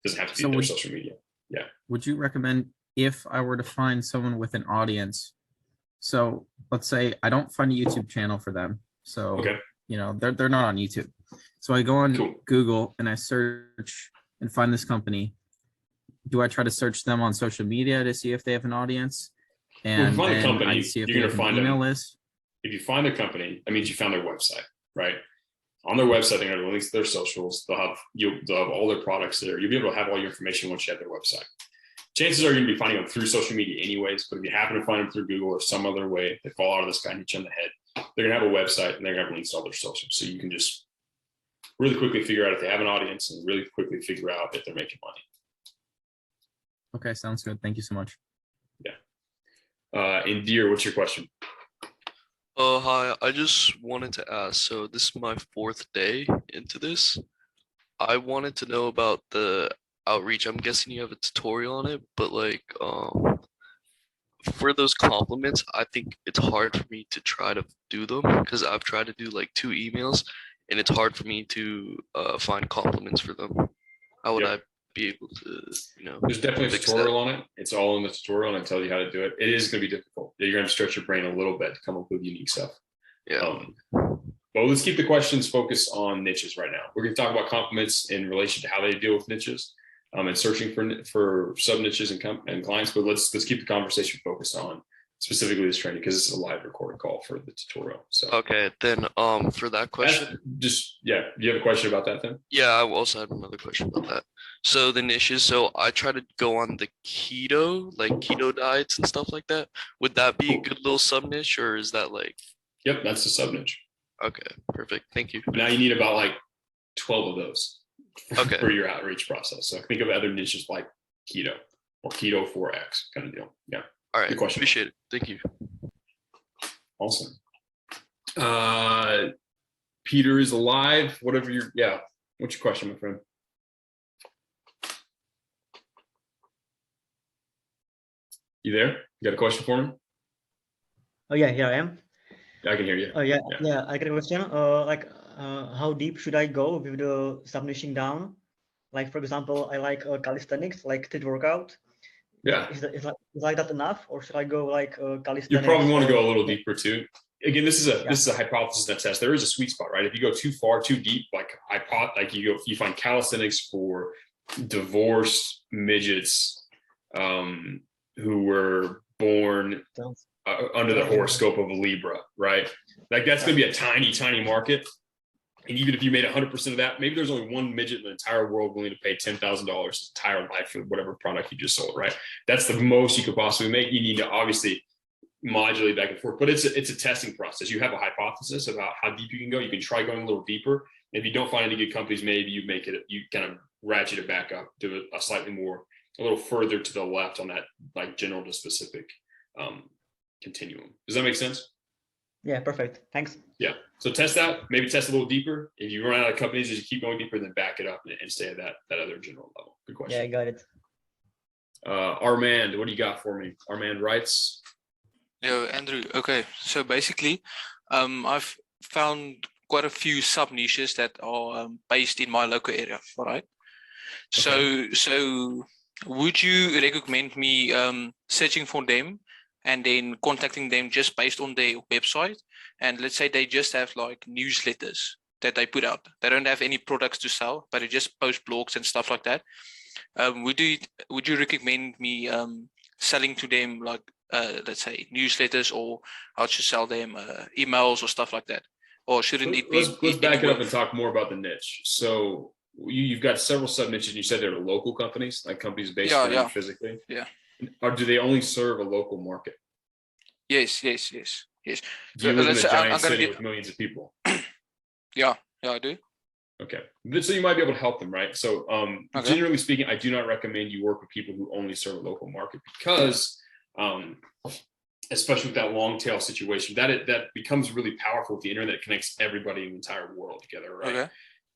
It doesn't have to be their social media. Yeah. Would you recommend if I were to find someone with an audience? So let's say I don't find a YouTube channel for them. So okay. They're not on YouTube. So I go on Google and I search and find this company. Do I try to search them on social media to see if they have an audience? And well, if you find the company, I see if you're they going to have an find email them. list. If you find the company, that means you found their website, right? On their website, they're going to have links to their socials. They'll have all their products there. You'll be able to have all your information once you have their website. Chances are you're going to be finding them through social media anyways, but if you happen to find them through Google or some other way, they fall out of the sky and hit you on the head, they're going to have a website and they're going to have links to all their socials. So you can just really quickly figure out if they have an audience and really quickly figure out if they're making money. Okay, sounds good. Thank you so much. Yeah. Indir, what's your question? Hi, I just wanted to ask, so this is my 4th day into this. I wanted to know about the outreach. I'm guessing you have a tutorial on it, but like for those compliments, I think it's hard for me to try to do them because I've tried to do like 2 emails and it's hard for me to find compliments for them. How would I be able to, There's definitely a tutorial on it. It's all in the tutorial and it tells you how to do it. It is going to be difficult. You're going to stretch your brain a little bit to come up with unique stuff. Yeah. But let's keep the questions focused on niches right now. We're going to talk about compliments in relation to how they deal with niches and searching for sub niches and clients. But let's keep the conversation focused on specifically this training because this is a live recording call for the tutorial. So okay, then for that question, do you have a question about that then? Yeah, I also had another question about that. So the niches, so I try to go on the keto diets and stuff like that. Would that be a good little sub niche or is that like? Yep, that's the sub niche. Okay, perfect. Thank you. Now you need about like 12 of those okay. for your outreach process. So think of other niches like keto or keto 4X kind of deal. Yeah. All right. Appreciate it. Thank you. Awesome. Peter is alive. What's your question, my friend? You there? You got a question for me? Oh yeah, here I am. I can hear you. Oh yeah. I got a question. How deep should I go with the sub-niching down? Like for example, I like calisthenics, like street workout. Yeah. Is like that enough, or should I go like calisthenics? You probably want to go a little deeper too. Again, this is a hypothesis and a test. There is a sweet spot, right? If you go too far, too deep, you find calisthenics for divorced midgets who were born under the horoscope of a Libra, right? Like that's going to be a tiny, tiny market. And even if you made 100% of that, maybe there's only one midget in the entire world willing to pay $10,000 his entire life for whatever product you just sold, right? That's the most you could possibly make. You need to obviously modulate back and forth, but it's a testing process. You have a hypothesis about how deep you can go. You can try going a little deeper. If you don't find any good companies, maybe you kind of ratchet it back up, do it a little further to the left on that like general to specific continuum. Does that make sense? Yeah, perfect. Thanks. Yeah. So test that, maybe test a little deeper. If you run out of companies, just keep going deeper, then back it up and stay at that other general level. Good question. Yeah, I got it. Armand, what do you got for me? Armand writes. Yo, Andrew. Okay, so basically, I've found quite a few sub niches that are based in my local area. All right. Okay. So would you recommend me searching for them and then contacting them just based on their website? And let's say they just have like newsletters that they put out. They don't have any products to sell, but they just post blogs and stuff like that. Would you recommend me selling to them like let's say newsletters, or I should sell them emails or stuff like that? Or shouldn't it be? Let's back it up and talk more about the niche. So you've got several sub niches. You said they're local companies, like companies based physically. Yeah. Or do they only serve a local market? Yes. Do you live in a giant city with millions of people? Yeah, I do. Okay, so you might be able to help them, right? So generally speaking, I do not recommend you work with people who only serve a local market, because especially with that long tail situation, that becomes really powerful with the internet. It connects everybody in the entire world together, right?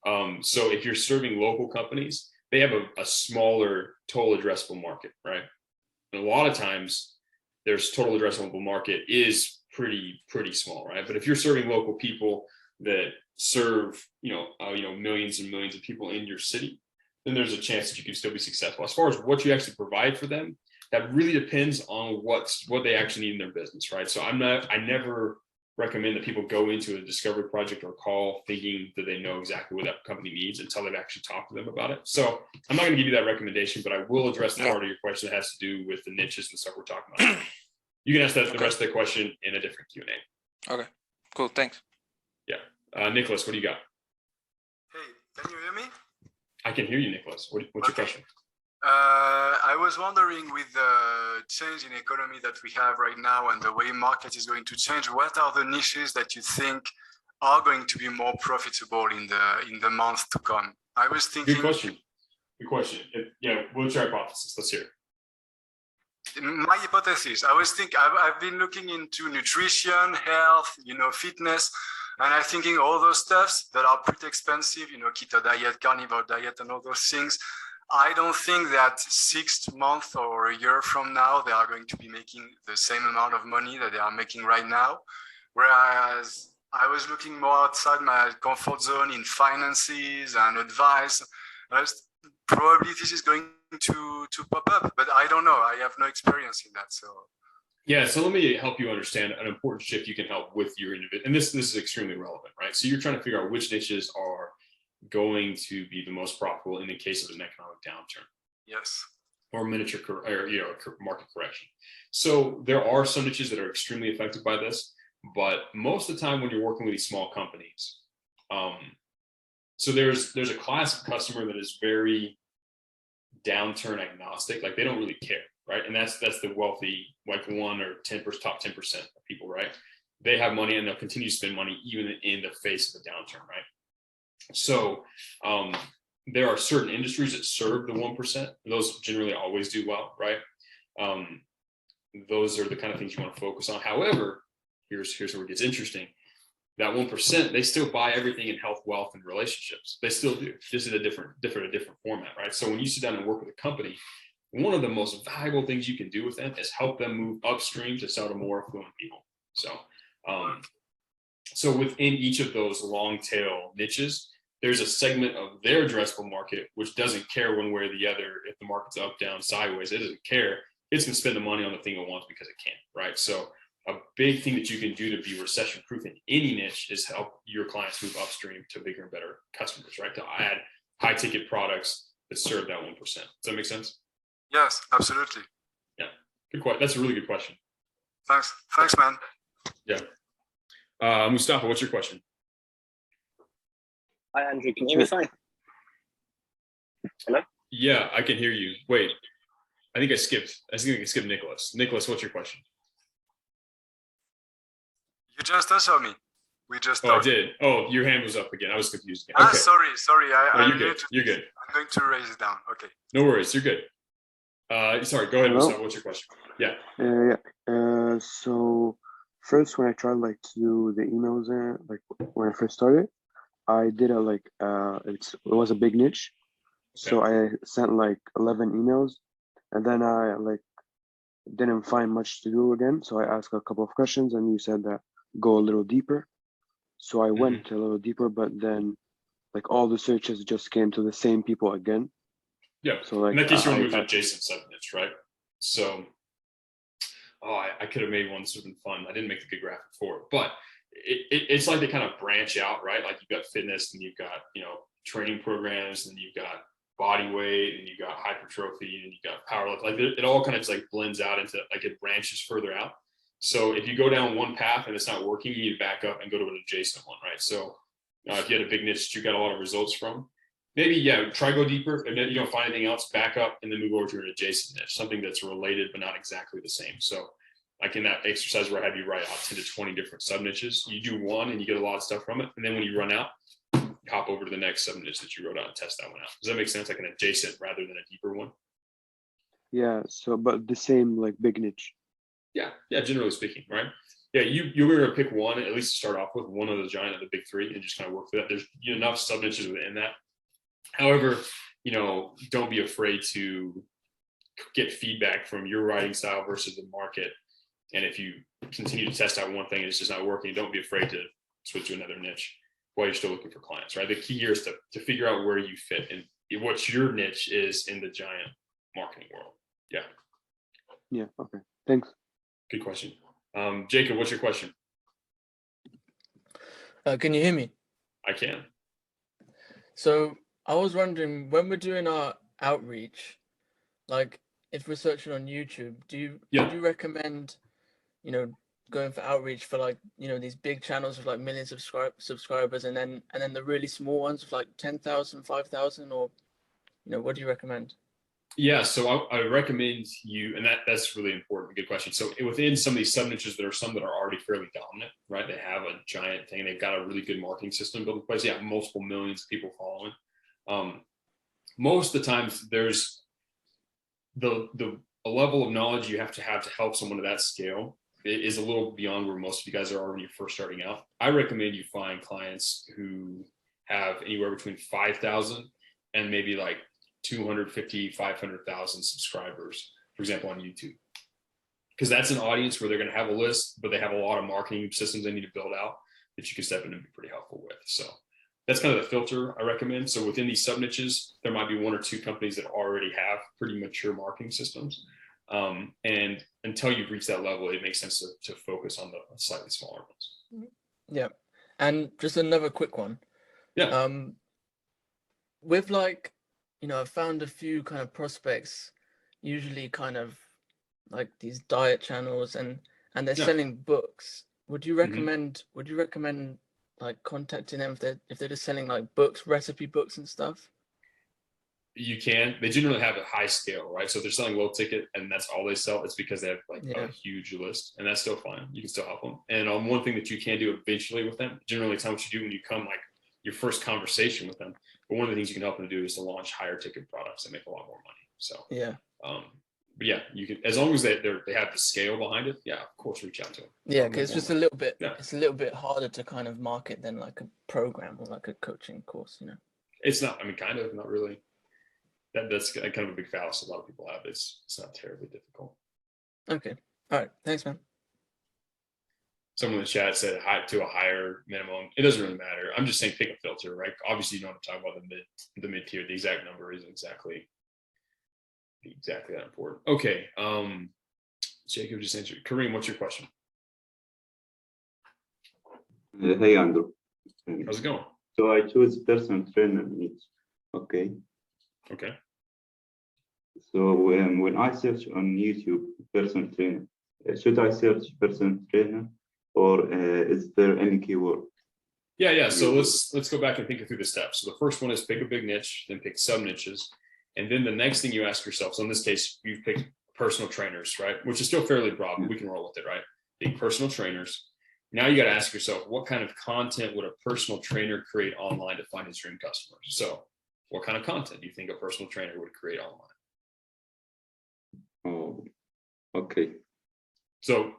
Okay. So if you're serving local companies, they have a smaller total addressable market, right? And a lot of times their total addressable market is pretty small, right? But if you're serving local people that serve millions and millions of people in your city, then there's a chance that you can still be successful. As far as what you actually provide for them, that really depends on what they actually need in their business, right? So I never recommend that people go into a discovery project or call thinking that they know exactly what that company needs until they've actually talked to them about it. So I'm not going to give you that recommendation, but I will address the part of your question that has to do with the niches and stuff we're talking about. You can ask that the rest of the question in a different Q&A. Okay, cool, thanks. Yeah. Nicholas, what do you got? Hey, can you hear me? I can hear you, Nicholas. What's your question? I was wondering, with the change in economy that we have right now and the way market is going to change, what are the niches that you think are going to be more profitable in the months to come? I was thinking. Good question. Yeah, what's your hypothesis? Let's hear it. My hypothesis, I've been looking into nutrition, health, fitness, and I'm thinking all those stuffs that are pretty expensive, keto diet, carnivore diet, and all those things. I don't think that 6 months or a year from now, they are going to be making the same amount of money that they are making right now. Whereas I was looking more outside my comfort zone in finances and advice. Probably this is going to pop up, but I don't know. I have no experience in that. So let me help you understand an important shift you can help with your individual. And this is extremely relevant, right? So you're trying to figure out which niches are going to be the most profitable in the case of an economic downturn. Yes. Or market correction. So there are some niches that are extremely affected by this, but most of the time when you're working with these small companies, so there's a class of customer that is very downturn agnostic, like they don't really care, right? And that's the wealthy, like 1 or 10%, top 10% of people, right? They have money and they'll continue to spend money even in the face of a downturn, right? So there are certain industries that serve the 1%. Those generally always do well, right? Those are the kind of things you want to focus on. However, here's where it gets interesting. That 1%, they still buy everything in health, wealth, and relationships. They still do, just in a different format, right? So when you sit down and work with a company, one of the most valuable things you can do with them is help them move upstream to sell to more affluent people. So within each of those long tail niches, there's a segment of their addressable market which doesn't care one way or the other if the market's up, down, sideways. It doesn't care. It's going to spend the money on the thing it wants because it can, right? So a big thing that you can do to be recession proof in any niche is help your clients move upstream to bigger and better customers, right? To add high ticket products that serve that 1%. Does that make sense? Yes, absolutely. Yeah, good question. That's a really good question. Thanks, man. Yeah. Mustafa, what's your question? Hi, Andrew. Can you hear me fine? Hello? Yeah, I can hear you. Wait, I think I skipped Nicholas. Nicholas, what's your question? You just answered me. We just I talked. did. Oh, your hand was up again. I was confused again. Okay. Sorry. No, I'm you're new good. to You're this. good. I'm going to raise it down. Okay. No worries. You're good. Sorry. Go ahead, Hello? Mustafa. What's your question? Yeah. So first, when I tried like to do the emails, like when I first started, I did it was a big niche, so I sent like 11 emails, and then I like didn't find much to do again. So I asked a couple of questions, and you said that go a little deeper. So I went a little deeper, but then like all the searches just came to the same people again. Yeah. So like in that case, you want to move to adjacent subniche, right? So, I could have made one that's been fun. I didn't make the good graphic for it, but it's like they kind of branch out, right? Like you've got fitness, and you've got training programs, and you've got body weight, and you've got hypertrophy, and you've got powerlifting. Like it all kind of just like blends out into like it branches further out. So if you go down one path and it's not working, you need to back up and go to an adjacent one, right? So if you had a big niche that you got a lot of results from, maybe try go deeper. And then you don't find anything else, back up and then move over to an adjacent niche, something that's related but not exactly the same. So like in that exercise where I have you write out 10 to 20 different sub niches, you do one and you get a lot of stuff from it, and then when you run out, you hop over to the next sub niche that you wrote out and test that one out. Does that make sense? Like an adjacent rather than a deeper one? Yeah. So, but the same like big niche. Yeah, generally speaking, right? Yeah, you're going to pick one, at least to start off with, one of the giant of the big three, and just kind of work through that. There's enough sub niches within that. However, don't be afraid to get feedback from your writing style versus the market. And if you continue to test out one thing and it's just not working, don't be afraid to switch to another niche while you're still looking for clients, right? The key here is to figure out where you fit and what your niche is in the giant marketing world. Yeah. Yeah. Okay. Thanks. Good question. Jacob, what's your question? Can you hear me? I can. So I was wondering, when we're doing our outreach, like if we're searching on YouTube, would you recommend, going for outreach for like, these big channels with like millions of subscribers, and then the really small ones with like 10,000, 5,000, or, what do you recommend? Yeah, so I recommend you, and that's really important. Good question. So within some of these sub niches, there are some that are already fairly dominant, right? They have a giant thing. They've got a really good marketing system built in place. Yeah, multiple millions of people following. Most of the times, there's a level of knowledge you have to help someone to that scale. It is a little beyond where most of you guys are when you're first starting out. I recommend you find clients who have anywhere between 5,000 and maybe like 250, 500,000 subscribers, for example, on YouTube. Because that's an audience where they're going to have a list, but they have a lot of marketing systems they need to build out that you can step in and be pretty helpful with. So that's kind of the filter I recommend. So within these sub niches, there might be one or two companies that already have pretty mature marketing systems. And until you've reached that level, it makes sense to focus on the slightly smaller ones. Yeah. And just another quick one. Yeah. With like, I've found a few kind of prospects, usually kind of like these diet channels, and they're selling books. Would you recommend like contacting them if they're just selling like books, recipe books and stuff? You can. They generally have a high scale, right? So if they're selling low ticket and that's all they sell, it's because they have like a huge list, and that's still fine. You can still help them. And one thing that you can do eventually with them, generally it's not what you do when you come like your first conversation with them, but one of the things you can help them do is to launch higher ticket products that make a lot more money. So but yeah, you can, as long as they have the scale behind it. Yeah, of course, reach out to them. Yeah, because it's just a little bit. Yeah. It's a little bit harder to kind of market than like a program or like a coaching course. It's not. I mean, kind of, not really. That's kind of a big fallacy a lot of people have. It's not terribly difficult. Okay. All right. Thanks, man. Someone in the chat said to a higher minimum. It doesn't really matter. I'm just saying pick a filter, right? Obviously, you don't have to talk about the mid tier. The exact number isn't exactly that important. Okay. Jacob just answered. Kareem, what's your question? Hey, Andrew. How's it going? So I choose personal trainer niche. Okay. Okay. So when I search on YouTube personal trainer, should I search personal trainer, or is there any keyword? Yeah. So let's go back and think through the steps. So the first one is pick a big niche, then pick sub niches, and then the next thing you ask yourself. So in this case, you've picked personal trainers, right? Which is still fairly broad, but we can roll with it, right? Pick personal trainers. Now you got to ask yourself, what kind of content would a personal trainer create online to find his dream customers? So what kind of content do you think a personal trainer would create online? Oh, okay. So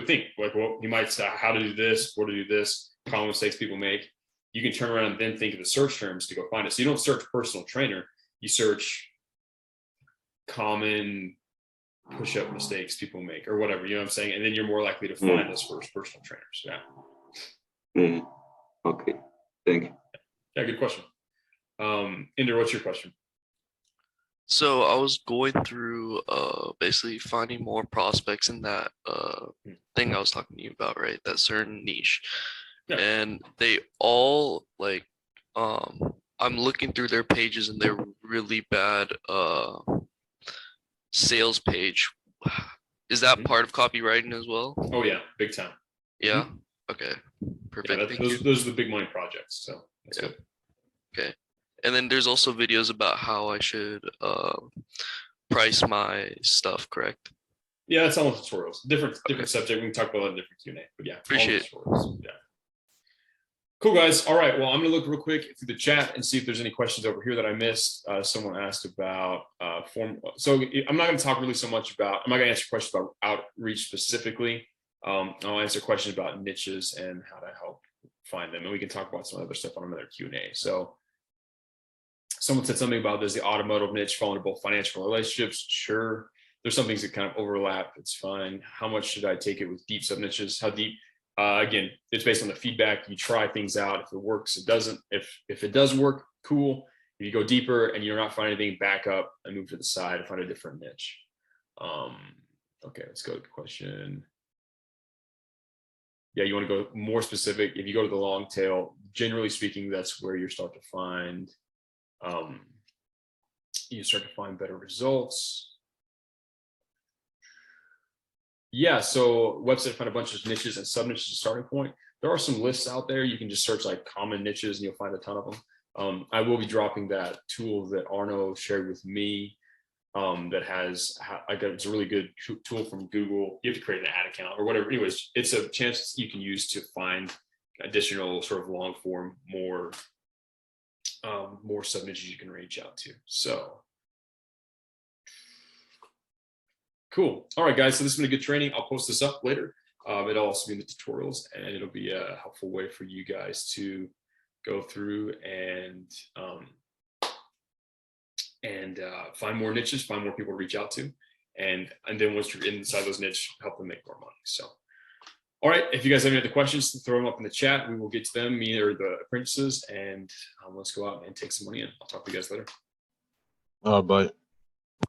think like, well, you might say how to do this, where to do this, common mistakes people make. You can turn around and then think of the search terms to go find it. So you don't search personal trainer, you search common push-up mistakes people make or whatever, you know what I'm saying? And then you're more likely to find those first personal trainers. Yeah. Okay. Thank you. Yeah, good question. Inder, what's your question? So I was going through basically finding more prospects in that thing I was talking to you about, right? That certain niche. Yeah. And they all like I'm looking through their pages and they're really bad sales page. Is that part of copywriting as well? Oh yeah, big time. Yeah. Okay. Perfect. Yeah, those are the big money projects. So that's good. Okay. And then there's also videos about how I should price my stuff, correct? Yeah, that's all tutorials. Different subject. We can talk about it in different Q&A. But yeah, appreciate it. Yeah. Cool, guys. All right. Well, I'm going to look real quick through the chat and see if there's any questions over here that I missed. Someone asked about form. So I'm not going to talk really so much about, I'm not going to answer questions about outreach specifically. I'll answer questions about niches and how to help find them. And we can talk about some other stuff on another Q&A. So someone said something about there's the automotive niche falling into both financial relationships. Sure. There's some things that kind of overlap. It's fine. How much should I take it with deep sub niches? How deep? Again, it's based on the feedback. You try things out. If it works, it doesn't. If it does work, cool. If you go deeper and you're not finding anything, back up and move to the side and find a different niche. Okay, let's go to the question. Yeah, you want to go more specific. If you go to the long tail, generally speaking, that's where you start to find better results. Yeah, so website find a bunch of niches and sub niches as a starting point. There are some lists out there. You can just search like common niches and you'll find a ton of them. I will be dropping that tool that Arno shared with me that has, it's a really good tool from Google. You have to create an ad account or whatever. Anyways, it's a chance you can use to find additional sort of long form, more sub niches you can reach out to. So cool. All right, guys. So this has been a good training. I'll post this up later. It'll also be in the tutorials, and it'll be a helpful way for you guys to go through and find more niches, find more people to reach out to, and then once you're inside those niches, help them make more money. So, all right. If you guys have any other questions, throw them up in the chat. We will get to them, me or the apprentices, and let's go out and take some money in. I'll talk to you guys later. Bye.